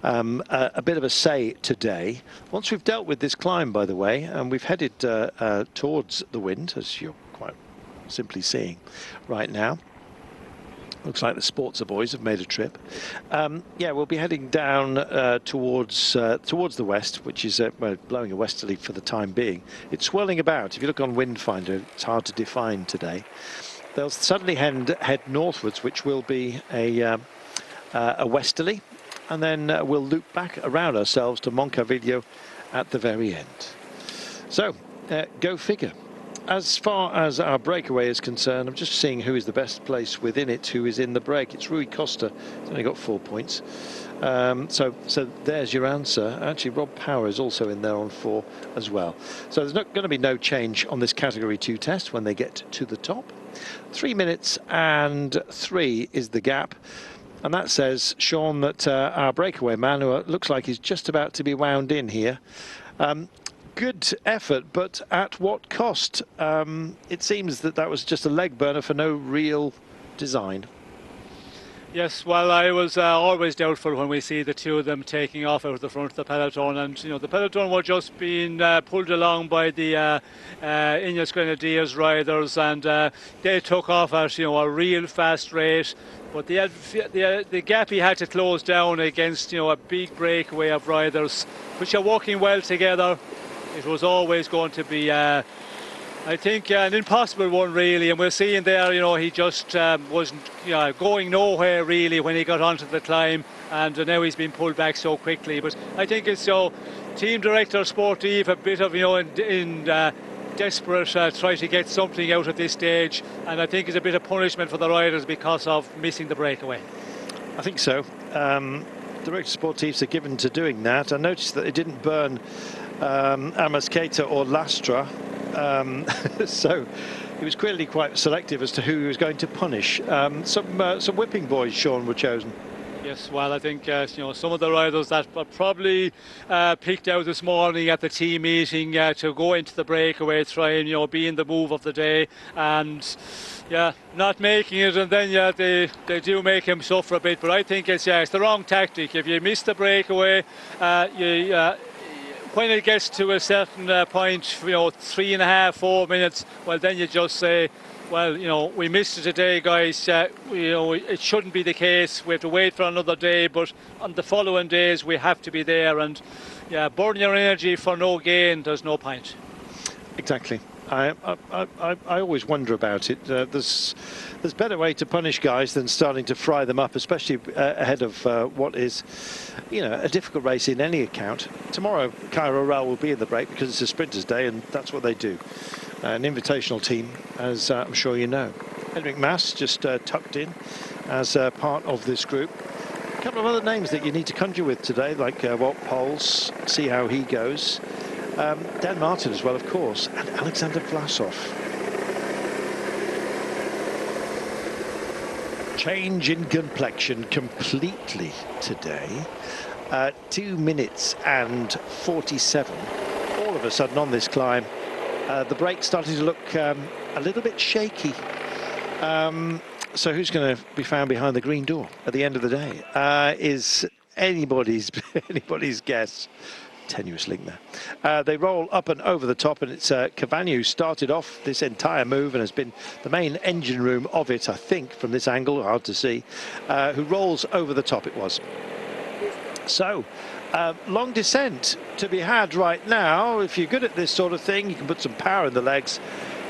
a bit of a say today. Once we've dealt with this climb, by the way, and we've headed towards the wind, as you're quite simply seeing right now. Looks like the Sportser boys have made a trip. Yeah, we'll be heading down towards the west, which is blowing a westerly for the time being. It's swirling about. If you look on Windfinder, it's hard to define today. They'll suddenly head northwards, which will be a westerly, and then we'll loop back around ourselves to Moncalvillo at the very end. So, go figure. As far as our breakaway is concerned, I'm just seeing who is the best place within it, who is in the break. It's Rui Costa. He's only got 4 points. So there's your answer. Actually, Rob Power is also in there on 4 as well. So there's not going to be no change on this Category 2 test when they get to the top. 3 minutes and 3 is the gap. And that says, Sean, that our breakaway man, who looks like he's just about to be wound in here, good effort, but at what cost? It seems that was just a leg burner for no real design. Yes, well, I was always doubtful when we see the two of them taking off out of the front of the peloton, and you know the peloton were just being pulled along by the Ineos Grenadiers riders, and they took off at a real fast rate. But the gap he had to close down against a big breakaway of riders, which are working well together. It was always going to be, I think, an impossible one, really. And we're seeing there, he just wasn't going nowhere, really, when he got onto the climb. And now he's been pulled back so quickly. But I think it's Team Director Sportive a bit of, desperate try to get something out of this stage. And I think it's a bit of punishment for the riders because of missing the breakaway. I think so. Director Sportives are given to doing that. I noticed that they didn't burn Amasqueta or Lastra, so he was clearly quite selective as to who he was going to punish. Some whipping boys, Sean, were chosen. Yes, well, I think some of the riders that were probably picked out this morning at the team meeting to go into the breakaway, try and be in the move of the day, and not making it, and then they do make him suffer a bit. But I think it's the wrong tactic. If you miss the breakaway, when it gets to a certain point, 3.5, 4 minutes, well, then you just say, well, we missed it today, guys. It shouldn't be the case. We have to wait for another day, but on the following days, we have to be there. And burn your energy for no gain. There's no point. Exactly. I always wonder about it. There's better way to punish guys than starting to fry them up, especially ahead of what is, a difficult race in any account. Tomorrow, Cairo Rail will be in the break because it's a sprinters' day, and that's what they do. An invitational team, as I'm sure you know. Henrik Mas just tucked in as part of this group. A couple of other names that you need to conjure with today, like Walt Poles, see how he goes. Dan Martin as well, of course, and Alexander Vlasov. Change in complexion completely today. 2 minutes and 47. All of a sudden on this climb, the brake started to look a little bit shaky. So who's going to be found behind the green door at the end of the day is anybody's guess. Tenuous link there. They roll up and over the top, and it's Cavani who started off this entire move and has been the main engine room of it, I think, from this angle, hard to see, who rolls over the top. It was. So, long descent to be had right now. If you're good at this sort of thing, you can put some power in the legs.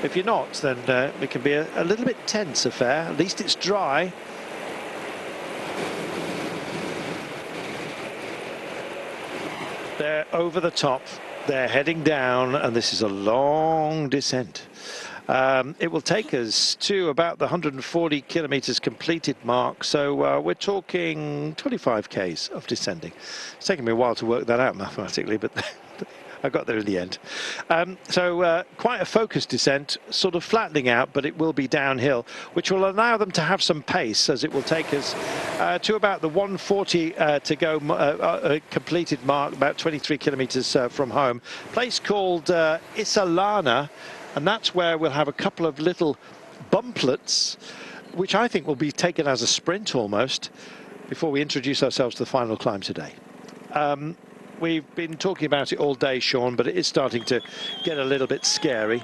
If you're not, then it can be a little bit tense affair. At least it's dry. They're over the top, they're heading down, and this is a long descent. It will take us to about the 140 kilometers completed mark, so we're talking 25 k's of descending. It's taken me a while to work that out mathematically, but I got there in the end. So quite a focused descent, sort of flattening out, but it will be downhill, which will allow them to have some pace, as it will take us to about the 140 to go completed mark, about 23 kilometers from home. Place called Isalana, and that's where we'll have a couple of little bumplets, which I think will be taken as a sprint almost, before we introduce ourselves to the final climb today. We've been talking about it all day, Sean, but it is starting to get a little bit scary.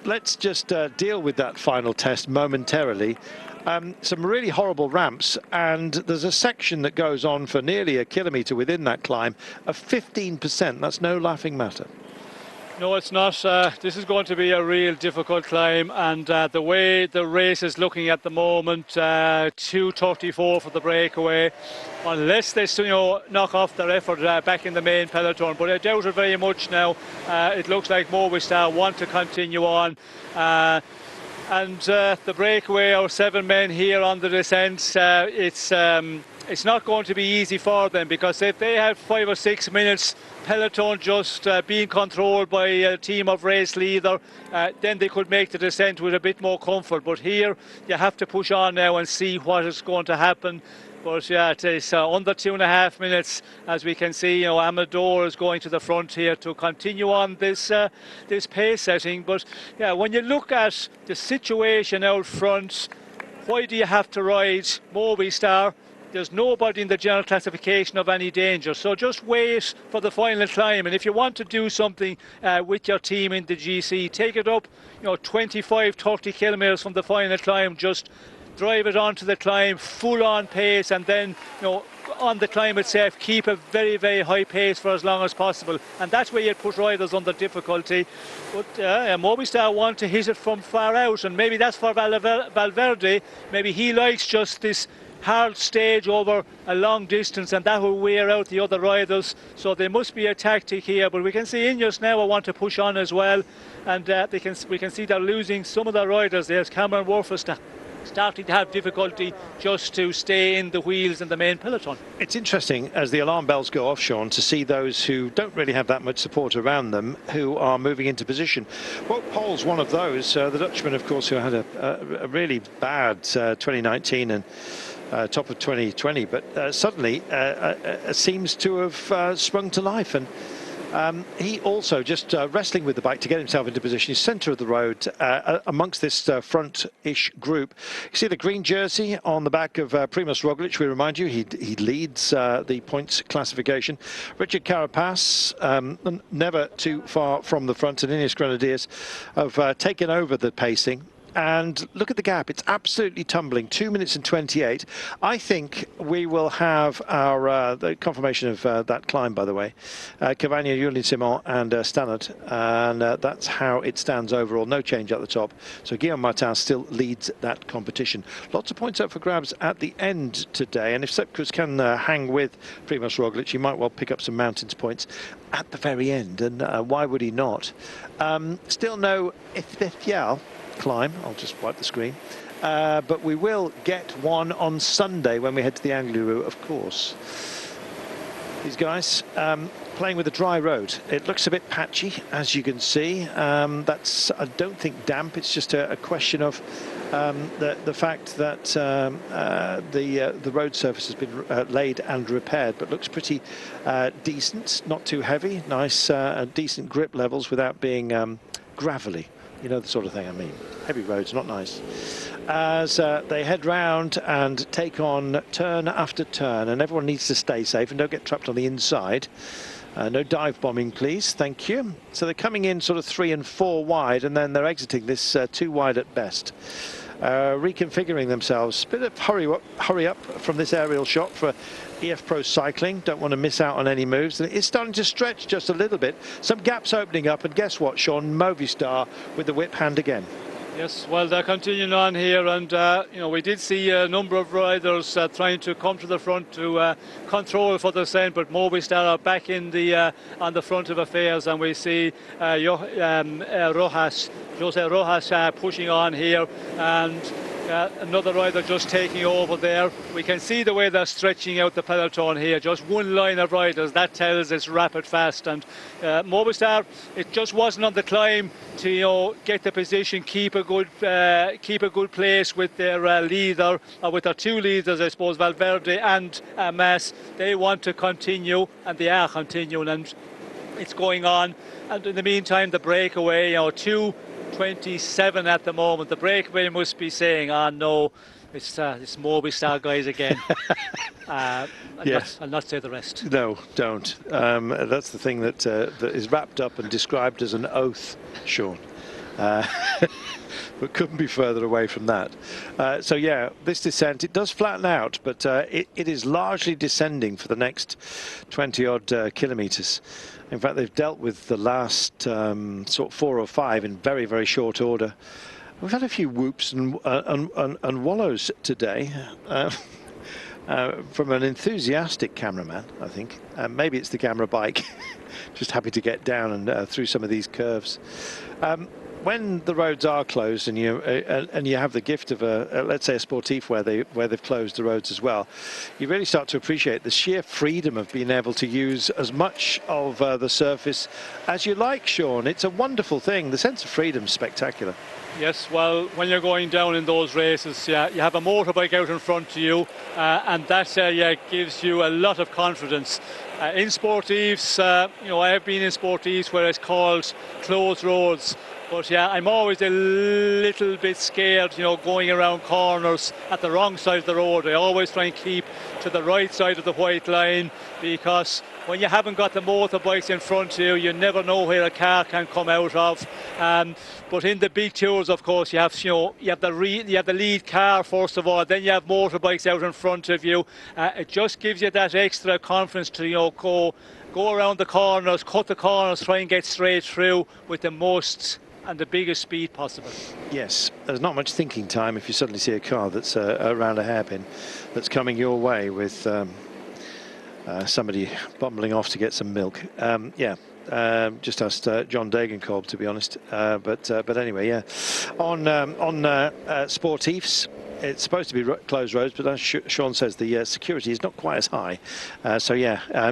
Let's just deal with that final test momentarily. Some really horrible ramps, and there's a section that goes on for nearly a kilometre within that climb of 15%. That's no laughing matter. No, it's not. This is going to be a real difficult climb, and the way the race is looking at the moment, 2:34 for the breakaway. Unless they, knock off their effort back in the main peloton, but I doubt it very much now. It looks like Movistar want to continue on. And the breakaway, our 7 men here on the descent, it's not going to be easy for them, because if they have 5 or 6 minutes peloton just being controlled by a team of race leader, then they could make the descent with a bit more comfort. But here you have to push on now and see what is going to happen. But yeah, it is under 2.5 minutes, as we can see. Amador is going to the front here to continue on this this pace setting. But yeah, when you look at the situation out front, why do you have to ride Movistar? There's nobody in the general classification of any danger, so just wait for the final climb. And if you want to do something with your team in the GC, take it up 25-30 kilometres from the final climb. Just drive it onto the climb, full on pace, and then on the climb itself keep a very, very high pace for as long as possible. And that's where you put riders under difficulty. But Movistar want to hit it from far out, and maybe that's for Valverde. Maybe he likes just this hard stage over a long distance, and that will wear out the other riders. So there must be a tactic here. But we can see Ineos now want to push on as well, and we can see they're losing some of their riders. There's Cameron Worth starting to have difficulty just to stay in the wheels in the main peloton. It's interesting, as the alarm bells go off, Sean, to see those who don't really have that much support around them who are moving into position. Well, Paul's one of those. The Dutchman, of course, who had a really bad 2019 and top of 2020, but suddenly seems to have sprung to life. And he also just wrestling with the bike to get himself into position. He's centre of the road amongst this front-ish group. You see the green jersey on the back of Primož Roglič. We remind you, he leads the points classification. Richard Carapaz, never too far from the front, and Ineos Grenadiers have taken over the pacing. And look at the gap, it's absolutely tumbling, 2 minutes and 28. I think we will have our the confirmation of that climb, by the way. Cavagna, Julien Simon and Stannard, and that's how it stands overall. No change at the top. So Guillaume Martin still leads that competition. Lots of points up for grabs at the end today, and if Sepp Kuss can hang with Primož Roglič, he might well pick up some mountains points at the very end, and why would he not? Still no Ifithel climb. I'll just wipe the screen, but we will get one on Sunday when we head to the Angliru, of course. These guys playing with a dry road. It looks a bit patchy, as you can see. That's, I don't think, damp. It's just a question of the fact that the road surface has been laid and repaired, but looks pretty decent, not too heavy, nice decent grip levels without being gravelly. You know the sort of thing I mean. Heavy roads, not nice. As they head round and take on turn after turn, and everyone needs to stay safe and don't get trapped on the inside. No dive bombing, please. Thank you. So they're coming in sort of 3 and 4 wide, and then they're exiting this 2 wide at best. Reconfiguring themselves. Bit of hurry up from this aerial shot for EF Pro Cycling. Don't want to miss out on any moves. And it's starting to stretch just a little bit. Some gaps opening up, and guess what, Sean? Movistar with the whip hand again. Yes, well, they're continuing on here, and we did see a number of riders trying to come to the front to control for the descent, but Movistar are back in the on the front of affairs, and we see Jose Rojas pushing on here, and another rider just taking over there. We can see the way they're stretching out the peloton here, just one line of riders. That tells it's rapid fast, and Movistar, it just wasn't on the climb to get the position, keep a good place with their leader, or with their 2 leaders, I suppose, Valverde and Mas. They want to continue, and they are continuing, and it's going on. And in the meantime, the breakaway, 2:27 at the moment. The breakaway must be saying, "Ah, no, it's Movistar guys again." Yes. I'll not say the rest. No, don't. That's the thing that is wrapped up and described as an oath, Sean. But couldn't be further away from that. So yeah, this descent, it does flatten out, but it is largely descending for the next 20 odd kilometres. In fact, they've dealt with the last sort of 4 or 5 in very, very short order. We've had a few whoops and wallows today from an enthusiastic cameraman, I think. Maybe it's the camera bike. Just happy to get down and through some of these curves. When the roads are closed and you have the gift of let's say a sportif where they've closed the roads as well, you really start to appreciate the sheer freedom of being able to use as much of the surface as you like, Sean. It's a wonderful thing. The sense of freedom is spectacular. Yes, well, when you're going down in those races, you have a motorbike out in front of you, and that gives you a lot of confidence. In sportives, I have been in sportives where it's called closed roads. But yeah, I'm always a little bit scared, going around corners at the wrong side of the road. I always try and keep to the right side of the white line, because when you haven't got the motorbikes in front of you, you never know where a car can come out of. But in the big tours, of course, you have the lead car first of all, then you have motorbikes out in front of you. It just gives you that extra confidence to go around the corners, cut the corners, try and get straight through with the most and the biggest speed possible. Yes, there's not much thinking time if you suddenly see a car that's around a hairpin that's coming your way with somebody bumbling off to get some milk. Just asked John Degenkolb, to be honest. But anyway, yeah. On sportifs, it's supposed to be closed roads, but as Sean says, the security is not quite as high.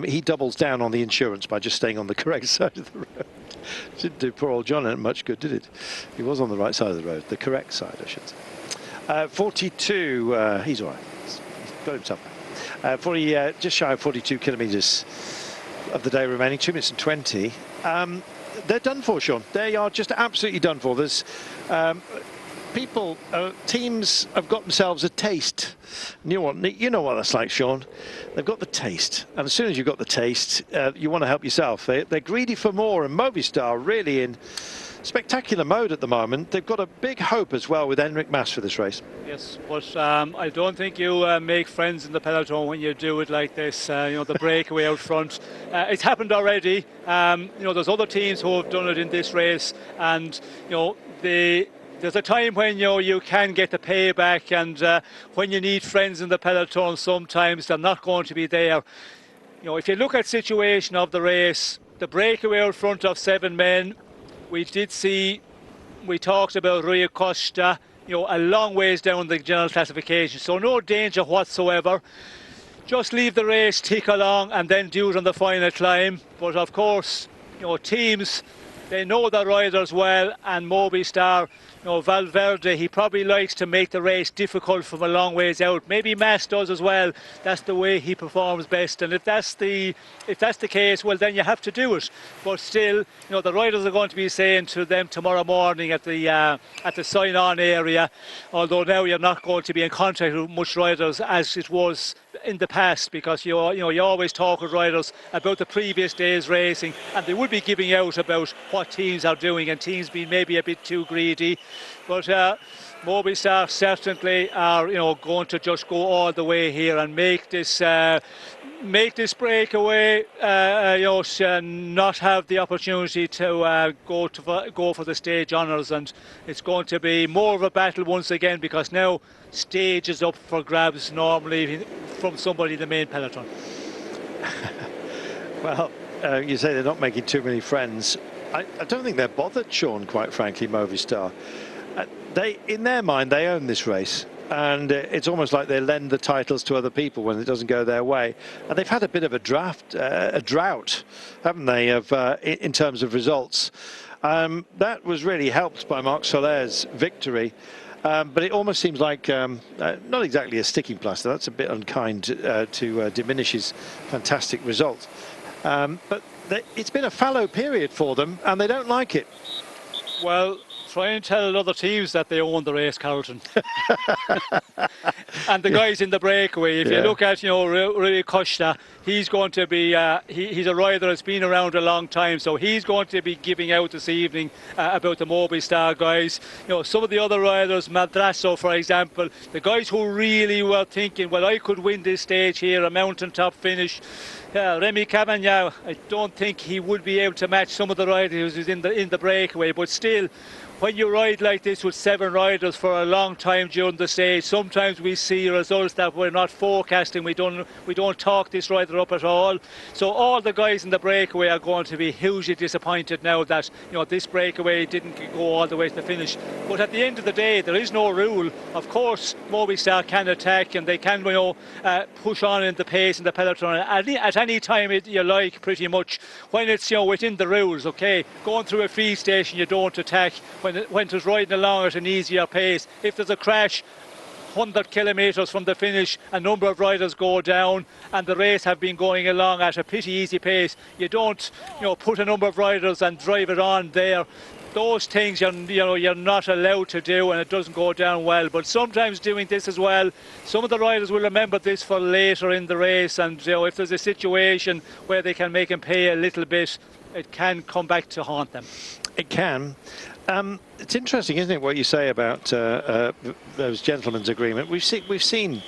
He doubles down on the insurance by just staying on the correct side of the road. Didn't do poor old John much good, did it? He was on the right side of the road, the correct side, I should say. 42, he's all right. He's got himself back. Just shy of 42 kilometres of the day remaining, 2 minutes and 20. They're done for, Sean. They are just absolutely done for. There's teams have got themselves a taste. You know what that's like, Sean. They've got the taste, and as soon as you've got the taste, you want to help yourself. They're greedy for more, and Movistar really in spectacular mode at the moment. They've got a big hope as well with Enric Mas for this race. Yes, but I don't think you make friends in the peloton when you do it like this. The breakaway out front. It's happened already. There's other teams who have done it in this race, and there's a time when you can get the payback, and when you need friends in the peloton, sometimes they're not going to be there. If you look at the situation of the race, the breakaway out front of 7 men, we talked about Rui Costa, a long ways down the general classification, so no danger whatsoever. Just leave the race tick along and then do it on the final climb. But of course, teams, they know their riders well, and Movistar, Valverde, he probably likes to make the race difficult from a long ways out. Maybe Mas does as well. That's the way he performs best. And if that's the case, well, then you have to do it. But still, the riders are going to be saying to them tomorrow morning at the sign-on area, although now you're not going to be in contact with much riders as it was in the past, because you always talk with riders about the previous day's racing, and they would be giving out about what teams are doing, and teams being maybe a bit too greedy. But Movistar certainly are going to just go all the way here and make this breakaway, not have the opportunity to go for the stage honours, and it's going to be more of a battle once again, because now stage is up for grabs normally from somebody in the main peloton. Well, you say they're not making too many friends. I don't think they're bothered, Sean, quite frankly, Movistar. In their mind, they own this race, and it's almost like they lend the titles to other people when it doesn't go their way. And they've had a bit of a drought, haven't they, in terms of results. That was really helped by Marc Soler's victory. But it almost seems like not exactly a sticking plaster. That's a bit unkind to diminish his fantastic result. But it's been a fallow period for them, and they don't like it. Well, try and tell other teams that they own the race, Carlton. And the guys in the breakaway, if you look at Rui Costa, he's going to be he's a rider that's been around a long time, so he's going to be giving out this evening about the Movistar guys. Some of the other riders, Madrazo for example, the guys who really were thinking, well, I could win this stage here, a mountaintop finish. Yeah, Remy Cavagna, I don't think he would be able to match some of the riders who's in the breakaway, but still, when you ride like this with 7 riders for a long time during the stage, sometimes we see results that we're not forecasting. We don't talk this rider up at all. So all the guys in the breakaway are going to be hugely disappointed now that this breakaway didn't go all the way to the finish. But at the end of the day, there is no rule. Of course, Movistar can attack and they can push on in the pace in the peloton at any time you like, pretty much, when it's within the rules. Okay, going through a feed station, you don't attack. When it's riding along at an easier pace, if there's a crash 100 kilometres from the finish, a number of riders go down and the race have been going along at a pretty easy pace, you don't put a number of riders and drive it on there. Those things you're not allowed to do, and it doesn't go down well. But sometimes doing this as well, some of the riders will remember this for later in the race, and if there's a situation where they can make them pay a little bit, it can come back to haunt them. It can. It's interesting, isn't it, what you say about those gentlemen's agreement. We've seen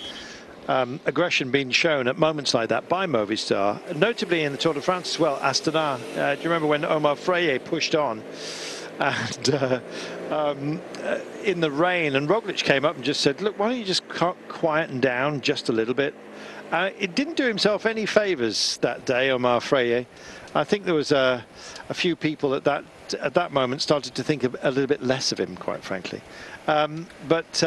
aggression being shown at moments like that by Movistar, notably in the Tour de France as well. Astana, do you remember when Omar Freire pushed on and in the rain, and Roglic came up and just said, look, why don't you just quieten down just a little bit? It didn't do himself any favours that day, Omar Freire. I think there was a few people at that moment started to think a little bit less of him, quite frankly. But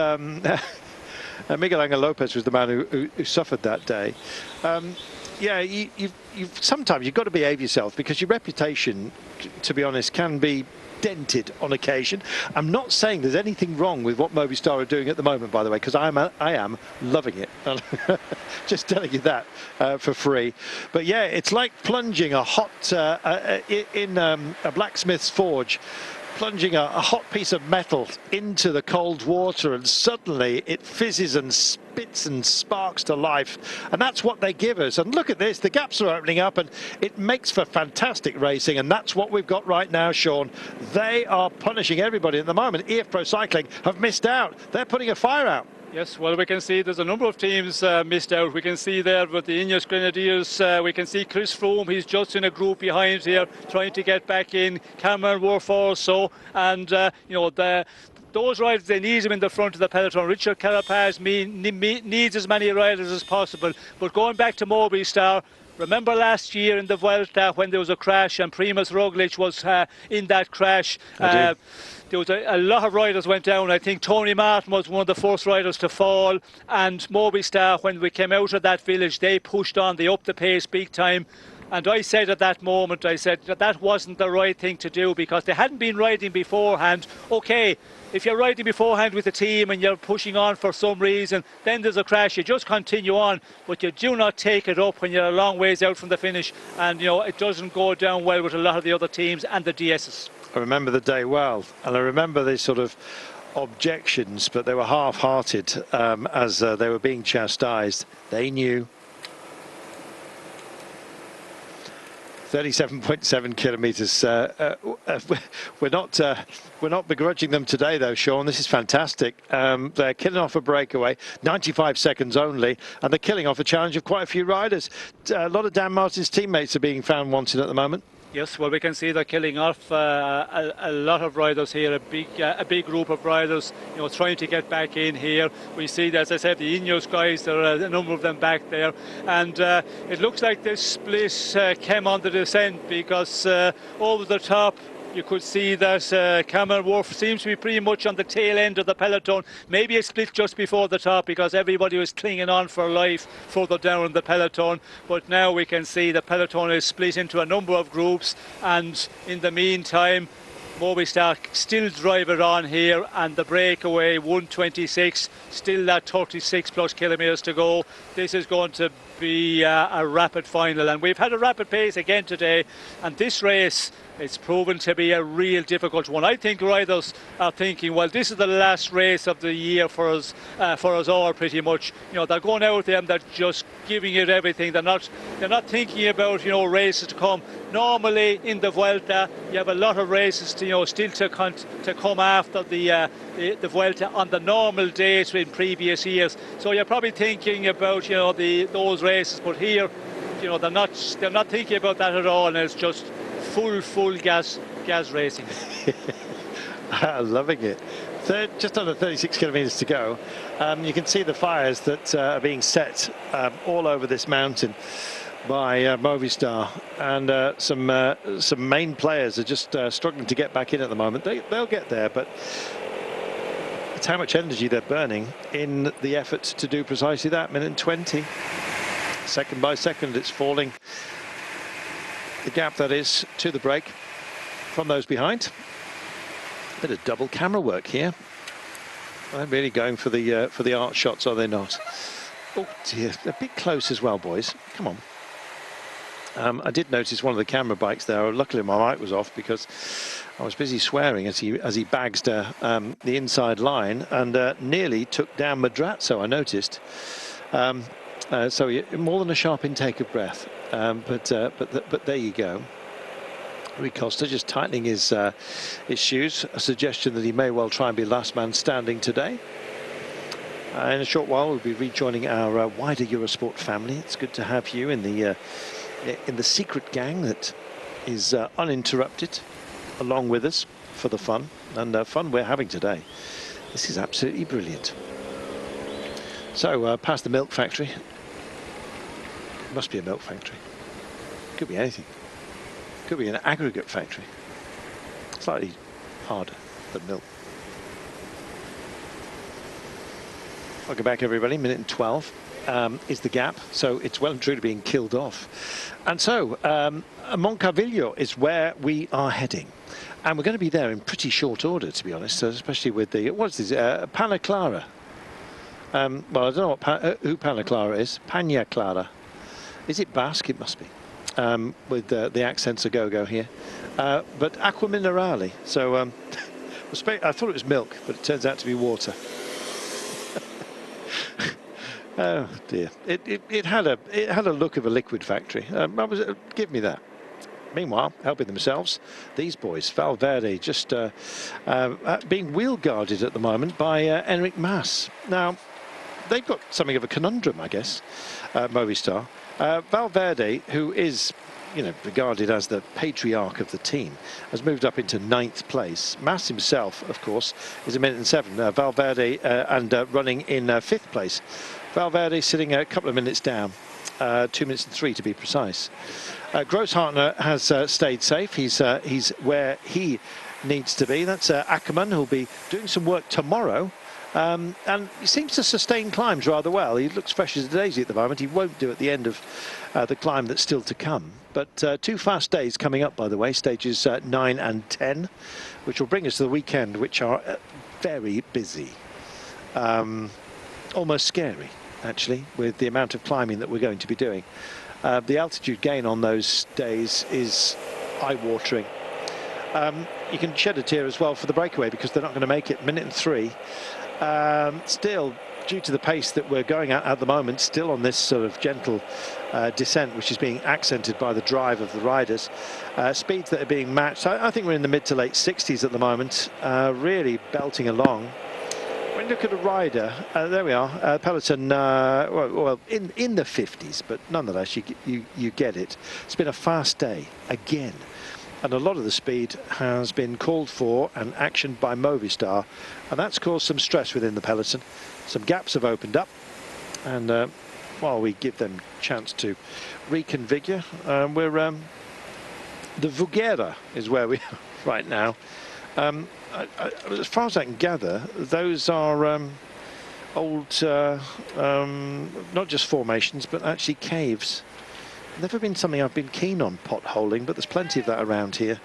Miguel Angel Lopez was the man who suffered that day. Yeah, sometimes you've got to behave yourself, because your reputation, to be honest, can be dented on occasion. I'm not saying there's anything wrong with what Movistar are doing at the moment, by the way, because I am loving it. Just telling you that for free. But yeah, it's like plunging a hot in a blacksmith's forge, plunging a hot piece of metal into the cold water, and suddenly it fizzes and spits and sparks to life. And that's what they give us. And look at this, the gaps are opening up and it makes for fantastic racing, and that's what we've got right now, Sean. They are punishing everybody at the moment. EF Pro Cycling have missed out. They're putting a fire out. Yes, well, we can see there's a number of teams missed out. We can see there with the Ineos Grenadiers, we can see Chris Froome, he's just in a group behind here, trying to get back in. Cameron Wurf also, and those riders, they need him in the front of the peloton. Richard Carapaz needs as many riders as possible. But going back to Movistar, remember last year in the Vuelta when there was a crash and Primož Roglic was in that crash? There was a lot of riders went down. I think Tony Martin was one of the first riders to fall, and Movistar, when we came out of that village, they pushed on, they upped the pace big time. And I said at that moment, I said that wasn't the right thing to do, because they hadn't been riding beforehand. Okay, if you're riding beforehand with a team and you're pushing on for some reason, then there's a crash, you just continue on, but you do not take it up when you're a long ways out from the finish, and it doesn't go down well with a lot of the other teams and the DSs. I remember the day well, and I remember these sort of objections, but they were half-hearted as they were being chastised. They knew. 37.7 kilometres. We're not begrudging them today, though, Sean. This is fantastic. They're killing off a breakaway, 95 seconds only, and they're killing off a challenge of quite a few riders. A lot of Dan Martin's teammates are being found wanted at the moment. Yes, well, we can see they're killing off a lot of riders here, a big group of riders, trying to get back in here. We see, as I said, the Ineos guys, there are a number of them back there, and it looks like this split came on the descent, because over the top you could see that Cameron Wurf seems to be pretty much on the tail end of the peloton. Maybe a split just before the top, because everybody was clinging on for life further down in the peloton. But now we can see the peloton is split into a number of groups, and in the meantime Movistar still drive it on here, and the breakaway 1:26, still that 36 plus kilometres to go. This is going to be a rapid final, and we've had a rapid pace again today, and this race, it's proven to be a real difficult one. I think riders are thinking, well, this is the last race of the year for us all, pretty much. They're going out there and they're just giving it everything. They're not thinking about races to come. Normally in the Vuelta, you have a lot of races to still to come after the Vuelta on the normal days in previous years. So you're probably thinking about those races, but here you know, they're not thinking about that at all, and it's just full gas racing. Loving it. Just under 36 kilometres to go. You can see the fires that are being set all over this mountain by Movistar, and some main players are just struggling to get back in at the moment. They'll get there, but it's how much energy they're burning in the effort to do precisely that. Minute and 20, second by second, it's falling. The gap, that is, to the break from those behind. Bit of double camera work here. They're really going for the art shots, are they not? Oh dear, a bit close as well, boys. Come on. I did notice one of the camera bikes there. Luckily my mic was off because I was busy swearing as he bags the inside line and nearly took down Madrazo, I noticed. So more than a sharp intake of breath. But there you go. Rui Costa just tightening his shoes, a suggestion that he may well try and be last man standing today. In a short while we'll be rejoining our wider Eurosport family. It's good to have you in the secret gang that is uninterrupted along with us for the fun, and fun we're having today. This is absolutely brilliant. So past the milk factory. Must be a milk factory. Could be anything. Could be an aggregate factory. Slightly harder than milk. Welcome back, everybody. Minute and 12 is the gap, so it's well and truly being killed off. And so Moncalvillo is where we are heading, and we're going to be there in pretty short order, to be honest, especially with the what's this Pana Clara. Well, I don't know who Pana Clara is. Pana Clara. Is it Basque? It must be. With the accents a go-go here. But Aqua Minerale. So I thought it was milk, but it turns out to be water. Oh dear. It had a look of a liquid factory. Give me that. Meanwhile, helping themselves, these boys, Valverde, just being wheel guarded at the moment by Enric Mas. Now, they've got something of a conundrum, I guess, Movistar. Valverde, who is, you know, regarded as the patriarch of the team, has moved up into 9th place. Mas himself, of course, is a minute and 7. Valverde and running in 5th place. Valverde sitting a couple of minutes down, 2 minutes and 3 to be precise. Grosshartner has stayed safe. He's where he needs to be. That's Ackermann, who'll be doing some work tomorrow. And he seems to sustain climbs rather well. He looks fresh as a daisy at the moment. He won't do at the end of the climb that's still to come. But 2 fast days coming up, by the way, stages 9 and 10, which will bring us to the weekend, which are very busy. Almost scary, actually, with the amount of climbing that we're going to be doing. The altitude gain on those days is eye-watering. You can shed a tear as well for the breakaway because they're not going to make it. Minute and 3. Still, due to the pace that we're going at the moment, still on this sort of gentle descent, which is being accented by the drive of the riders. Speeds that are being matched. I think we're in the mid to late 60s at the moment, really belting along. When you look at a rider, there we are, peloton, well, in the 50s, but nonetheless, you get it. It's been a fast day again. And a lot of the speed has been called for and actioned by Movistar, and that's caused some stress within the peloton. Some gaps have opened up, and while we give them a chance to reconfigure, the Vuelta is where we are right now. As far as I can gather, those are old, not just formations, but actually caves. Never been something I've been keen on, potholing, but there's plenty of that around here.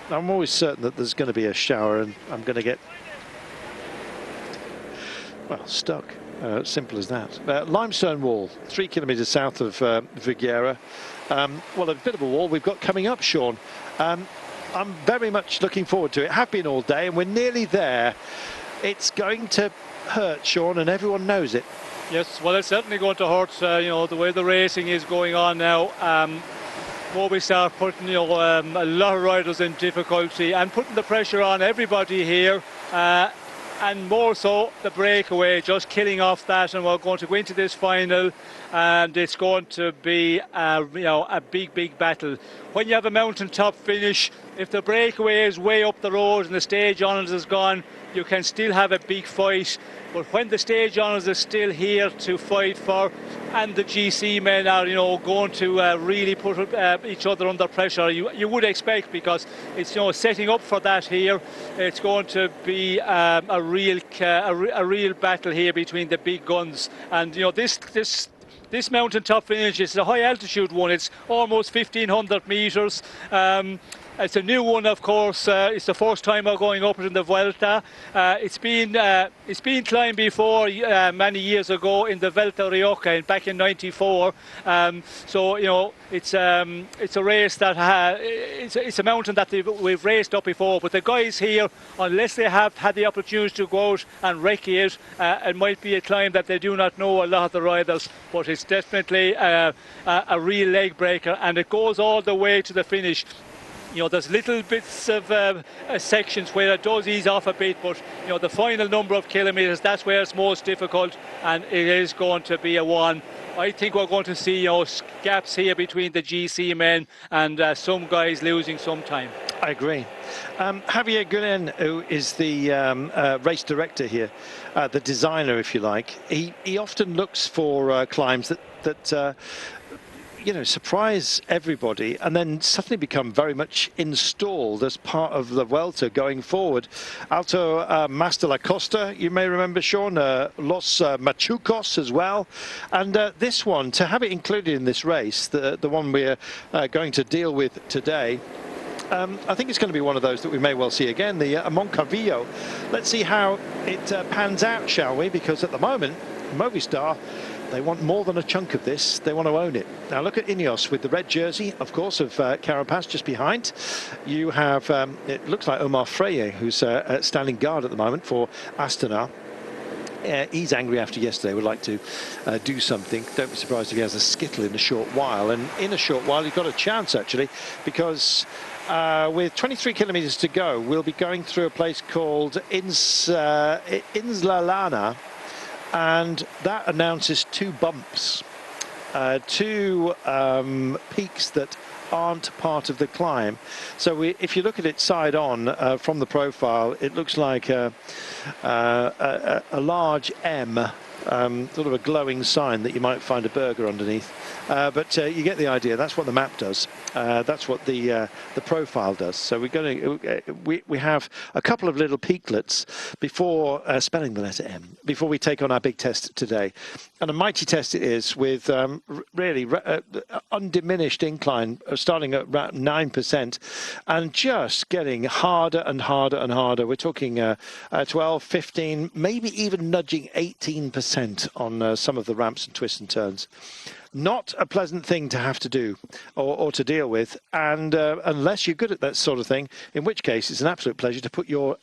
I'm always certain that there's going to be a shower and I'm going to get, well, stuck. Simple as that. Limestone wall, 3 kilometres south of Vuelta. Well, a bit of a wall we've got coming up, Sean. I'm very much looking forward to it. Have been all day, and we're nearly there. It's going to hurt, Sean, and everyone knows it. Yes, well, it's certainly going to hurt, you know, the way the racing is going on now. Movistar putting, you know, a lot of riders in difficulty and putting the pressure on everybody here. and more so the breakaway, just killing off that, and we're going to go into this final, and it's going to be a big battle. When you have a mountaintop finish, if the breakaway is way up the road and the stage honours is gone, you can still have a big fight. But when the stage honours is still here to fight for, and the GC men are, going to really put each other under pressure, you would expect, because it's, setting up for that here. It's going to be a real battle here between the big guns. And this mountaintop finish is a high altitude one. It's almost 1,500 metres. It's a new one, of course. It's the first time we're going up it in the Vuelta. It's been climbed before many years ago in the Vuelta Rioja back in '94. So it's a race that it's a mountain that we've raced up before. But the guys here, unless they have had the opportunity to go out and recce it might be a climb that they do not know, a lot of the riders. But it's definitely a real leg breaker, and it goes all the way to the finish. There's little bits of sections where it does ease off a bit, but the final number of kilometres, that's where it's most difficult, and it is going to be a one. I think we're going to see gaps here between the GC men, and some guys losing some time. I agree. Javier Gulen, who is the race director here, the designer, if you like, he often looks for climbs that surprise everybody and then suddenly become very much installed as part of the Vuelta going forward. Alto, Mas de la Costa, you may remember, Sean, Los Machucos as well. And this one, to have it included in this race, the one we're going to deal with today, I think it's going to be one of those that we may well see again, the Moncalvillo. Let's see how it pans out, shall we? Because at the moment, Movistar, they want more than a chunk of this. They want to own it. Now look at Ineos with the red jersey, of course, of Carapaz just behind. You have, it looks like Omar Freire, who's standing guard at the moment for Astana. He's angry after yesterday, would like to do something. Don't be surprised if he has a skittle in a short while. And in a short while, he's got a chance, actually, because with 23 kilometres to go, we'll be going through a place called Inslalana. And that announces two bumps, two peaks that aren't part of the climb. So if you look at it side on from the profile, it looks like a large M, sort of a glowing sign that you might find a burger underneath. But you get the idea. That's what the map does. That's what the profile does. So we have a couple of little peaklets before spelling the letter M, before we take on our big test today. And a mighty test it is, with really undiminished incline, starting at around 9%, and just getting harder and harder and harder. We're talking 12, 15, maybe even nudging 18% on some of the ramps and twists and turns. Not a pleasant thing to have to do or to deal with, and unless you're good at that sort of thing, in which case it's an absolute pleasure to put your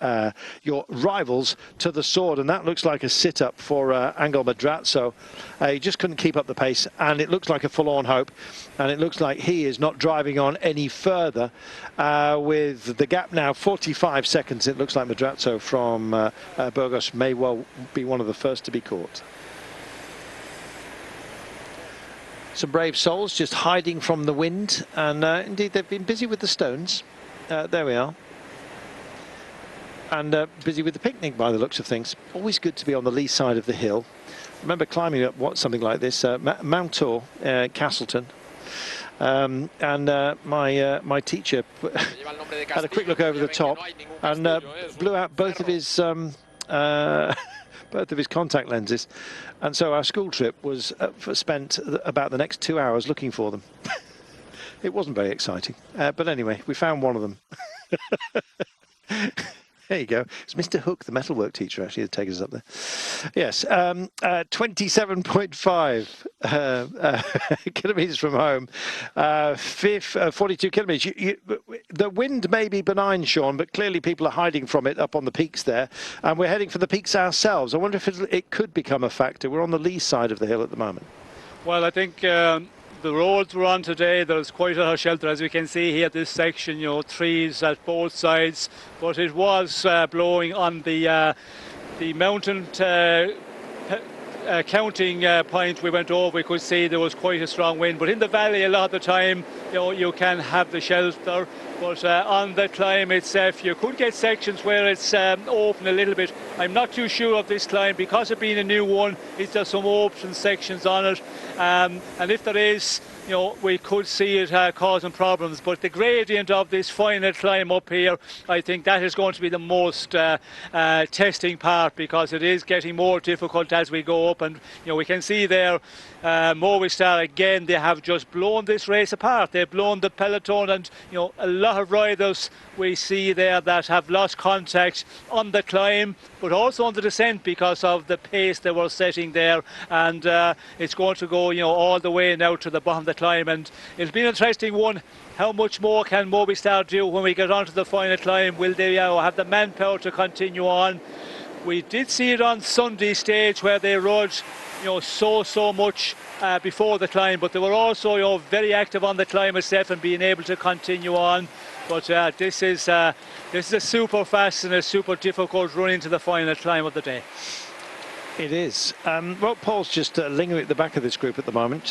rivals to the sword. And that looks like a sit-up for Angel Madrazo. He just couldn't keep up the pace, and it looks like a forlorn hope, and it looks like he is not driving on any further. With the gap now 45 seconds, it looks like Madrazo from Burgos may well be one of the first to be caught. Some brave souls just hiding from the wind, and indeed they've been busy with the stones. There we are. And busy with the picnic by the looks of things. Always good to be on the lee side of the hill. Remember climbing up something like this, Mount Tor, Castleton. And my teacher had a quick look over the top and blew out both of his contact lenses, and so our school trip was spent about the next 2 hours looking for them. It wasn't very exciting, but anyway, we found one of them. There you go. It's Mr. Hook, the metalwork teacher, actually, that takes us up there. Yes, 27.5 kilometres from home, 42 kilometres. The wind may be benign, Sean, but clearly people are hiding from it up on the peaks there, and we're heading for the peaks ourselves. I wonder if it could become a factor. We're on the lee side of the hill at the moment. Well, I think the roads we're on today, there's quite a shelter, as we can see here, this section, trees at both sides, but it was blowing on the the mountain counting point we went over, we could see there was quite a strong wind, but in the valley a lot of the time, you know, you can have the shelter, but on the climb itself you could get sections where it's open a little bit. I'm not too sure of this climb because of being a new one. Is there some open sections on it, and if there is, you know, we could see it causing problems, but the gradient of this final climb up here, I think that is going to be the most testing part, because it is getting more difficult as we go up. And you know, we can see there Movistar again, they have just blown this race apart. They've blown the peloton, and you know, a lot of riders we see there that have lost contact on the climb but also on the descent because of the pace they were setting there, and it's going to go, you know, all the way now to the bottom of the climb. And it'll be an interesting one. How much more can Movistar do when we get onto the final climb? Will they have the manpower to continue on? We did see it on Sunday stage where they rode, you know, so much before the climb, but they were also, you know, very active on the climb itself and being able to continue on. But this is a super fast and a super difficult run into the final climb of the day. It is. Well, Paul's just lingering at the back of this group at the moment,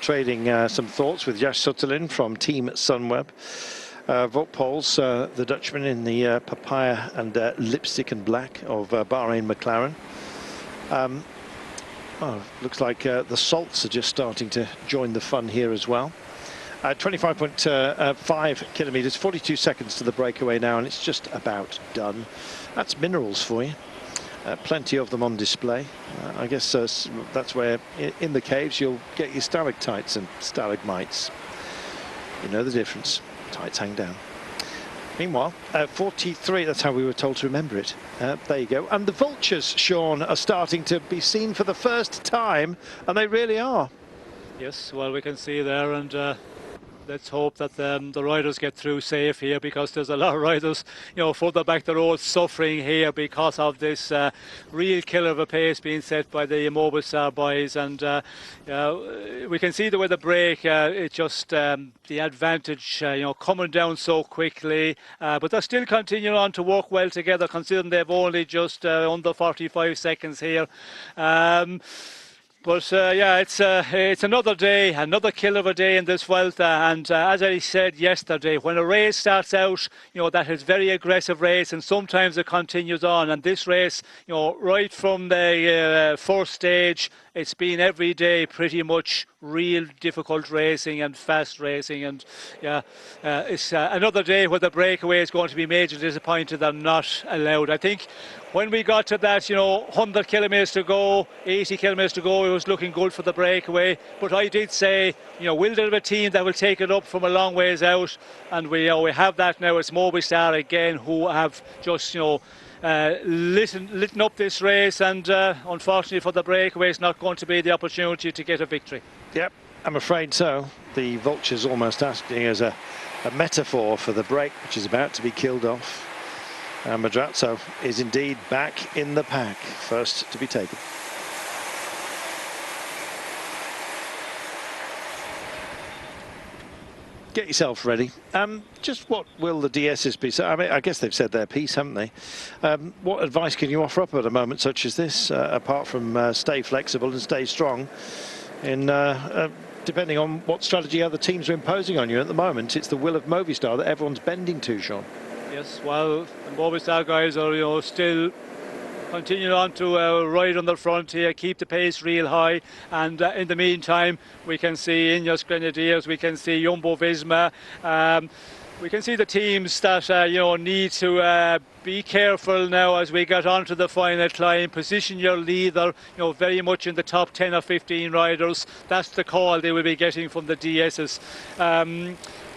trading some thoughts with Jash Sutterlin from Team Sunweb. Wout Poels, the Dutchman in the papaya and lipstick and black of Bahrain McLaren. Looks like the salts are just starting to join the fun here as well. 25.5 kilometres, 42 seconds to the breakaway now, and it's just about done. That's minerals for you. Plenty of them on display. I guess that's where in the caves you'll get your stalactites and stalagmites. You know the difference. Tights hang down. Meanwhile, 43, that's how we were told to remember it. There you go. And the vultures, Sean, are starting to be seen for the first time, and they really are. Yes, well, we can see there, and let's hope that the riders get through safe here, because there's a lot of riders, you know, further back the road suffering here because of this real killer of a pace being set by the Movistar boys. And we can see the way the break, it's just the advantage, you know, coming down so quickly, but they're still continuing on to work well together, considering they've only just under 45 seconds here. But yeah, it's another day, another killer of a day in this Vuelta. And as I said yesterday, when a race starts out, you know, that is very aggressive race, and sometimes it continues on. And this race, you know, right from the first stage, it's been every day pretty much real difficult racing and fast racing. And yeah, it's another day where the breakaway is going to be major disappointed they're not allowed. I think when we got to that, you know, 100 kilometres to go, 80 kilometres to go, it was looking good for the breakaway. But I did say, you know, will there be a team that will take it up from a long ways out? And we have that now. It's Movistar again, who have just, you know, lit up this race, and unfortunately for the breakaway, it's not going to be the opportunity to get a victory. Yep, I'm afraid so. The vultures almost acting as a metaphor for the break, which is about to be killed off. And Madrazo is indeed back in the pack, first to be taken. Get yourself ready. Just what will the DSs be? So, I mean, I guess they've said their piece, haven't they? What advice can you offer up at a moment such as this, apart from stay flexible and stay strong? In depending on what strategy other teams are imposing on you at the moment, it's the will of Movistar that everyone's bending to, Sean. Yes, well, the Movistar guys are, you know, still continuing on to ride on the front here, keep the pace real high, and in the meantime we can see Ineos Grenadiers, we can see Jumbo Visma, we can see the teams that you know, need to be careful now as we get onto the final climb. Position your leader, you know, very much in the top 10 or 15 riders. That's the call they will be getting from the DSs.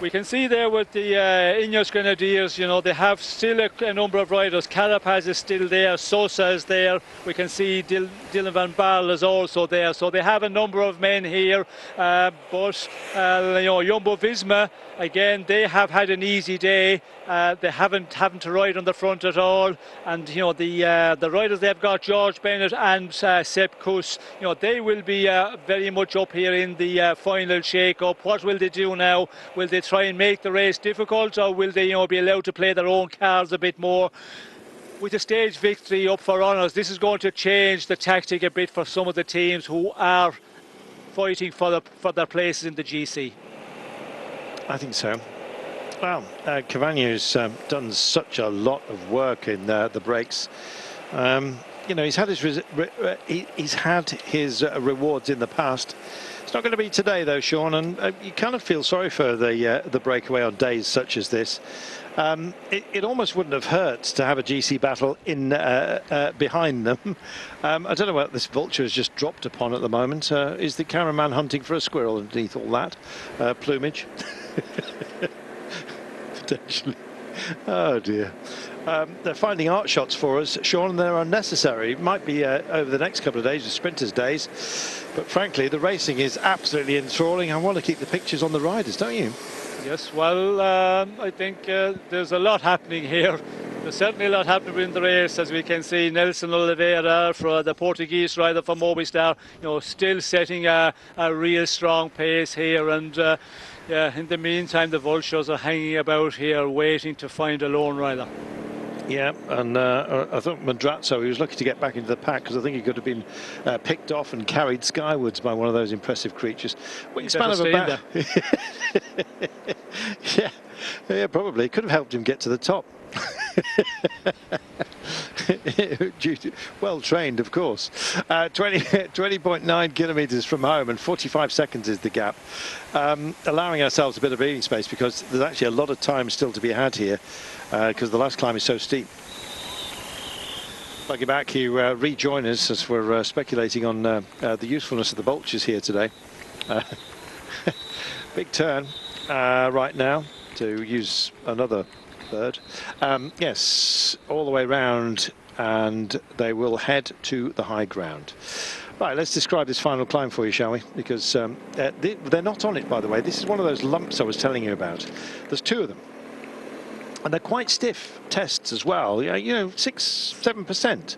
We can see there with the Ineos Grenadiers, you know, they have still a number of riders. Carapaz is still there, Sosa is there. We can see Dylan van Baarle is also there. So they have a number of men here. But you know, Jumbo Visma, again, they have had an easy day. They haven't to ride on the front at all. And you know, the riders they've got, George Bennett and Sepp Kuss, you know, they will be very much up here in the final shake-up. What will they do now? Will they try and make the race difficult, or will they, you know, be allowed to play their own cards a bit more? with a stage victory up for honours, this is going to change the tactic a bit for some of the teams who are fighting for their places in the GC. I think so. Well, Cavagno's done such a lot of work in the breaks. You know, he's had his rewards in the past. It's not going to be today, though, Sean. And you kind of feel sorry for the breakaway on days such as this. It almost wouldn't have hurt to have a GC battle in behind them. I don't know what this vulture has just dropped upon at the moment. Is the cameraman hunting for a squirrel underneath all that plumage? Potentially. Oh dear. They're finding art shots for us, Sean, and they're unnecessary. It might be over the next couple of days, the sprinters' days, but frankly, the racing is absolutely enthralling. I want to keep the pictures on the riders, don't you? Yes, well, I think there's a lot happening here. There's certainly a lot happening in the race, as we can see. Nelson Oliveira, for the Portuguese rider for Movistar, you know, still setting a real strong pace here, and yeah, in the meantime, the vultures are hanging about here, waiting to find a lone rider. Yeah, and I thought Mandrazzo, he was lucky to get back into the pack, because I think he could have been picked off and carried skywards by one of those impressive creatures. Wingspan of about yeah, probably could have helped him get to the top. Well trained, of course. 20.9 kilometres from home, and 45 seconds is the gap, allowing ourselves a bit of breathing space, because there's actually a lot of time still to be had here, because the last climb is so steep. Buggy back, you rejoin us as we're speculating on the usefulness of the vultures here today. Big turn right now, to use another third. Yes, all the way round, and they will head to the high ground. Right, let's describe this final climb for you, shall we? Because they're not on it, by the way. This is one of those lumps I was telling you about. There's two of them, and they're quite stiff tests as well. You know, 6-7%.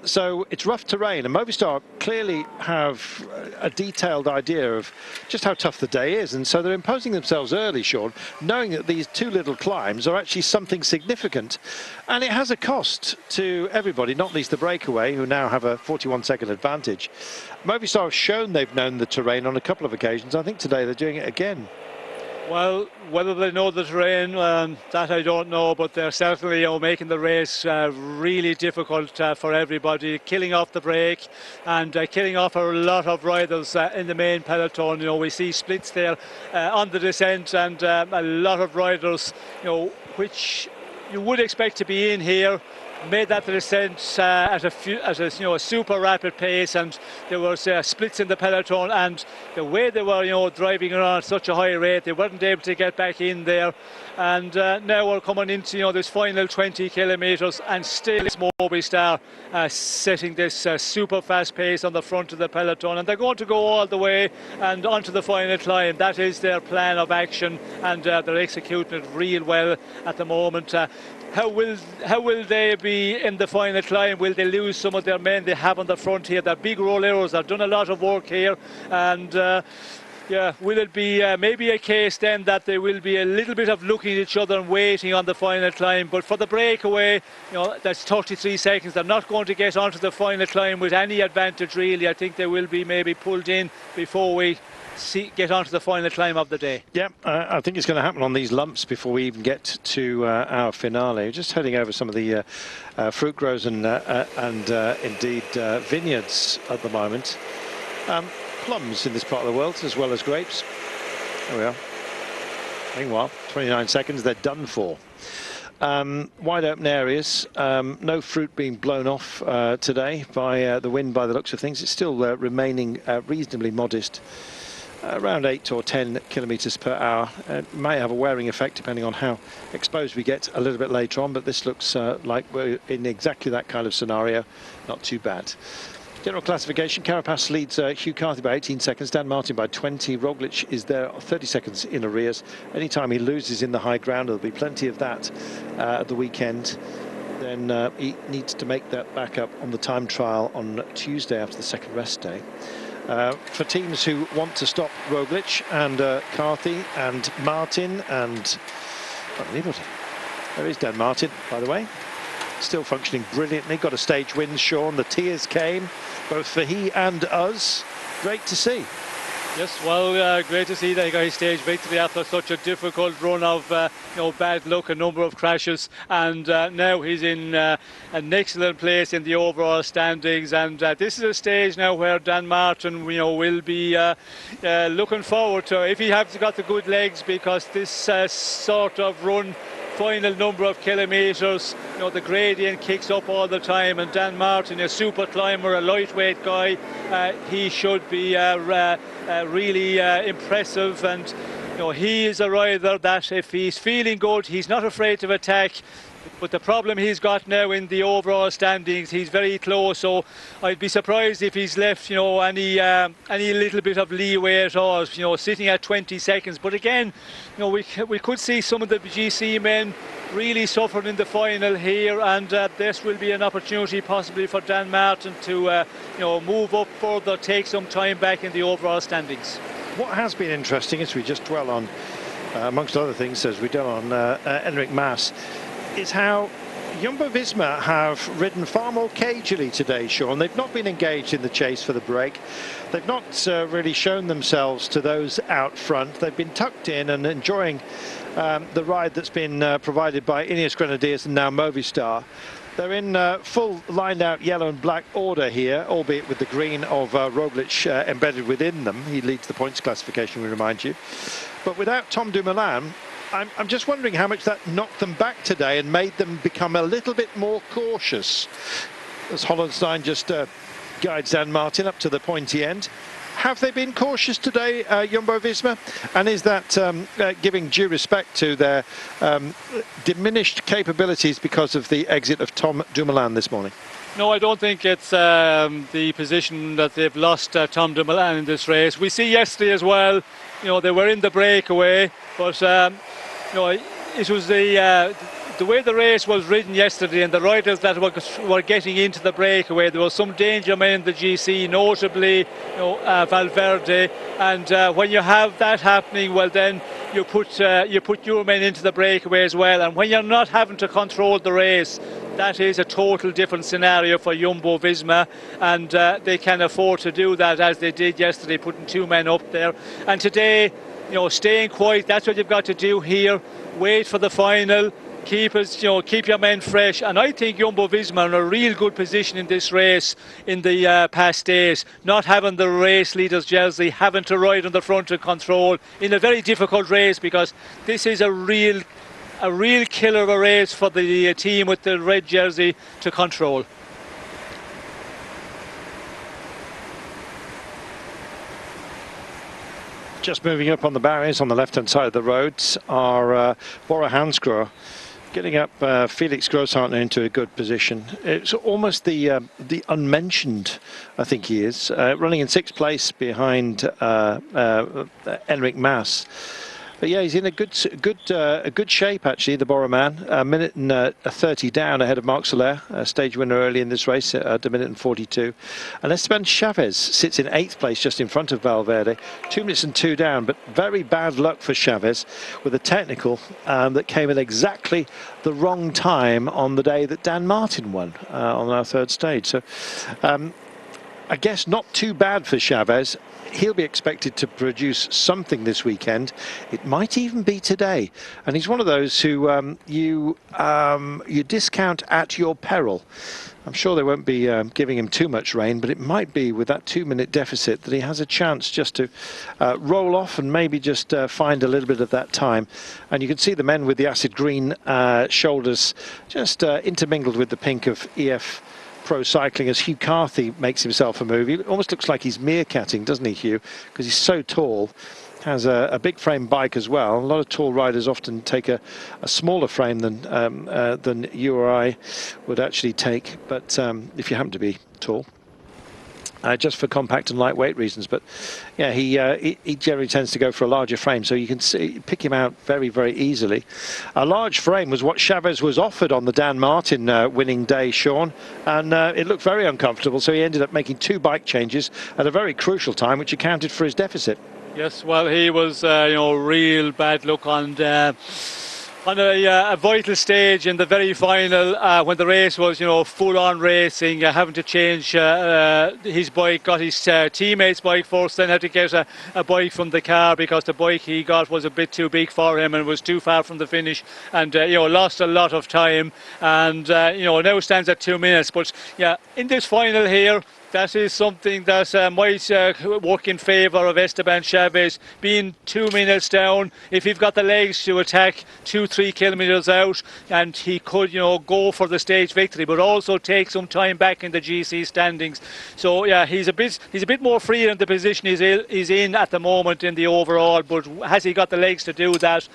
So it's rough terrain, and Movistar clearly have a detailed idea of just how tough the day is, and so they're imposing themselves early, Sean, knowing that these two little climbs are actually something significant, and it has a cost to everybody, not least the breakaway, who now have a 41-second advantage. Movistar have shown they've known the terrain on a couple of occasions. I think today they're doing it again. Well, whether they know the terrain, that I don't know, but they're certainly, you know, making the race really difficult for everybody, killing off the break and killing off a lot of riders in the main peloton. You know, we see splits there on the descent, and a lot of riders, you know, which you would expect to be in here, made that descent at a super rapid pace, and there was splits in the peloton, and the way they were, you know, driving around at such a high rate, they weren't able to get back in there. And now we're coming into, you know, this final 20 kilometres, and still it's Movistar setting this super fast pace on the front of the peloton, and they're going to go all the way and onto the final climb. That is their plan of action, and they're executing it real well at the moment. How will they be in the final climb? Will they lose some of their men they have on the front here? They're big rollers, they've done a lot of work here, and yeah, will it be maybe a case then that there will be a little bit of looking at each other and waiting on the final climb? But for the breakaway, you know, that's 33 seconds. They're not going to get onto the final climb with any advantage, really. I think they will be maybe pulled in before we get onto the final climb of the day. Yeah, I think it's going to happen on these lumps before we even get to our finale. Just heading over some of the fruit groves and indeed vineyards at the moment. Plums in this part of the world, as well as grapes. There we are. Meanwhile, 29 seconds, they're done for. Wide open areas, no fruit being blown off today by the wind by the looks of things. It's still remaining reasonably modest. Around 8 or 10 kilometres per hour. It may have a wearing effect depending on how exposed we get a little bit later on, but this looks like we're in exactly that kind of scenario. Not too bad. General classification, Carapaz leads Hugh Carthy by 18 seconds, Dan Martin by 20. Roglic is there 30 seconds in arrears. Anytime he loses in the high ground, there'll be plenty of that at the weekend. Then he needs to make that back up on the time trial on Tuesday after the second rest day. For teams who want to stop Roglic and Carthy and Martin and well, anybody. There is Dan Martin, by the way. still functioning brilliantly. Got a stage win, Sean. The tears came, both for he and us. Great to see. Yes, well, great to see that he got his stage victory after such a difficult run of bad luck, a number of crashes, and now he's in an excellent place in the overall standings. And this is a stage now where Dan Martin, will be looking forward to, if he has got the good legs, because this sort of run, final number of kilometres, the gradient kicks up all the time, and Dan Martin, a super climber, a lightweight guy, he should be really impressive. And he is a rider that if he's feeling good, he's not afraid to attack. But the problem he's got now in the overall standings, he's very close, so I'd be surprised if he's left any little bit of leeway at all, sitting at 20 seconds. But again, we could see some of the GC men really suffering in the final here, and this will be an opportunity possibly for Dan Martin to move up further, take some time back in the overall standings. What has been interesting, as we just dwell on, amongst other things, as we dwell on Enric Mas, is how Jumbo-Visma have ridden far more cagily today, Sean. They've not been engaged in the chase for the break. They've not really shown themselves to those out front. They've been tucked in and enjoying the ride that's been provided by Ineos Grenadiers and now Movistar. They're in full lined out yellow and black order here, albeit with the green of Roglic embedded within them. He leads the points classification, we remind you. But without Tom Dumoulin, I'm just wondering how much that knocked them back today and made them become a little bit more cautious. As Hollenstein just guides Dan Martin up to the pointy end. Have they been cautious today, Jumbo-Visma? And is that giving due respect to their diminished capabilities because of the exit of Tom Dumoulin this morning? No, I don't think it's the position that they've lost Tom Dumoulin in this race. We see yesterday as well, they were in the breakaway, but it was the way the race was ridden yesterday, and the riders that were getting into the breakaway, there was some danger men in the GC, notably Valverde, and when you have that happening, well then you put your men into the breakaway as well, and when you're not having to control the race, that is a total different scenario for Jumbo-Visma, and they can afford to do that, as they did yesterday, putting two men up there. And today, staying quiet, that's what you've got to do here. Wait for the final, keep your men fresh. And I think Jumbo-Visma are in a real good position in this race in the past days, not having the race leader's jersey, having to ride on the front and control in a very difficult race, because this is a real killer of a race for the team with the red jersey to control. Just moving up on the barriers on the left-hand side of the roads are Bora Hansgrohe, getting up Felix Grosshartner into a good position. It's almost the unmentioned, I think he is, running in sixth place behind Enric Mas. But yeah, he's in a good shape actually, the Bora man. A minute and 30 down ahead of Marc Soler, stage winner early in this race at a minute and 42. And Esteban Chavez sits in 8th place just in front of Valverde, 2 minutes and 2 down. But very bad luck for Chavez with a technical that came at exactly the wrong time on the day that Dan Martin won on our third stage. So I guess not too bad for Chavez. He'll be expected to produce something this weekend. It might even be today. And he's one of those who you discount at your peril. I'm sure they won't be giving him too much rain, but it might be with that 2-minute deficit that he has a chance just to roll off and maybe just find a little bit of that time. And you can see the men with the acid green shoulders just intermingled with the pink of EF Pro Cycling as Hugh Carthy makes himself a move. He almost looks like he's meerkatting, doesn't he, Hugh? Because he's so tall. Has a big frame bike as well. A lot of tall riders often take a smaller frame than you or I would actually take. But if you happen to be tall, just for compact and lightweight reasons. But yeah, he generally tends to go for a larger frame, so you can pick him out very, very easily. A large frame was what Chavez was offered on the Dan Martin winning day, Sean, and it looked very uncomfortable, so he ended up making 2 bike changes at a very crucial time, which accounted for his deficit. Yes, well, he was real bad luck on On a vital stage in the very final, when the race was, full-on racing, having to change his bike, got his teammate's bike first, then had to get a bike from the car because the bike he got was a bit too big for him and was too far from the finish, and lost a lot of time, and now stands at 2 minutes. But yeah, in this final here, that is something that might work in favour of Esteban Chavez, being 2 minutes down. If he've got the legs to attack 2-3 kilometres out, and he could, go for the stage victory, but also take some time back in the GC standings. So yeah, he's a bit more free in the position he's in at the moment in the overall. But has he got the legs to do that?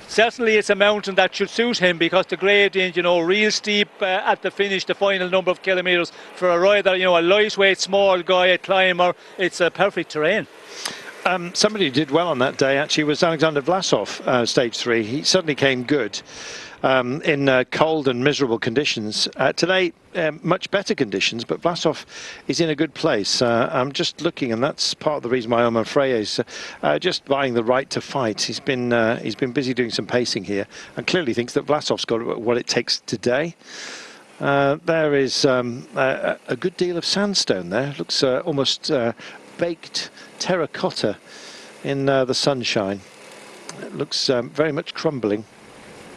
Certainly it's a mountain that should suit him, because the gradient, real steep at the finish, the final number of kilometres for a rider, a lightweight, small guy, a climber. It's a perfect terrain. Somebody who did well on that day actually was Alexander Vlasov, stage 3. He suddenly came good in cold and miserable conditions. Today, much better conditions, but Vlasov is in a good place. I'm just looking, and that's part of the reason why Omar Freire is just buying the right to fight. He's been busy doing some pacing here, and clearly thinks that Vlasov's got what it takes today. There is a good deal of sandstone there. Looks almost baked terracotta in the sunshine. It looks very much crumbling.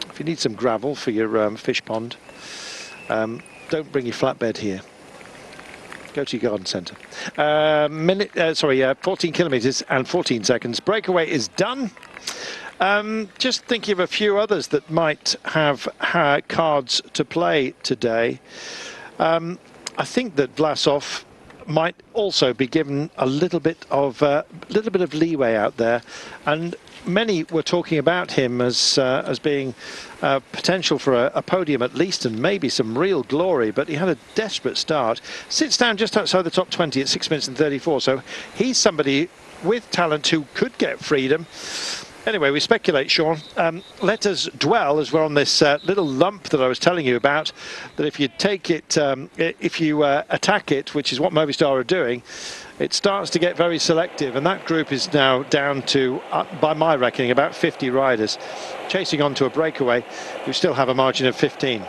If you need some gravel for your fish pond, don't bring your flatbed here. Go to your garden centre. 14 kilometres and 14 seconds. Breakaway is done. Just thinking of a few others that might have cards to play today. I think that Vlasov might also be given a little bit of leeway out there, and many were talking about him as being potential for a podium at least, and maybe some real glory. But he had a desperate start. Sits down just outside the top 20 at 6 minutes and 34. So he's somebody with talent who could get freedom. Anyway, we speculate, Sean. Let us dwell, as we're on this little lump that I was telling you about, that if you take it, if you attack it, which is what Movistar are doing, it starts to get very selective, and that group is now down to, by my reckoning, about 50 riders, chasing on to a breakaway who still have a margin of 15.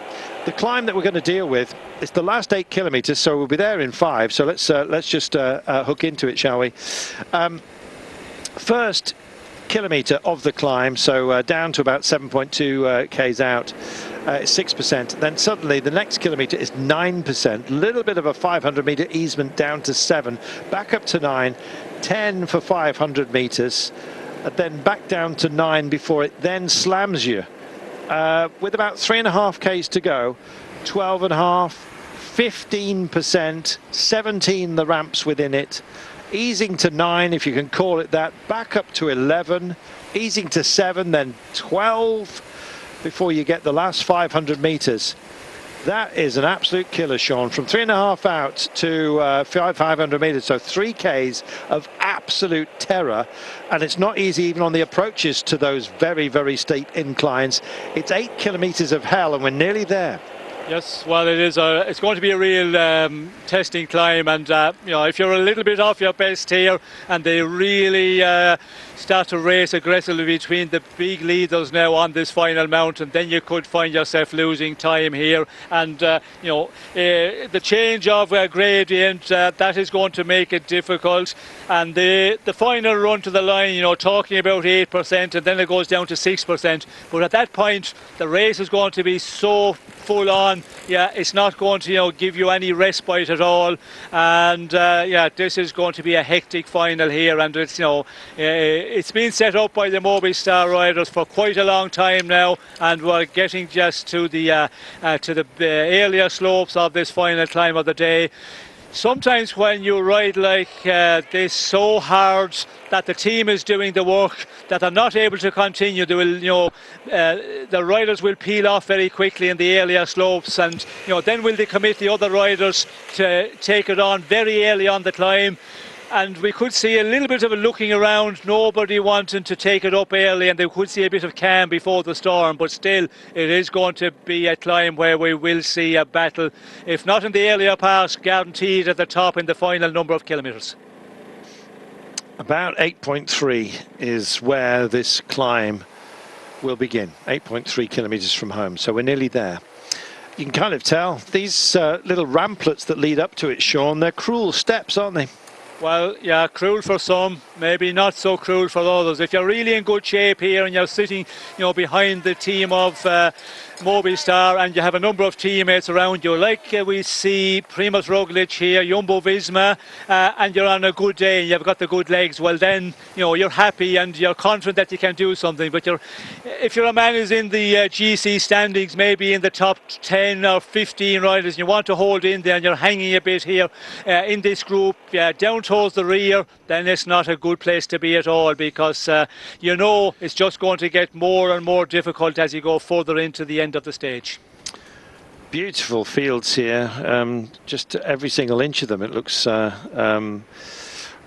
The climb that we're going to deal with is the last 8 kilometres, so we'll be there in 5. So let's just hook into it, shall we? First kilometre of the climb, so down to about 7.2 k's out, 6%. Then suddenly the next kilometre is 9%, little bit of a 500 metre easement down to 7, back up to 9, 10 for 500 metres, then back down to 9 before it then slams you with about 3.5 k's to go. 12.5, 15%, 17 the ramps within it, easing to 9, if you can call it that, back up to 11, easing to 7, then 12 before you get the last 500 metres. That is an absolute killer, Sean, from 3.5 out to 500 metres, so 3 k's of absolute terror, and it's not easy even on the approaches to those very, very steep inclines. It's 8 kilometres of hell, and we're nearly there. Yes, well, it is. It's going to be a real testing climb, and if you're a little bit off your best here, and they really start to race aggressively between the big leaders now on this final mountain, then you could find yourself losing time here. And the change of gradient, that is going to make it difficult. And the final run to the line, talking about 8%, and then it goes down to 6%. But at that point, the race is going to be so full on. Yeah, it's not going to give you any respite at all, and this is going to be a hectic final here, and it's it's been set up by the Movistar riders for quite a long time now, and we're getting just to the earlier slopes of this final climb of the day. Sometimes when you ride like this so hard that the team is doing the work, that they're not able to continue, they will, the riders will peel off very quickly in the earlier slopes, and then will they commit the other riders to take it on very early on the climb. And we could see a little bit of a looking around, nobody wanting to take it up early, and they could see a bit of calm before the storm. But still, it is going to be a climb where we will see a battle, if not in the earlier parts, guaranteed at the top in the final number of kilometres. About 8.3 is where this climb will begin. 8.3 kilometres from home, so we're nearly there. You can kind of tell these little ramplets that lead up to it, Sean, they're cruel steps, aren't they? Well, yeah, cruel for some, maybe not so cruel for others. If you're really in good shape here and you're sitting, behind the team of Movistar, and you have a number of teammates around you, like we see Primož Roglic here, Jumbo-Visma, and you're on a good day and you've got the good legs, well then, you're happy and you're confident that you can do something. But if you're a man who's in the GC standings, maybe in the top 10 or 15 riders, and you want to hold in there and you're hanging a bit here in this group, down towards the rear, then it's not a good place to be at all, because it's just going to get more and more difficult as you go further into the end of the stage. Beautiful fields here, just every single inch of them, it looks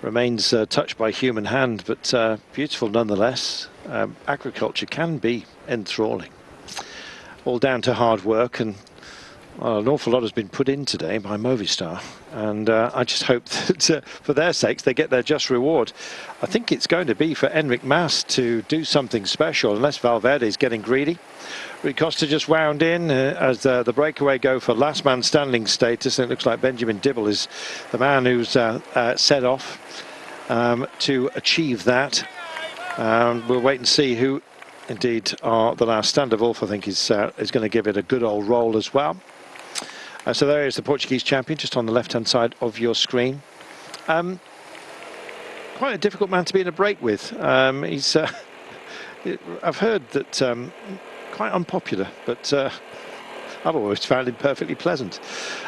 remains touched by human hand, but beautiful nonetheless. Agriculture can be enthralling, all down to hard work, and an awful lot has been put in today by Movistar, and I just hope that for their sakes they get their just reward. I think it's going to be for Enric Mas to do something special, unless Valverde is getting greedy. Rui Costa just wound in as the breakaway go for last man standing status, and it looks like Benjamin Dibble is the man who's set off to achieve that. We'll wait and see who indeed are the last stand. of Wolf, I think, is going to give it a good old roll as well. So there is the Portuguese champion, just on the left-hand side of your screen. Quite a difficult man to be in a break with. He's, I've heard that quite unpopular, but I've always found him perfectly pleasant.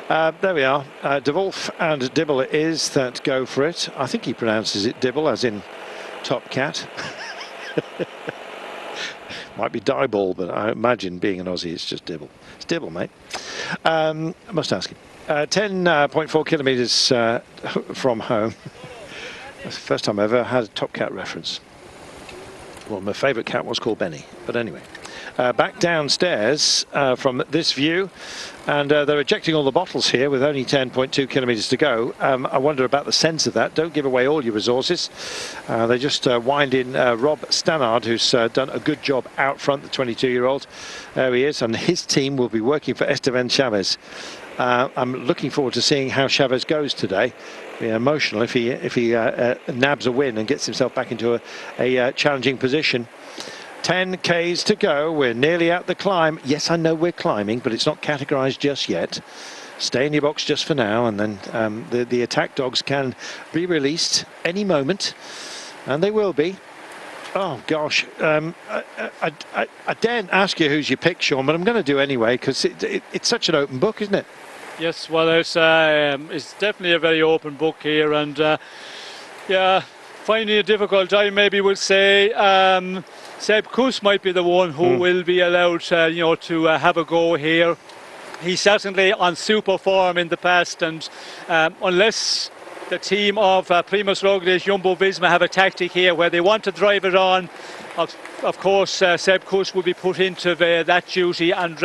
There we are. De Wolf and Dibble it is that go for it. I think he pronounces it Dibble, as in Top Cat. Might be Dieball, but I imagine, being an Aussie, it's just Dibble. It's Dibble, mate. I must ask him. 10.4 kilometres from home. That's the first time I've ever had a Top Cat reference. Well, my favourite cat was called Benny, but anyway. Back downstairs from this view, and they're ejecting all the bottles here with only 10.2 kilometres to go. I wonder about the sense of that. Don't give away all your resources. They just wind in Rob Stannard, who's done a good job out front, the 22-year-old. There he is, and his team will be working for Esteban Chavez. I'm looking forward to seeing how Chavez goes today. Be emotional if he nabs a win and gets himself back into a challenging position. 10 Ks to go. We're nearly at the climb. Yes, I know we're climbing, but it's not categorized just yet. Stay in your box just for now, and then the attack dogs can be released any moment, and they will be. Oh gosh, I daren't ask you who's your pick, Sean, but I'm going to do anyway, because it's such an open book, isn't it? Yes, well, it's definitely a very open book here, and yeah, finding it difficult. I maybe would say Seb Kuss might be the one who will be allowed, to have a go here. He's certainly on super form in the past, and unless the team of Primož Roglic, Jumbo-Visma have a tactic here where they want to drive it on, of course Seb Kuss will be put into that duty and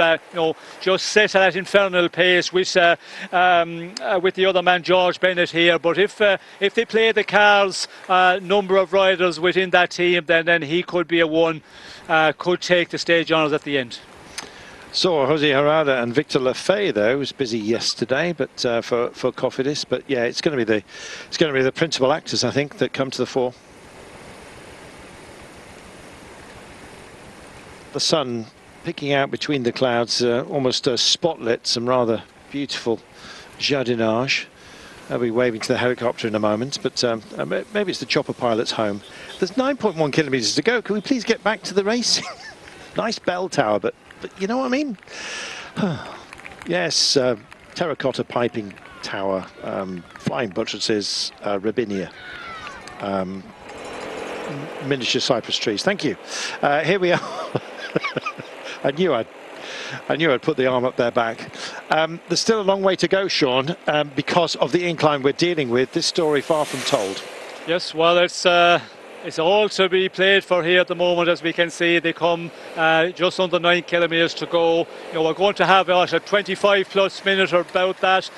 just set at that infernal pace with the other man George Bennett here. But if they play the cards, number of riders within that team, then he could be a one, could take the stage honours at the end. Saw Jose Herrada and Victor Lafay though, was busy yesterday, but for Cofidis. But yeah, it's going to be the principal actors, I think, that come to the fore. The sun picking out between the clouds, almost spotlit some rather beautiful jardinage. I'll be waving to the helicopter in a moment, but maybe it's the chopper pilot's home. There's 9.1 kilometres to go. Can we please get back to the racing? Nice bell tower, but you know what I mean? Yes, terracotta piping tower, flying buttresses, Robinia, miniature cypress trees. Thank you. Here we are. I knew I'd put the arm up their back. There's still a long way to go, Sean, because of the incline we're dealing with. This story far from told. Yes, well, it's It's all to be played for here at the moment. As we can see, they come just under 9 kilometres to go. We're going to have a 25 plus minute or about that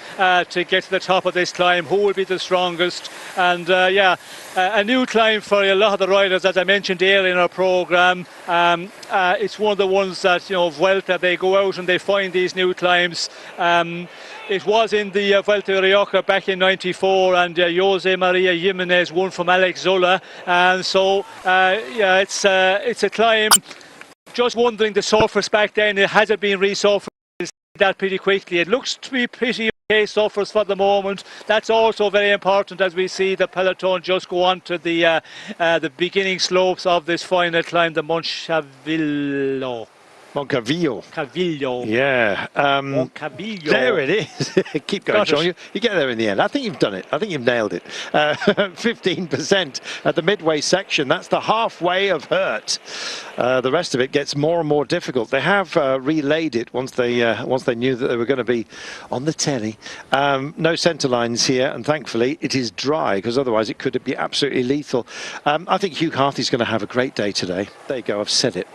to get to the top of this climb. Who will be the strongest? And a new climb for a lot of the riders, as I mentioned earlier in our programme. It's one of the ones that, Vuelta, they go out and they find these new climbs. It was in the Vuelta Rioja back in '94, and Jose Maria Jimenez won from Alex Zola, and so it's a climb. Just wondering, the surface back then, has it been resurfaced that pretty quickly? It looks to be pretty okay surface for the moment. That's also very important as we see the peloton just go on to the beginning slopes of this final climb, the Moncalvillo. Moncalvillo. Yeah. Moncalvillo. There it is. Keep going, Sean. You get there in the end. I think you've done it. I think you've nailed it. 15% at the midway section. That's the halfway of hurt. The rest of it gets more and more difficult. They have relayed it once they knew that they were going to be on the telly. No centre lines here, and thankfully it is dry, because otherwise it could be absolutely lethal. I think Hugh Carthy's going to have a great day today. There you go. I've said it.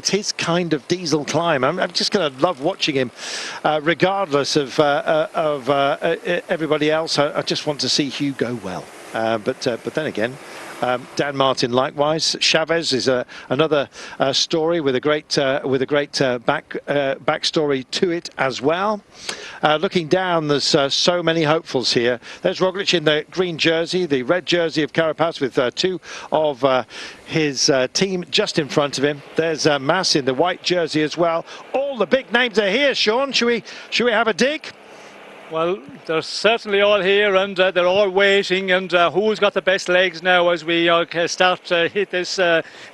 It's his kind of diesel climb. I'm just going to love watching him, regardless of everybody else. I just want to see Hugh go well. But then again, Dan Martin likewise. Chavez is another story with a great backstory to it as well. Looking down, there's so many hopefuls here. There's Roglic in the green jersey, the red jersey of Carapaz with two of his team just in front of him. There's Mas in the white jersey as well. All the big names are here. Sean, should we have a dig? Well, they're certainly all here, and they're all waiting, and who's got the best legs now as we start to hit this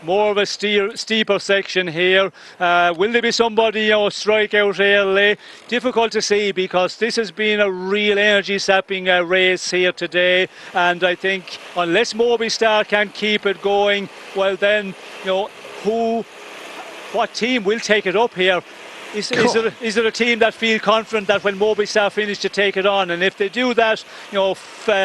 more of a steeper section here. Will there be somebody strike out early? Difficult to see, because this has been a real energy-sapping race here today, and I think unless Movistar can keep it going, well then, what team will take it up here? Is there a team that feel confident that when Movistar finish to take it on? And if they do that,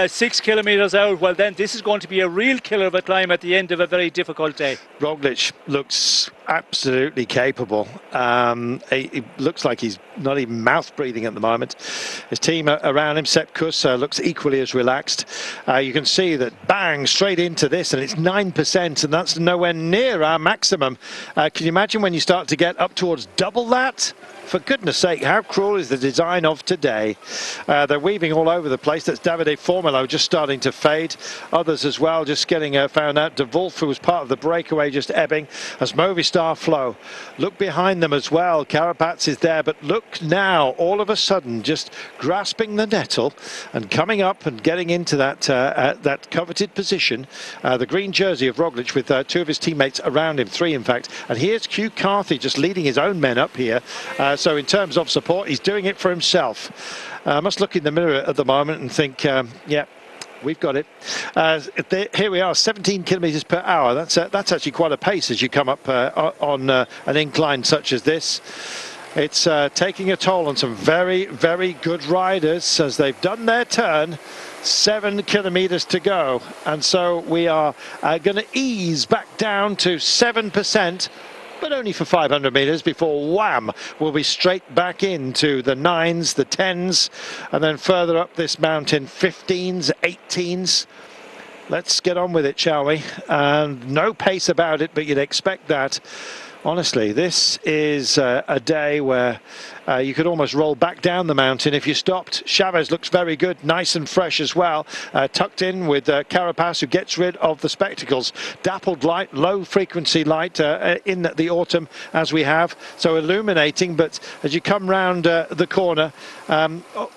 6 kilometres out, well then this is going to be a real killer of a climb at the end of a very difficult day. Roglic looks absolutely capable. It looks like he's not even mouth breathing at the moment. His team around him, Sepp Kuss, looks equally as relaxed. You can see that bang straight into this, and it's 9%, and that's nowhere near our maximum. Can you imagine when you start to get up towards double that? For goodness sake, how cruel is the design of today? They're weaving all over the place. That's Davide Formolo just starting to fade. Others as well just getting found out. De Wolf, who was part of the breakaway, just ebbing as Movistar flow. Look behind them as well. Carapaz is there, but look now, all of a sudden, just grasping the nettle and coming up and getting into that coveted position. The green jersey of Roglic with two of his teammates around him, three in fact. And here's Hugh Carthy just leading his own men up here. So in terms of support, he's doing it for himself. I must look in the mirror at the moment and think, yeah, we've got it. Here we are, 17 kilometres per hour. That's actually quite a pace as you come up on an incline such as this. It's taking a toll on some very, very good riders as they've done their turn. 7 kilometres to go. And so we are going to ease back down to 7%. But only for 500 metres before wham, we'll be straight back into the 9s, the 10s, and then further up this mountain, 15s, 18s. Let's get on with it, shall we? No pace about it, but you'd expect that. Honestly, this is a day where you could almost roll back down the mountain if you stopped. Chavez looks very good, nice and fresh as well. Tucked in with Carapaz, who gets rid of the spectacles. Dappled light, low frequency light in the autumn as we have. So illuminating, but as you come round the corner,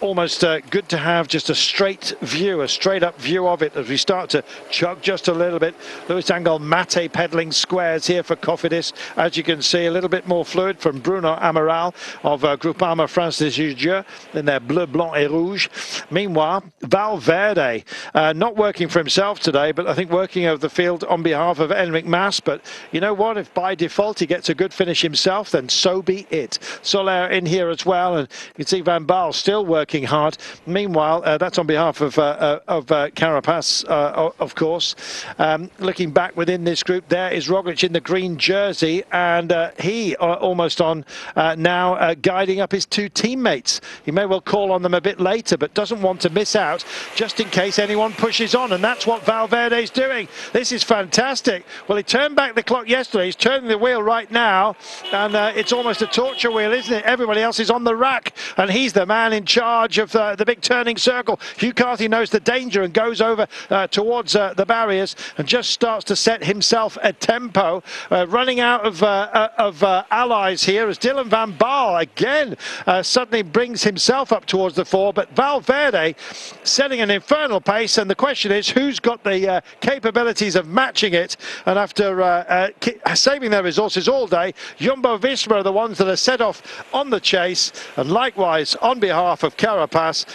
almost good to have just a straight view, a straight up view of it as we start to chug just a little bit. Luis Angel Mate peddling squares here for Cofidis. As as you can see, a little bit more fluid from Bruno Amaral of Groupama France des Jeux in their bleu, blanc et rouge. Meanwhile, Valverde, not working for himself today, but I think working over the field on behalf of Enric Mas. But you know what? If by default he gets a good finish himself, then so be it. Soler in here as well, and you can see Van Baal still working hard. Meanwhile, that's on behalf of Carapaz, of course. Looking back within this group, there is Roglic in the green jersey, and he almost on now guiding up his two teammates. He may well call on them a bit later, but doesn't want to miss out just in case anyone pushes on, and that's what Valverde's doing. This is fantastic. Well, he turned back the clock yesterday. He's turning the wheel right now, and it's almost a torture wheel, isn't it? Everybody else is on the rack, and he's the man in charge of the big turning circle. Hugh Carthy knows the danger and goes over towards the barriers and just starts to set himself a tempo. Running out of allies here as Dylan Van Baal again suddenly brings himself up towards the fore, but Valverde setting an infernal pace, and the question is who's got the capabilities of matching it. And after saving their resources all day, Jumbo-Visma are the ones that are set off on the chase, and likewise on behalf of Carapaz,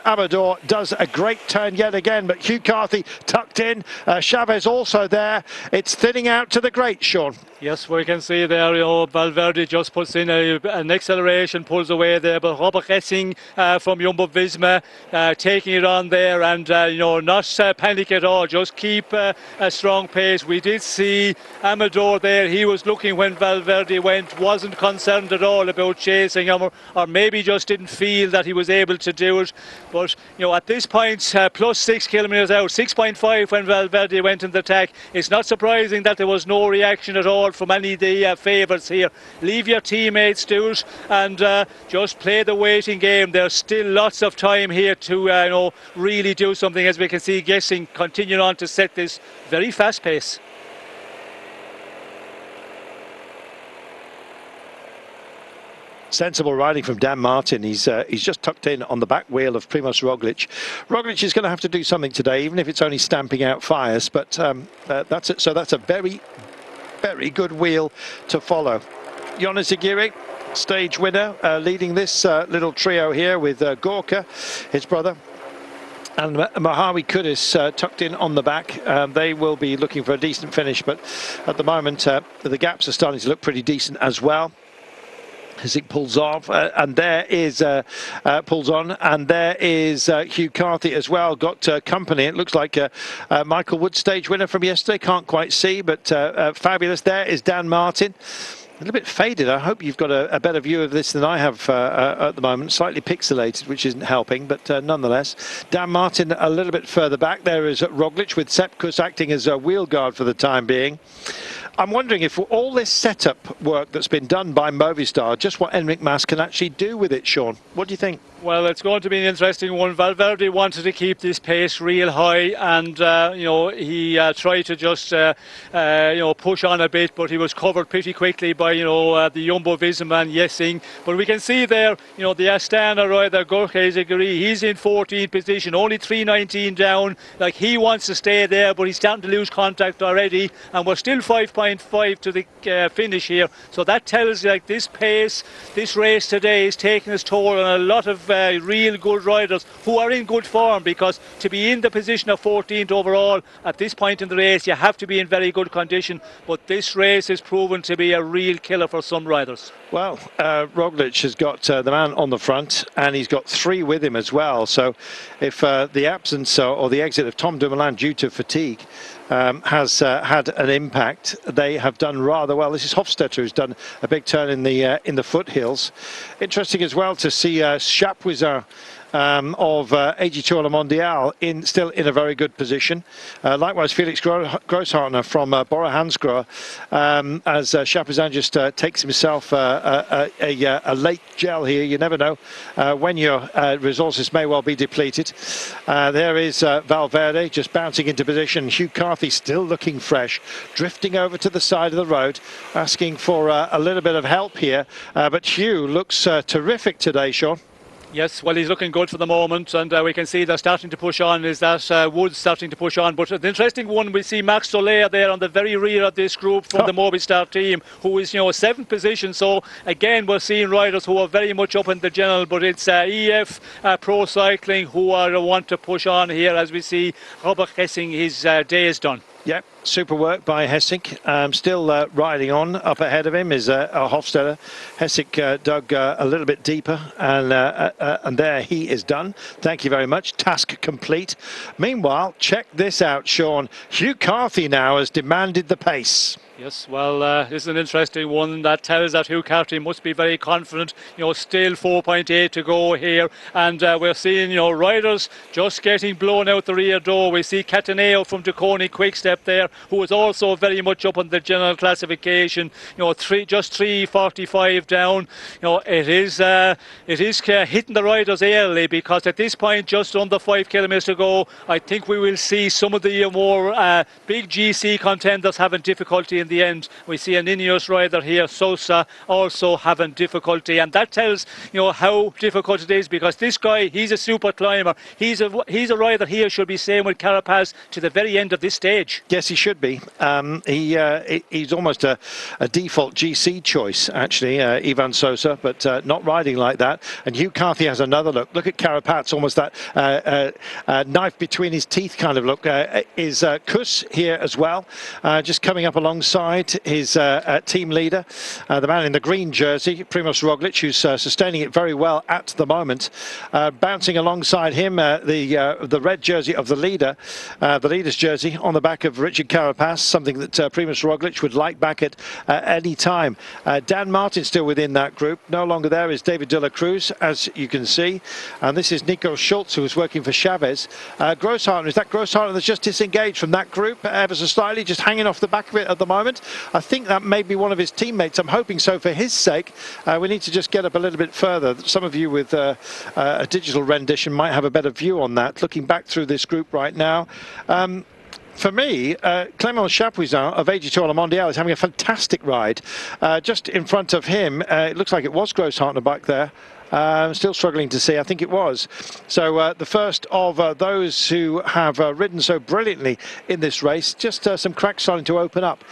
Amador does a great turn yet again, but Hugh Carthy tucked in, Chavez also there. It's thinning out to the great, Sean. Yes, we can see there, Valverde just puts in an acceleration, pulls away there, but Robert Ressing from Jumbo-Visma taking it on there, and not panic at all, just keep a strong pace. We did see Amador there, he was looking when Valverde went, wasn't concerned at all about chasing him, or maybe just didn't feel that he was able to do it. But at this point, plus 6 kilometres out, 6.5 when Valverde went in the attack, it's not surprising that there was no reaction at all from any of the favourites here. Leave your teammates do it, and just play the waiting game. There's still lots of time here to really do something, as we can see Gessing continuing on to set this very fast pace. Sensible riding from Dan Martin. He's just tucked in on the back wheel of Primož Roglic. Roglic is going to have to do something today, even if it's only stamping out fires, but that's it. So that's a very, very good wheel to follow. Jonas Zagiri, stage winner, leading this little trio here with Gorka, his brother, and Mojave Kudus tucked in on the back. They will be looking for a decent finish, but at the moment the gaps are starting to look pretty decent as well. As it pulls off, and there is pulls on, and there is Hugh Carthy as well. Got company. It looks like Michael Wood, stage winner from yesterday. Can't quite see, but fabulous. There is Dan Martin. A little bit faded. I hope you've got a better view of this than I have at the moment. Slightly pixelated, which isn't helping, but nonetheless. Dan Martin a little bit further back. There is Roglic with Sepp Kuss acting as a wheel guard for the time being. I'm wondering if all this setup work that's been done by Movistar, just what Enric Mas can actually do with it, Sean. What do you think? Well, it's going to be an interesting one. Valverde wanted to keep this pace real high, and he tried to just push on a bit, but he was covered pretty quickly by the Jumbo-Visma and Gessing. But we can see there, the Astana rider Gorka Zagiri, he's in 14th position, only 3:19 down. Like, he wants to stay there, but he's starting to lose contact already, and we're still 5.5 to the finish here. So that tells you, this pace, this race today is taking its toll on a lot of real good riders who are in good form, because to be in the position of 14th overall at this point in the race, you have to be in very good condition. But this race is proven to be a real killer for some riders. Well, Roglic has got the man on the front, and he's got 3 with him as well. So if the absence or the exit of Tom Dumoulin due to fatigue has had an impact, they have done rather well. This is Hofstetter, who's done a big turn in the foothills. Interesting as well to see Chapuisat of AG Tour Le Mondial still in a very good position. Likewise, Felix Grosshartner from Bora Hansgrohe, as Chapuisat just takes himself a late gel here. You never know when your resources may well be depleted. There is Valverde just bouncing into position. Hugh Carthy still looking fresh, drifting over to the side of the road, asking for a little bit of help here. But Hugh looks terrific today, Sean. Yes, well, he's looking good for the moment, and we can see they're starting to push on. Is that Woods starting to push on? But an interesting one, we see Max Soler there on the very rear of this group from the Movistar team, who is, 7th position. So again, we're seeing riders who are very much up in the general, but it's EF Pro Cycling who are the one to push on here, as we see Robert Hessing, his day is done. Yep, super work by Hessing. Still riding on. Up ahead of him is Hofstadter. Hessing dug a little bit deeper, and there he is done. Thank you very much. Task complete. Meanwhile, check this out, Sean. Hugh Carthy now has demanded the pace. Yes, well, this is an interesting one that tells that Hugh Carthy must be very confident. Still 4.8 to go here, and we're seeing, riders just getting blown out the rear door. We see Cataneo from Duconi Quickstep there, who is also very much up on the general classification. Just 3:45 down. It is hitting the riders early, because at this point, just under 5 kilometres to go, I think we will see some of the more big GC contenders having difficulty in the end. We see an Ineos rider here, Sosa, also having difficulty, and that tells how difficult it is, because this guy, he's a super climber. He's a rider here should be staying with Carapaz to the very end of this stage. Yes, he should be. He's almost a default GC choice, actually, Ivan Sosa, but not riding like that. And Hugh Carthy has another look. Look at Carapaz, almost that knife between his teeth kind of look. Is Kuss here as well, just coming up alongside his team leader, the man in the green jersey, Primož Roglic, who's sustaining it very well at the moment. Bouncing alongside him, the red jersey of the leader's jersey on the back of Richard Carapaz, something that Primož Roglic would like back at any time. Dan Martin still within that group. No longer there is David de la Cruz, as you can see. And this is Nico Schultz, who is working for Chavez. Grosshartner, is that Grosshartner that's just disengaged from that group ever so slightly, just hanging off the back of it at the moment? I think that may be one of his teammates. I'm hoping so for his sake. We need to just get up a little bit further. Some of you with a digital rendition might have a better view on that, looking back through this group right now. For me, Clément Chapuisat of AG Tour Le Mondial is having a fantastic ride. Just in front of him, it looks like it was Grosshartner back there. Still struggling to see, I think it was. So the first of those who have ridden so brilliantly in this race, just some cracks starting to open up.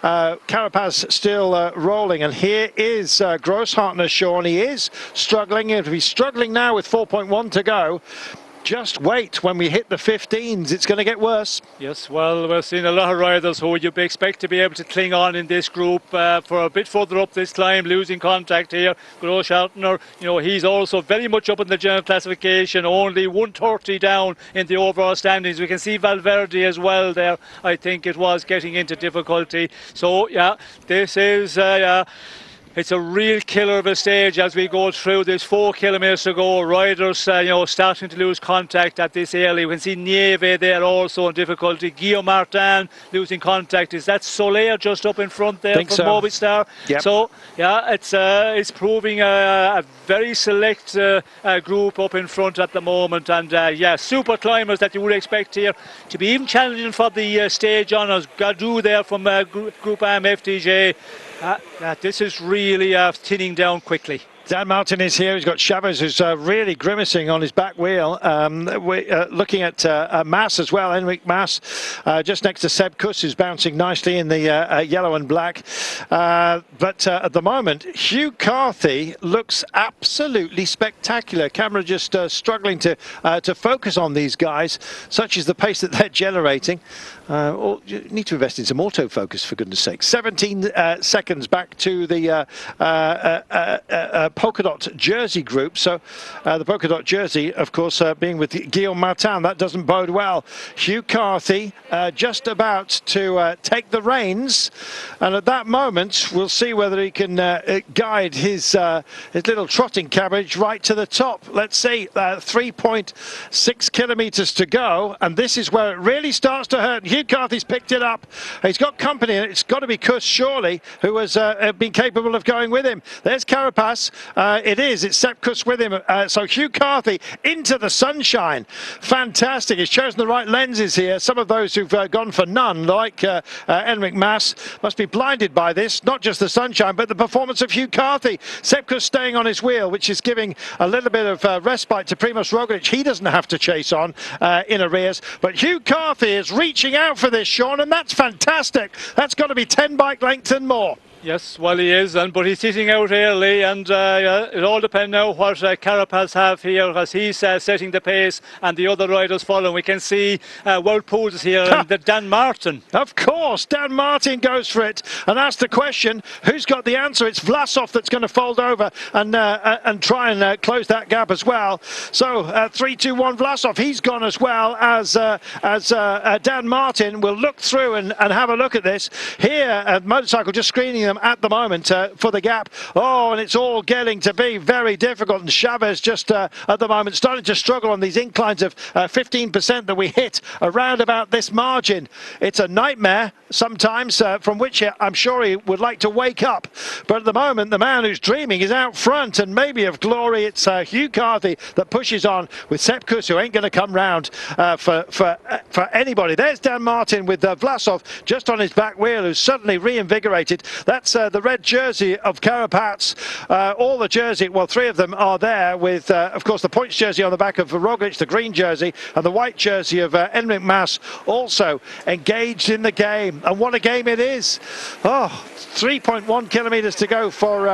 Carapaz still rolling, and here is Grosshartner, Sean. He is struggling. He'll be struggling now with 4.1 to go. Just wait, when we hit the 15s, it's going to get worse. Yes, well, we're seeing a lot of riders who you'd expect to be able to cling on in this group for a bit further up this climb, losing contact here. Grosshartner, he's also very much up in the general classification, only 130 down in the overall standings. We can see Valverde as well there. I think it was getting into difficulty. So, yeah, this is... it's a real killer of a stage as we go through this 4 kilometres to go. Riders, starting to lose contact at this early. We can see Nieve there also in difficulty. Guillaume Martin losing contact. Is that Soler just up in front there from Movistar? Yep. So, yeah, it's proving a very select group up in front at the moment. And, yeah, super climbers that you would expect here to be even challenging for the stage honours. Gadou there from Group AM FDJ. This is really thinning down quickly. Dan Martin is here. He's got Chavez, who's really grimacing on his back wheel. We're looking at Mas as well, Enric Mas, just next to Seb Kuss, who's bouncing nicely in the yellow and black. But at the moment, Hugh Carthy looks absolutely spectacular. Camera just struggling to focus on these guys, such is the pace that they're generating. You need to invest in some autofocus, for goodness sake. 17 seconds back to the polka dot jersey group. So the polka dot jersey, of course, being with Guillaume Martin, that doesn't bode well. Hugh Carthy just about to take the reins, and at that moment we'll see whether he can guide his little trotting cabbage right to the top. Let's see, 3.6 kilometres to go, and this is where it really starts to hurt. Hugh Hugh Carthy's picked it up. He's got company, and it's got to be Kuss, surely, who has been capable of going with him. There's Carapaz. It's Sepp Kuss with him. So Hugh Carthy into the sunshine. Fantastic. He's chosen the right lenses here. Some of those who've gone for none, like Enric Mas, must be blinded by this. Not just the sunshine, but the performance of Hugh Carthy. Sepp Kuss staying on his wheel, which is giving a little bit of respite to Primož Roglic. He doesn't have to chase on in arrears. But Hugh Carthy is reaching out for this, Sean, and that's fantastic. That's got to be 10 bike lengths and more. Yes, well he is, but he's sitting out early, and it all depends now what Carapaz have here, as he's setting the pace and the other riders follow. We can see Wout Poels here and Dan Martin. Of course, Dan Martin goes for it and asks the question, who's got the answer? It's Vlasov that's going to fold over and try and close that gap as well. So 3-2-1 Vlasov, he's gone as well as Dan Martin. Will look through and have a look at this. Here, Motorcycle just screening them at the moment for the gap. Oh, and it's all getting to be very difficult. And Chavez just at the moment starting to struggle on these inclines of 15% that we hit around about this margin. It's a nightmare sometimes from which I'm sure he would like to wake up. But at the moment, the man who's dreaming is out front, and maybe of glory. It's Hugh Carthy that pushes on with Sepp Kuss, who ain't going to come round for anybody. There's Dan Martin with Vlasov just on his back wheel, who's suddenly reinvigorated. That's the red jersey of Carapaz. All the jersey, well, three of them are there with, of course, the points jersey on the back of Roglic, the green jersey, and the white jersey of Enric Mas also engaged in the game. And what a game it is. Oh, 3.1 kilometres to go for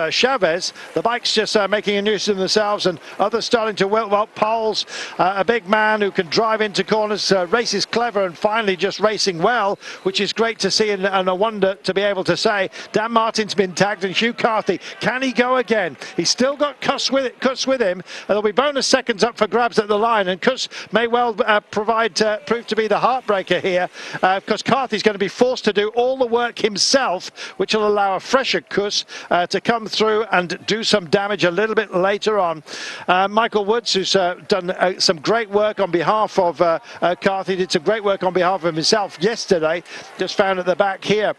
Chavez. The bike's just making a nuisance of themselves, and others starting to wilt. Well, Poels, a big man who can drive into corners, races clever, and finally just racing well, which is great to see, and a wonder to be able to say. Dan Martin's been tagged, and Hugh Carthy, can he go again? He's still got Kuss with him, and there'll be bonus seconds up for grabs at the line, and Kuss may well prove to be the heartbreaker here, because Carthy's going to be forced to do all the work himself, which will allow a fresher Kuss to come through and do some damage a little bit later on. Michael Woods, who's done some great work on behalf of Carthy, did some great work on behalf of himself yesterday, just found at the back here.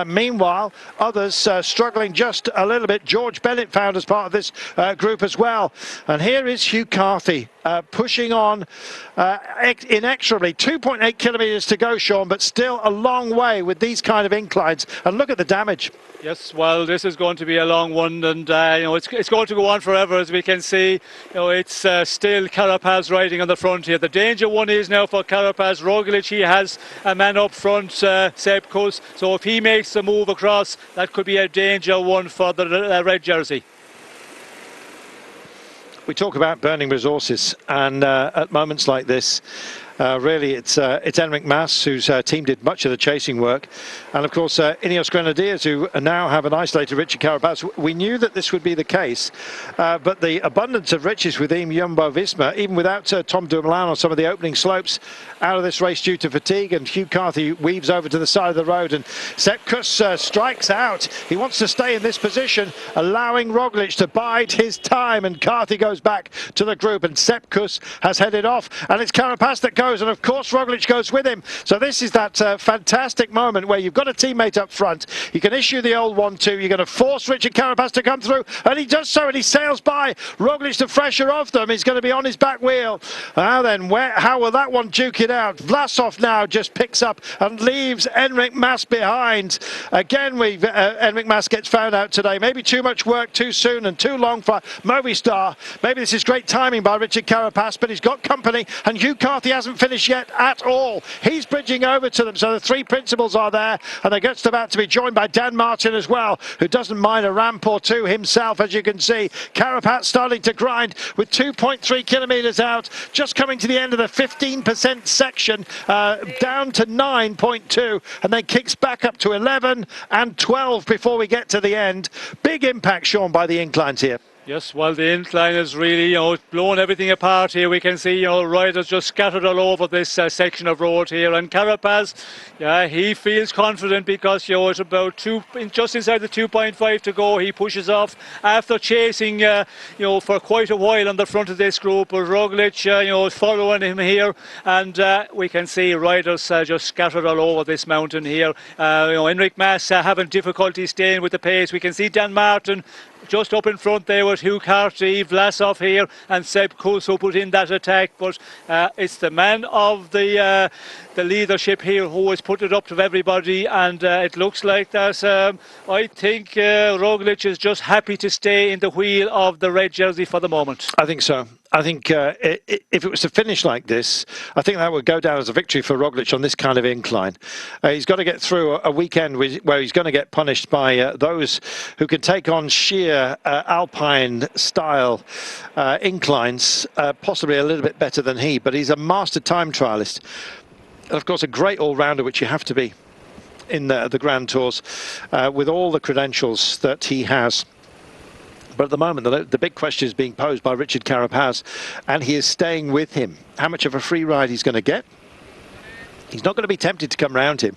Meanwhile, others struggling just a little bit. George Bennett found as part of this group as well. And here is Hugh Carthy pushing on inexorably. 2.8 kilometres to go, Sean, but still a long way with these kind of inclines. And look at the damage. Yes, well, this is going to be a long one, and it's going to go on forever, as we can see. It's still Carapaz riding on the front here. The danger one is now for Carapaz. Roglic, he has a man up front, Sepp Kuss. So if he makes the move across, that could be a danger one for the red jersey. We talk about burning resources, and at moments like this, really it's Enric Mas, whose team did much of the chasing work, and of course Ineos Grenadiers, who now have an isolated Richard Carapaz. We knew that this would be the case, but the abundance of riches within Jumbo-Visma, even without Tom Dumoulin on some of the opening slopes, out of this race due to fatigue, and Hugh Carthy weaves over to the side of the road, and Sepp Kuss strikes out. He wants to stay in this position, allowing Roglic to bide his time, and Carthy goes back to the group, and Sepp Kuss has headed off, and it's Carapaz that goes, and of course Roglic goes with him. So this is that fantastic moment where you've got a teammate up front, you can issue the old 1-2, you're going to force Richard Carapaz to come through, and he does so, and he sails by. Roglic, the fresher of them, is going to be on his back wheel. Now then, how will that one duke it out? Vlasov now just picks up and leaves Enric Mas behind. Again, Enric Mas gets found out today. Maybe too much work too soon and too long for Movistar. Maybe this is great timing by Richard Carapaz, but he's got company, and Hugh Carthy hasn't finished yet at all. He's bridging over to them, so the three principals are there, and they're just about to be joined by Dan Martin as well, who doesn't mind a ramp or two himself, as you can see. Carapaz starting to grind with 2.3 kilometres out, just coming to the end of the 15% section, down to 9.2, and then kicks back up to 11 and 12 before we get to the end. Big impact, Sean, by the inclines here. Yes, well, the incline is really, blowing everything apart here. We can see, riders just scattered all over this section of road here. And Carapaz, he feels confident because, it's about just inside the 2.5 to go. He pushes off after chasing, for quite a while on the front of this group. But Roglic, following him here. And we can see riders just scattered all over this mountain here. Enric Mas having difficulty staying with the pace. We can see Dan Martin just up in front there with Hugh Carty, Vlasov here, and Seb Kuss who put in that attack. But it's the man of the leadership here who has put it up to everybody, and it looks like that. I think Roglic is just happy to stay in the wheel of the red jersey for the moment. I think so. I think if it was to finish like this, I think that would go down as a victory for Roglic on this kind of incline. He's got to get through a weekend where he's going to get punished by those who can take on sheer Alpine-style inclines, possibly a little bit better than he, but he's a master time trialist. And of course, a great all-rounder, which you have to be in the Grand Tours, with all the credentials that he has. But at the moment, the big question is being posed by Richard Carapaz, and he is staying with him. How much of a free ride he's going to get? He's not going to be tempted to come round him.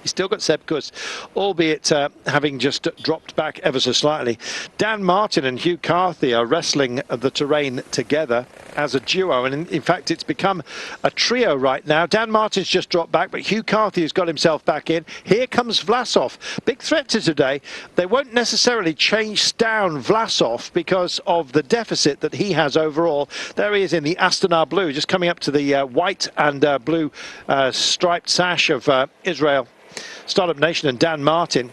He's still got Seb Kuss, albeit having just dropped back ever so slightly. Dan Martin and Hugh Carthy are wrestling the terrain together as a duo, and in fact it's become a trio right now. Dan Martin's just dropped back, but Hugh Carthy has got himself back in. Here comes Vlasov. Big threat to today. They won't necessarily chase down Vlasov because of the deficit that he has overall. There he is in the Astana blue, just coming up to the white and blue striped sash of Israel Startup Nation and Dan Martin.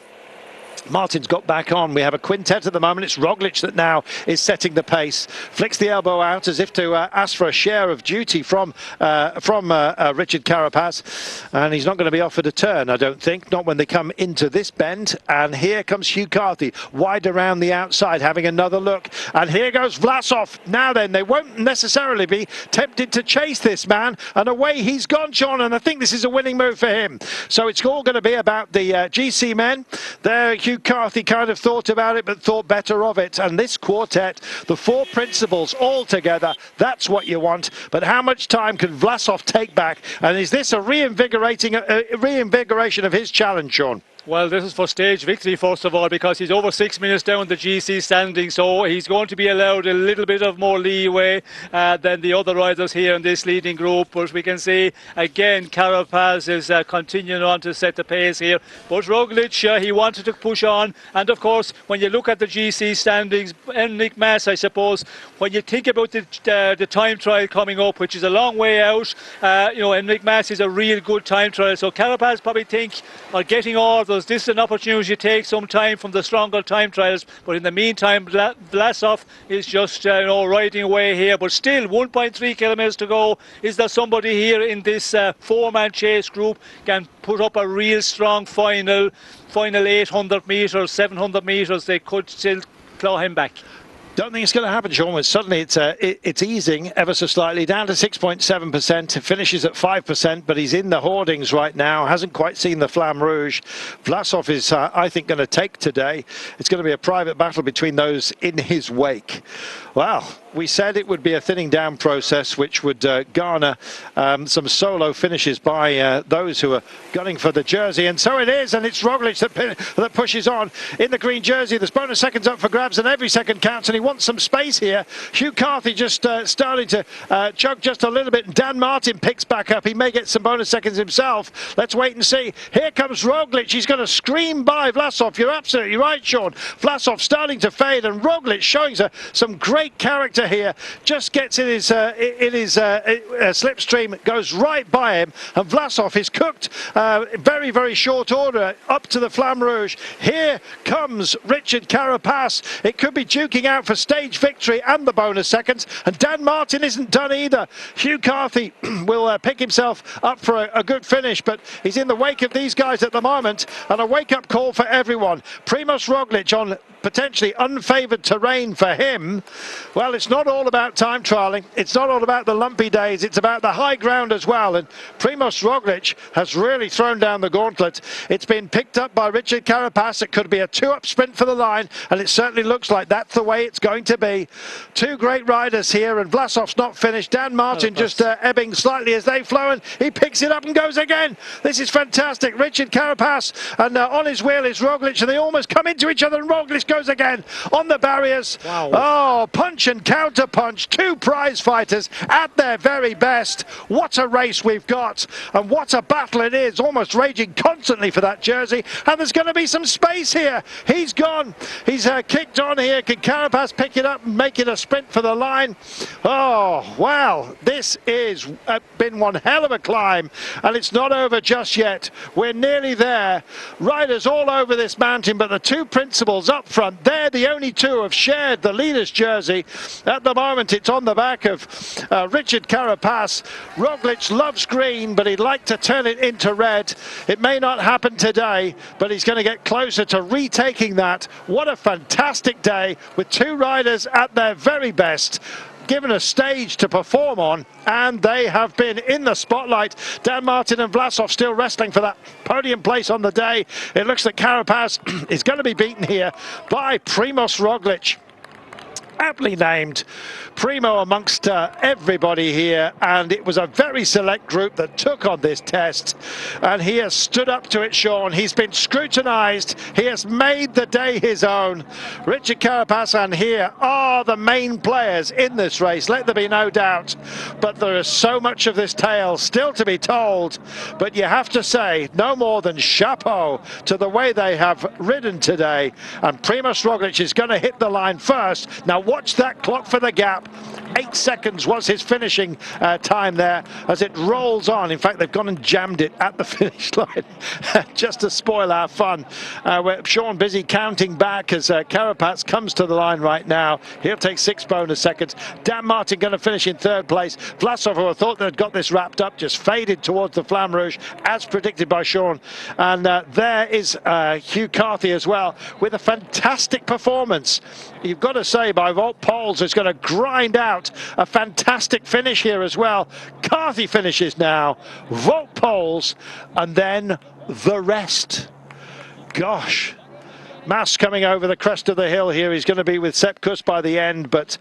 Martin's got back on. We have a quintet at the moment. It's Roglic that now is setting the pace. Flicks the elbow out as if to ask for a share of duty from Richard Carapaz. And he's not going to be offered a turn, I don't think. Not when they come into this bend. And here comes Hugh Carthy, wide around the outside, having another look. And here goes Vlasov. Now then, they won't necessarily be tempted to chase this man. And away he's gone, Sean. And I think this is a winning move for him. So it's all going to be about the GC men. There, Hugh Carthy kind of thought about it, but thought better of it. And this quartet, the four principals all together, that's what you want. But how much time can Vlasov take back? And is this a reinvigoration of his challenge, Sean? Well, this is for stage victory, first of all, because he's over 6 minutes down the GC standing, so he's going to be allowed a little bit of more leeway than the other riders here in this leading group. But we can see, again, Carapaz is continuing on to set the pace here. But Roglic, he wanted to push on. And, of course, when you look at the GC standings, Enric Mas, I suppose, when you think about the time trial coming up, which is a long way out, Enric Mas is a real good time trial. So Carapaz probably think, getting orders, this is an opportunity to take some time from the stronger time trials, but in the meantime Vlasov is just riding away here. But still 1.3 kilometers to go. Is there somebody here in this four-man chase group can put up a real strong final 800 metres, 700 metres? They could still claw him back. Don't think it's going to happen, Sean. Suddenly it's easing ever so slightly down to 6.7%. Finishes at 5%, but he's in the hoardings right now. Hasn't quite seen the Flamme Rouge. Vlasov is, I think, going to take today. It's going to be a private battle between those in his wake. Well, we said it would be a thinning down process, which would garner some solo finishes by those who are gunning for the jersey. And so it is, and it's Roglic that pushes on in the green jersey. There's bonus seconds up for grabs, and every second counts, and he wants some space here. Hugh Carthy just starting to chug just a little bit. Dan Martin picks back up. He may get some bonus seconds himself. Let's wait and see. Here comes Roglic. He's going to scream by Vlasov. You're absolutely right, Sean. Vlasov starting to fade, and Roglic showing some great character here. Just gets in his slipstream, goes right by him, and Vlasov is cooked. Very, very short order up to the Flamme Rouge. Here comes Richard Carapaz. It could be duking out for stage victory and the bonus seconds, and Dan Martin isn't done either. Hugh Carthy will pick himself up for a good finish, but he's in the wake of these guys at the moment, and a wake-up call for everyone. Primož Roglic on potentially unfavoured terrain for him. Well, it's not all about time trialling. It's not all about the lumpy days. It's about the high ground as well. And Primož Roglič has really thrown down the gauntlet. It's been picked up by Richard Carapaz. It could be a 2-up sprint for the line, and it certainly looks like that's the way it's going to be. Two great riders here, and Vlasov's not finished. Dan Martin just ebbing slightly as they flow, and he picks it up and goes again. This is fantastic. Richard Carapaz, and on his wheel is Roglič, and they almost come into each other, and Roglič goes again on the barriers. Wow. Oh, punch and counter punch. Two prize fighters at their very best. What a race we've got, and what a battle it is, almost raging constantly for that jersey. And there's going to be some space here. He's gone. He's kicked on here. Can Carapaz pick it up and make it a sprint for the line? Oh, well, this is been one hell of a climb, and it's not over just yet. We're nearly there. Riders all over this mountain, but the two principals up front, they're the only two who have shared the leader's jersey. At the moment, it's on the back of Richard Carapaz. Roglič loves green, but he'd like to turn it into red. It may not happen today, but he's going to get closer to retaking that. What a fantastic day with two riders at their very best, given a stage to perform on, and they have been in the spotlight. Dan Martin and Vlasov still wrestling for that podium place on the day. It looks like Carapaz is going to be beaten here by Primož Roglič. Aptly named Primo amongst everybody here, and it was a very select group that took on this test, and he has stood up to it, Sean. He's been scrutinised. He has made the day his own. Richard Carapaz and here are the main players in this race, let there be no doubt, but there is so much of this tale still to be told. But you have to say no more than chapeau to the way they have ridden today, and Primož Roglič is going to hit the line first. Now watch that clock for the gap. 8 seconds was his finishing time there as it rolls on. In fact, they've gone and jammed it at the finish line just to spoil our fun. Sean busy counting back as Carapaz comes to the line right now. He'll take 6 bonus seconds. Dan Martin going to finish in 3rd place. Vlasov, who I thought they'd got this wrapped up, just faded towards the Flamme Rouge as predicted by Sean. And there is Hugh Carthy as well with a fantastic performance. You've got to say, by Wout Poels, is going to grind out a fantastic finish here as well. Carthy finishes now, Wout Poels, and then the rest. Gosh. Mas coming over the crest of the hill here. He's going to be with Sepp Kuss by the end, but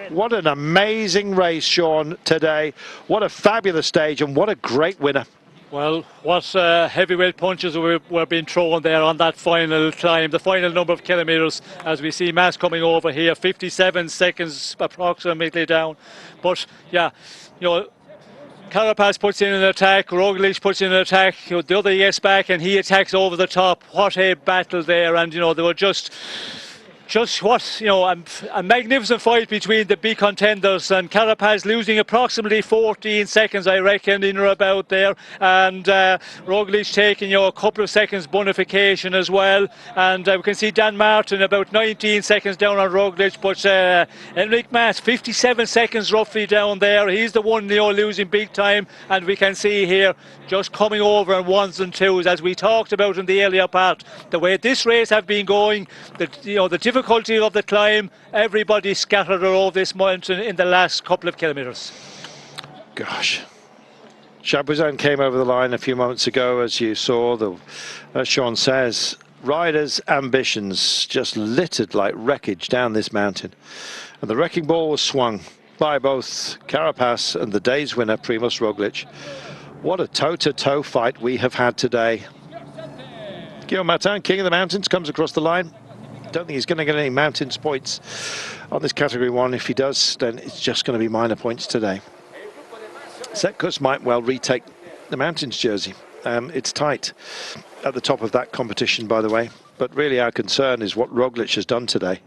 what an amazing race, Sean, today. What a fabulous stage, and what a great winner. Well, what heavyweight punches were being thrown there on that final climb, the final number of kilometres, as we see Mas coming over here, 57 seconds approximately down. But yeah, you know, Carapaz puts in an attack, Roglič puts in an attack, you know, the other gets back and he attacks over the top. What a battle there, and you know, they were just what, you know, a magnificent fight between the big contenders, and Carapaz losing approximately 14 seconds, I reckon, in or about there, and Roglič taking, you know, a couple of seconds bonification as well, and we can see Dan Martin about 19 seconds down on Roglič, but Enric Mas 57 seconds roughly down there. He's the one, you know, losing big time, and we can see here just coming over in 1s and 2s, as we talked about in the earlier part. The way this race have been going, the difficulty of the climb, everybody scattered over this mountain in the last couple of kilometres. Gosh. Chapuisat came over the line a few moments ago, as you saw. As Sean says, riders' ambitions just littered like wreckage down this mountain. And the wrecking ball was swung by both Carapaz and the day's winner, Primož Roglič. What a toe-to-toe fight we have had today. Guillaume Martin, King of the Mountains, comes across the line. Don't think he's going to get any mountains points on this category 1. If he does, then it's just going to be minor points today. Sepp Kuss might well retake the mountains jersey. It's tight at the top of that competition, by the way, but really our concern is what Roglič has done today.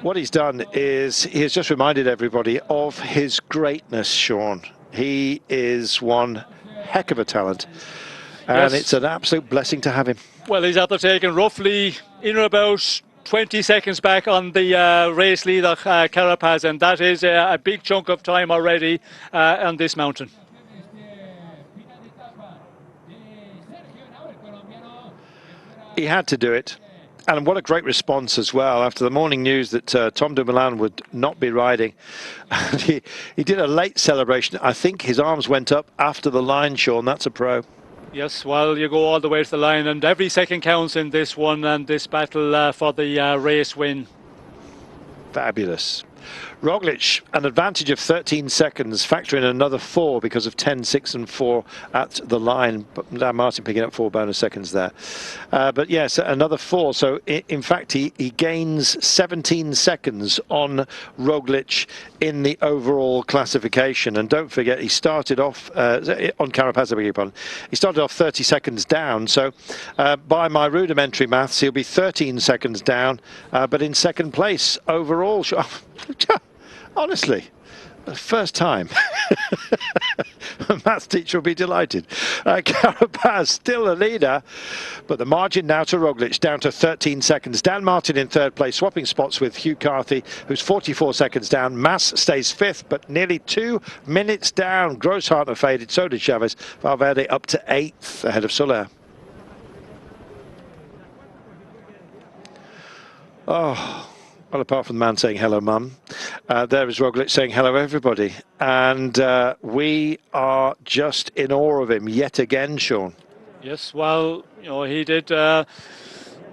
What he's done is he has just reminded everybody of his greatness, Sean. He is one heck of a talent, and it's an absolute blessing to have him. Well, he's after taking roughly in or about 20 seconds back on the race leader, Carapaz, and that is a big chunk of time already on this mountain. He had to do it, And what a great response as well after the morning news that Tom Dumoulin would not be riding. And he did a late celebration. I think his arms went up after the line, Sean. That's a pro. Yes, well, you go all the way to the line, and every second counts in this one and this battle for the race win. Fabulous. Roglic, an advantage of 13 seconds, factor in another 4 because of 10, 6 and 4 at the line. Dan Martin picking up 4 bonus seconds there. But yes, another 4. So in fact, he gains 17 seconds on Roglic in the overall classification. And don't forget, he started off on Carapaz, I beg your pardon. He started off 30 seconds down. So by my rudimentary maths, he'll be 13 seconds down, but in second place overall. Honestly, the first time. Maths teacher will be delighted. Carapaz still a leader, but the margin now to Roglic down to 13 seconds. Dan Martin in third place, swapping spots with Hugh Carthy, who's 44 seconds down. Mas stays fifth, but nearly 2 minutes down. Grosshartner faded, so did Chavez. Valverde up to 8th ahead of Soler. Oh. Well, apart from the man saying hello, Mum, there is Roglic saying hello, everybody. And we are just in awe of him yet again, Sean. Yes, well, you know, he did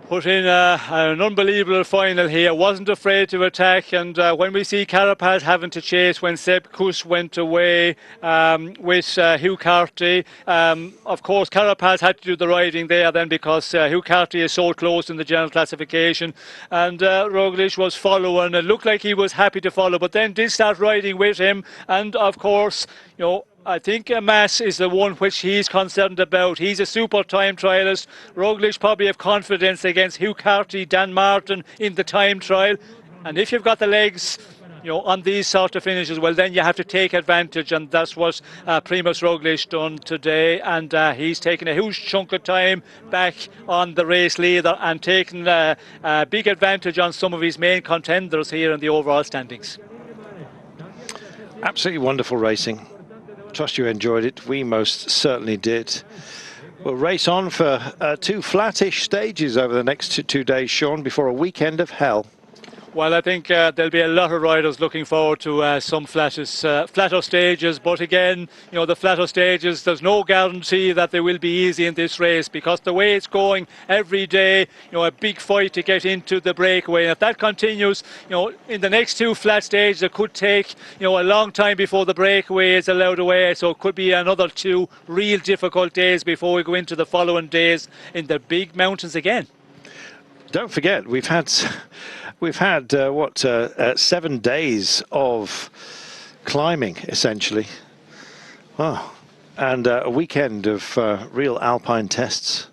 put in an unbelievable final here, wasn't afraid to attack, and when we see Carapaz having to chase when Sepp Kuss went away with Hugh Carthy, of course Carapaz had to do the riding there then because Hugh Carthy is so close in the general classification, and Roglic was following. It looked like he was happy to follow, but then did start riding with him, and of course, you know, I think Mas is the one which he's concerned about. He's a super time trialist. Roglic probably have confidence against Hugh Carthy, Dan Martin in the time trial. And if you've got the legs, you know, on these sort of finishes, well, then you have to take advantage. And that's what Primož Roglic done today. And he's taken a huge chunk of time back on the race leader and taken a big advantage on some of his main contenders here in the overall standings. Absolutely wonderful racing. Trust you enjoyed it. We most certainly did. We'll race on for 2 flattish stages over the next 2 days, Sean, before a weekend of hell. Well, I think there'll be a lot of riders looking forward to some flatter stages. But again, you know, the flatter stages, there's no guarantee that they will be easy in this race because the way it's going every day, you know, a big fight to get into the breakaway. And if that continues, you know, in the next 2 flat stages, it could take, you know, a long time before the breakaway is allowed away. So it could be another 2 real difficult days before we go into the following days in the big mountains again. Don't forget, we've had 7 days of climbing, essentially. Wow. And a weekend of real alpine tests.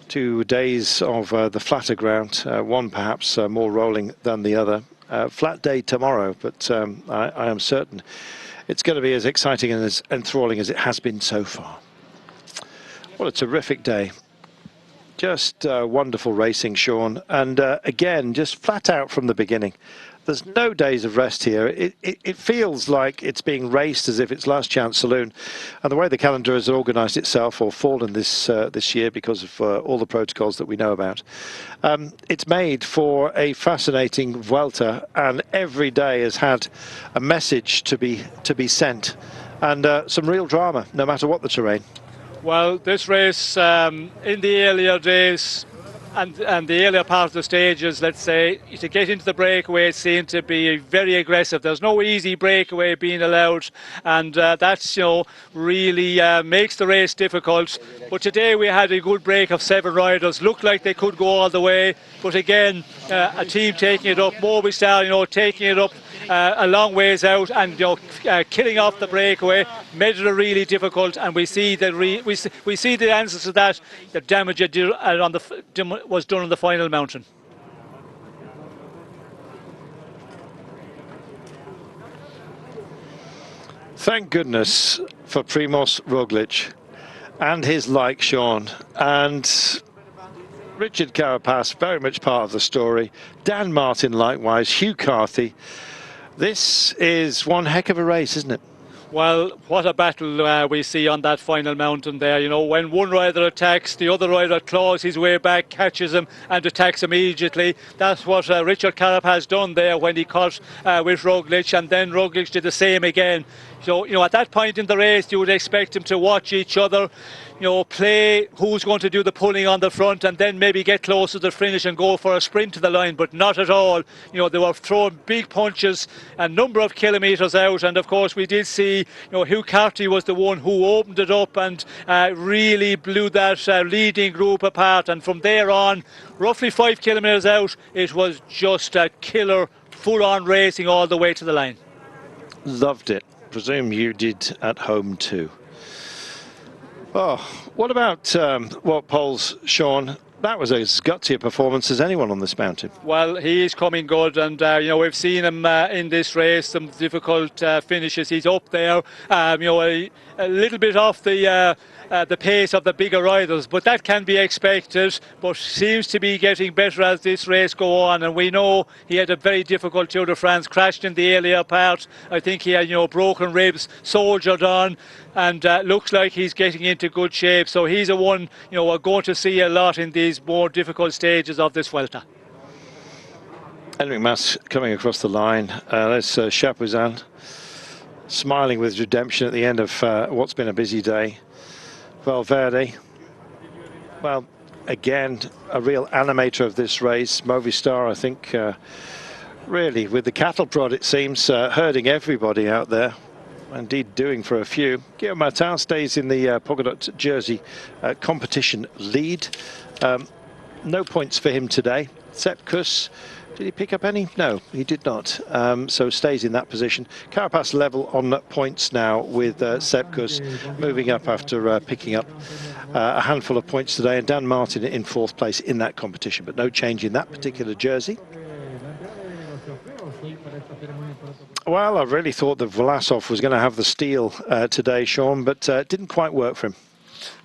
2 days of the flatter ground, one perhaps more rolling than the other. Flat day tomorrow, but I am certain it's going to be as exciting and as enthralling as it has been so far. What a terrific day. Just wonderful racing, Sean. And again, just flat out from the beginning. There's no days of rest here. It feels like it's being raced as if it's Last Chance Saloon. And the way the calendar has organised itself or fallen this year because of all the protocols that we know about, it's made for a fascinating Vuelta, and every day has had a message to be sent, and some real drama, no matter what the terrain. Well, this race in the earlier days and the earlier part of the stages, let's say, to get into the breakaway, it seemed to be very aggressive. There's no easy breakaway being allowed, and that's, you know, really makes the race difficult. But today we had a good break of 7 riders. Looked like they could go all the way, but again, a team taking it up. Movistar, you know, taking it up a long ways out, and, you know, killing off the breakaway made it really difficult. And we see the we see the answers to that. The damage was done on the final mountain. Thank goodness for Primož Roglic and his like, Sean, and Richard Carapaz, very much part of the story. Dan Martin likewise, Hugh Carthy. This is one heck of a race, isn't it? Well, what a battle we see on that final mountain there. You know, when one rider attacks, the other rider claws his way back, catches him and attacks immediately. That's what Richard Carapaz done there when he caught with Roglic, and then Roglic did the same again. So, you know, at that point in the race, you would expect him to watch each other, you know, play who's going to do the pulling on the front, and then maybe get close to the finish and go for a sprint to the line, but not at all. You know, they were throwing big punches a number of kilometres out, and of course we did see, you know, Hugh Carty was the one who opened it up and really blew that leading group apart, and from there on, roughly 5 kilometres out, it was just a killer, full-on racing all the way to the line. Loved it. Presume you did at home too. Oh, what about Wout Poels, Sean? That was as gutsy a performance as anyone on this mountain. Well, he is coming good, and you know, we've seen him in this race, some difficult finishes. He's up there, you know, a little bit off the pace of the bigger riders, but that can be expected. But seems to be getting better as this race go on, and we know he had a very difficult Tour de France, crashed in the earlier part. I think he had, you know, broken ribs, soldiered on, and looks like he's getting into good shape. So he's a one, you know, we're going to see a lot in these more difficult stages of this Vuelta. Enric Mas coming across the line. There's Chapouzin smiling with redemption at the end of what's been a busy day. Valverde, well, again, a real animator of this race. Movistar, I think, really, with the cattle prod, it seems, herding everybody out there. Indeed, doing for a few. Guillaume Martin stays in the polka dot jersey competition lead. No points for him today. Sepp Kuss, did he pick up any? No, he did not. So stays in that position. Carapaz level on points now with Sepp Kuss, moving up after picking up a handful of points today, and Dan Martin in 4th place in that competition, but no change in that particular jersey. Well, I really thought that Vlasov was going to have the steal today, Sean, but it didn't quite work for him.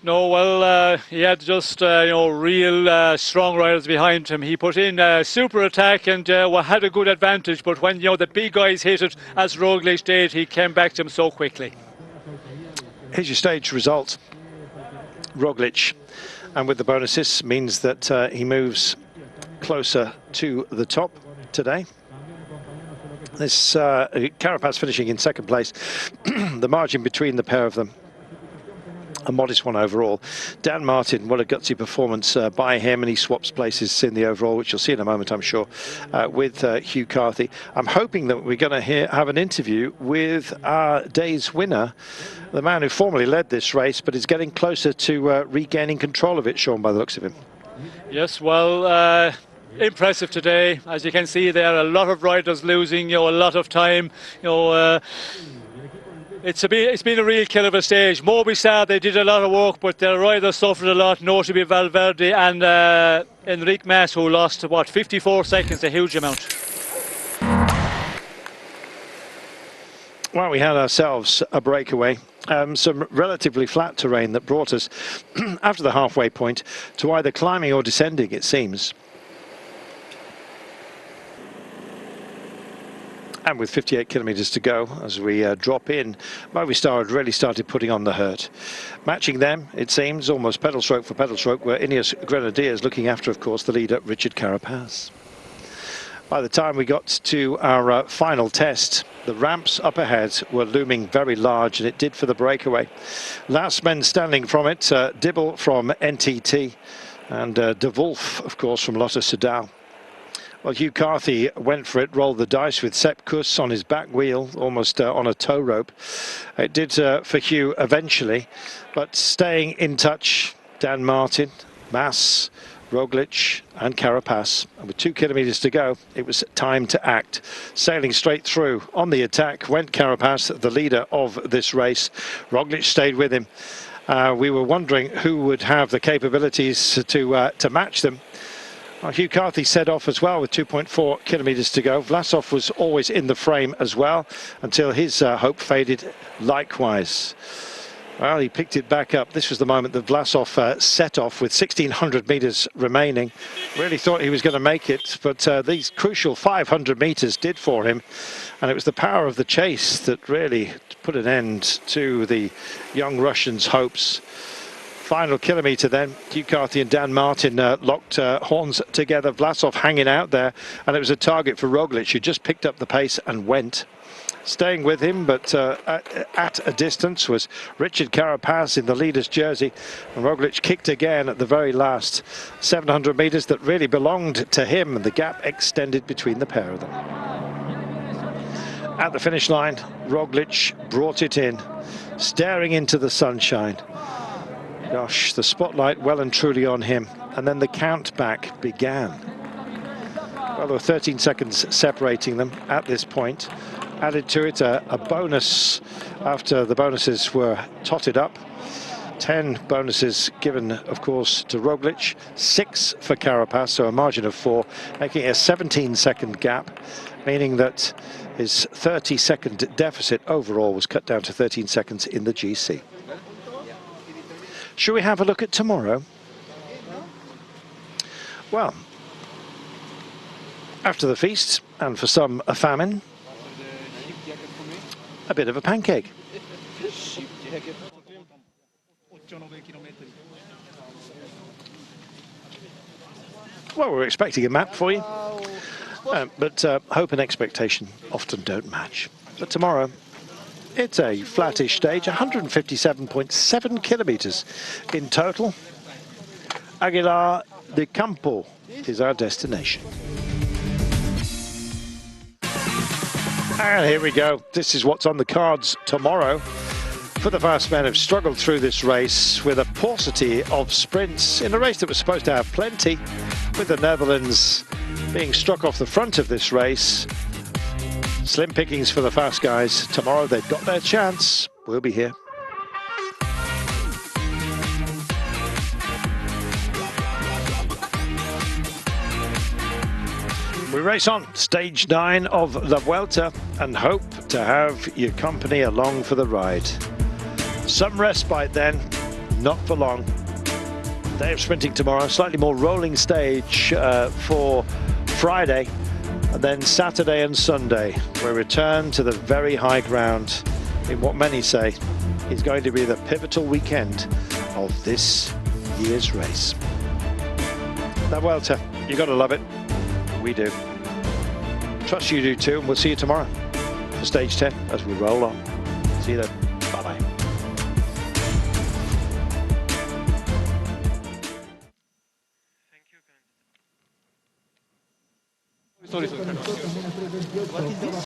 No, well, he had just, you know, real strong riders behind him. He put in a super attack and had a good advantage, but when, you know, the big guys hit it, as Roglic did, he came back to him so quickly. Here's your stage result. Roglic, and with the bonuses, means that he moves closer to the top today. This Carapaz finishing in 2nd place. The margin between the pair of them, a modest one overall. Dan Martin, what a gutsy performance by him, and he swaps places in the overall, which you'll see in a moment, I'm sure, with Hugh Carthy. I'm hoping that we're going to have an interview with our day's winner, the man who formerly led this race, but is getting closer to regaining control of it, Sean, by the looks of him. Yes, well, impressive today. As you can see, there are a lot of riders losing, you know, a lot of time. You know, it's been a real killer of a stage. Movistar, they did a lot of work, but their riders suffered a lot, notably Valverde and Enric Mas, who lost, what, 54 seconds, a huge amount. Well, we had ourselves a breakaway. Some relatively flat terrain that brought us after the halfway point to either climbing or descending, it seems. And with 58 kilometres to go, as we drop in, Movistar had really started putting on the hurt. Matching them, it seems, almost pedal stroke for pedal stroke, were Ineos Grenadiers, looking after, of course, the leader, Richard Carapaz. By the time we got to our final test, the ramps up ahead were looming very large, and it did for the breakaway. Last men standing from it, Dibble from NTT, and De Wolf, of course, from Lotto Soudal. Well, Hugh Carthy went for it, rolled the dice with Sepp Kuss on his back wheel, almost on a tow rope. It did for Hugh eventually, but staying in touch, Dan Martin, Mas, Roglic and Carapaz. And with 2 kilometres to go, it was time to act. Sailing straight through on the attack went Carapaz, the leader of this race. Roglic stayed with him. We were wondering who would have the capabilities to match them. Hugh Carthy set off as well with 2.4 kilometres to go. Vlasov was always in the frame as well until his hope faded likewise. Well, he picked it back up. This was the moment that Vlasov set off with 1,600 metres remaining. Really thought he was going to make it, but these crucial 500 metres did for him. And it was the power of the chase that really put an end to the young Russian's hopes. Final kilometre then, Hugh Carthy and Dan Martin locked horns together. Vlasov hanging out there, and it was a target for Roglic, who just picked up the pace and went. Staying with him, but at a distance, was Richard Carapaz in the leader's jersey. And Roglic kicked again at the very last 700 metres that really belonged to him, and the gap extended between the pair of them. At the finish line, Roglic brought it in, staring into the sunshine. Gosh, the spotlight well and truly on him. And then the count back began. Well, there were 13 seconds separating them at this point. Added to it a bonus after the bonuses were totted up. 10 bonuses given, of course, to Roglic, 6 for Carapaz, so a margin of 4, making a 17-second gap, meaning that his 30-second deficit overall was cut down to 13 seconds in the GC. Shall we have a look at tomorrow? Well, after the feast, and for some a famine, a bit of a pancake. Well, we're expecting a map for you, but hope and expectation often don't match. But tomorrow, it's a flattish stage, 157.7 kilometres in total. Aguilar de Campo is our destination. And here we go. This is what's on the cards tomorrow. For the fast men have struggled through this race with a paucity of sprints in a race that was supposed to have plenty, with the Netherlands being struck off the front of this race. Slim pickings for the fast guys. Tomorrow they've got their chance. We'll be here. We race on, stage 9 of La Vuelta, and hope to have your company along for the ride. Some respite then, not for long. Day of sprinting tomorrow, slightly more rolling stage for Friday, and then Saturday and Sunday, we return to the very high ground in what many say is going to be the pivotal weekend of this year's race. La Vuelta, you gotta love it. We do. Trust you do too, and we'll see you tomorrow for stage 10 as we roll on. See you then. Bye-bye. Sorry.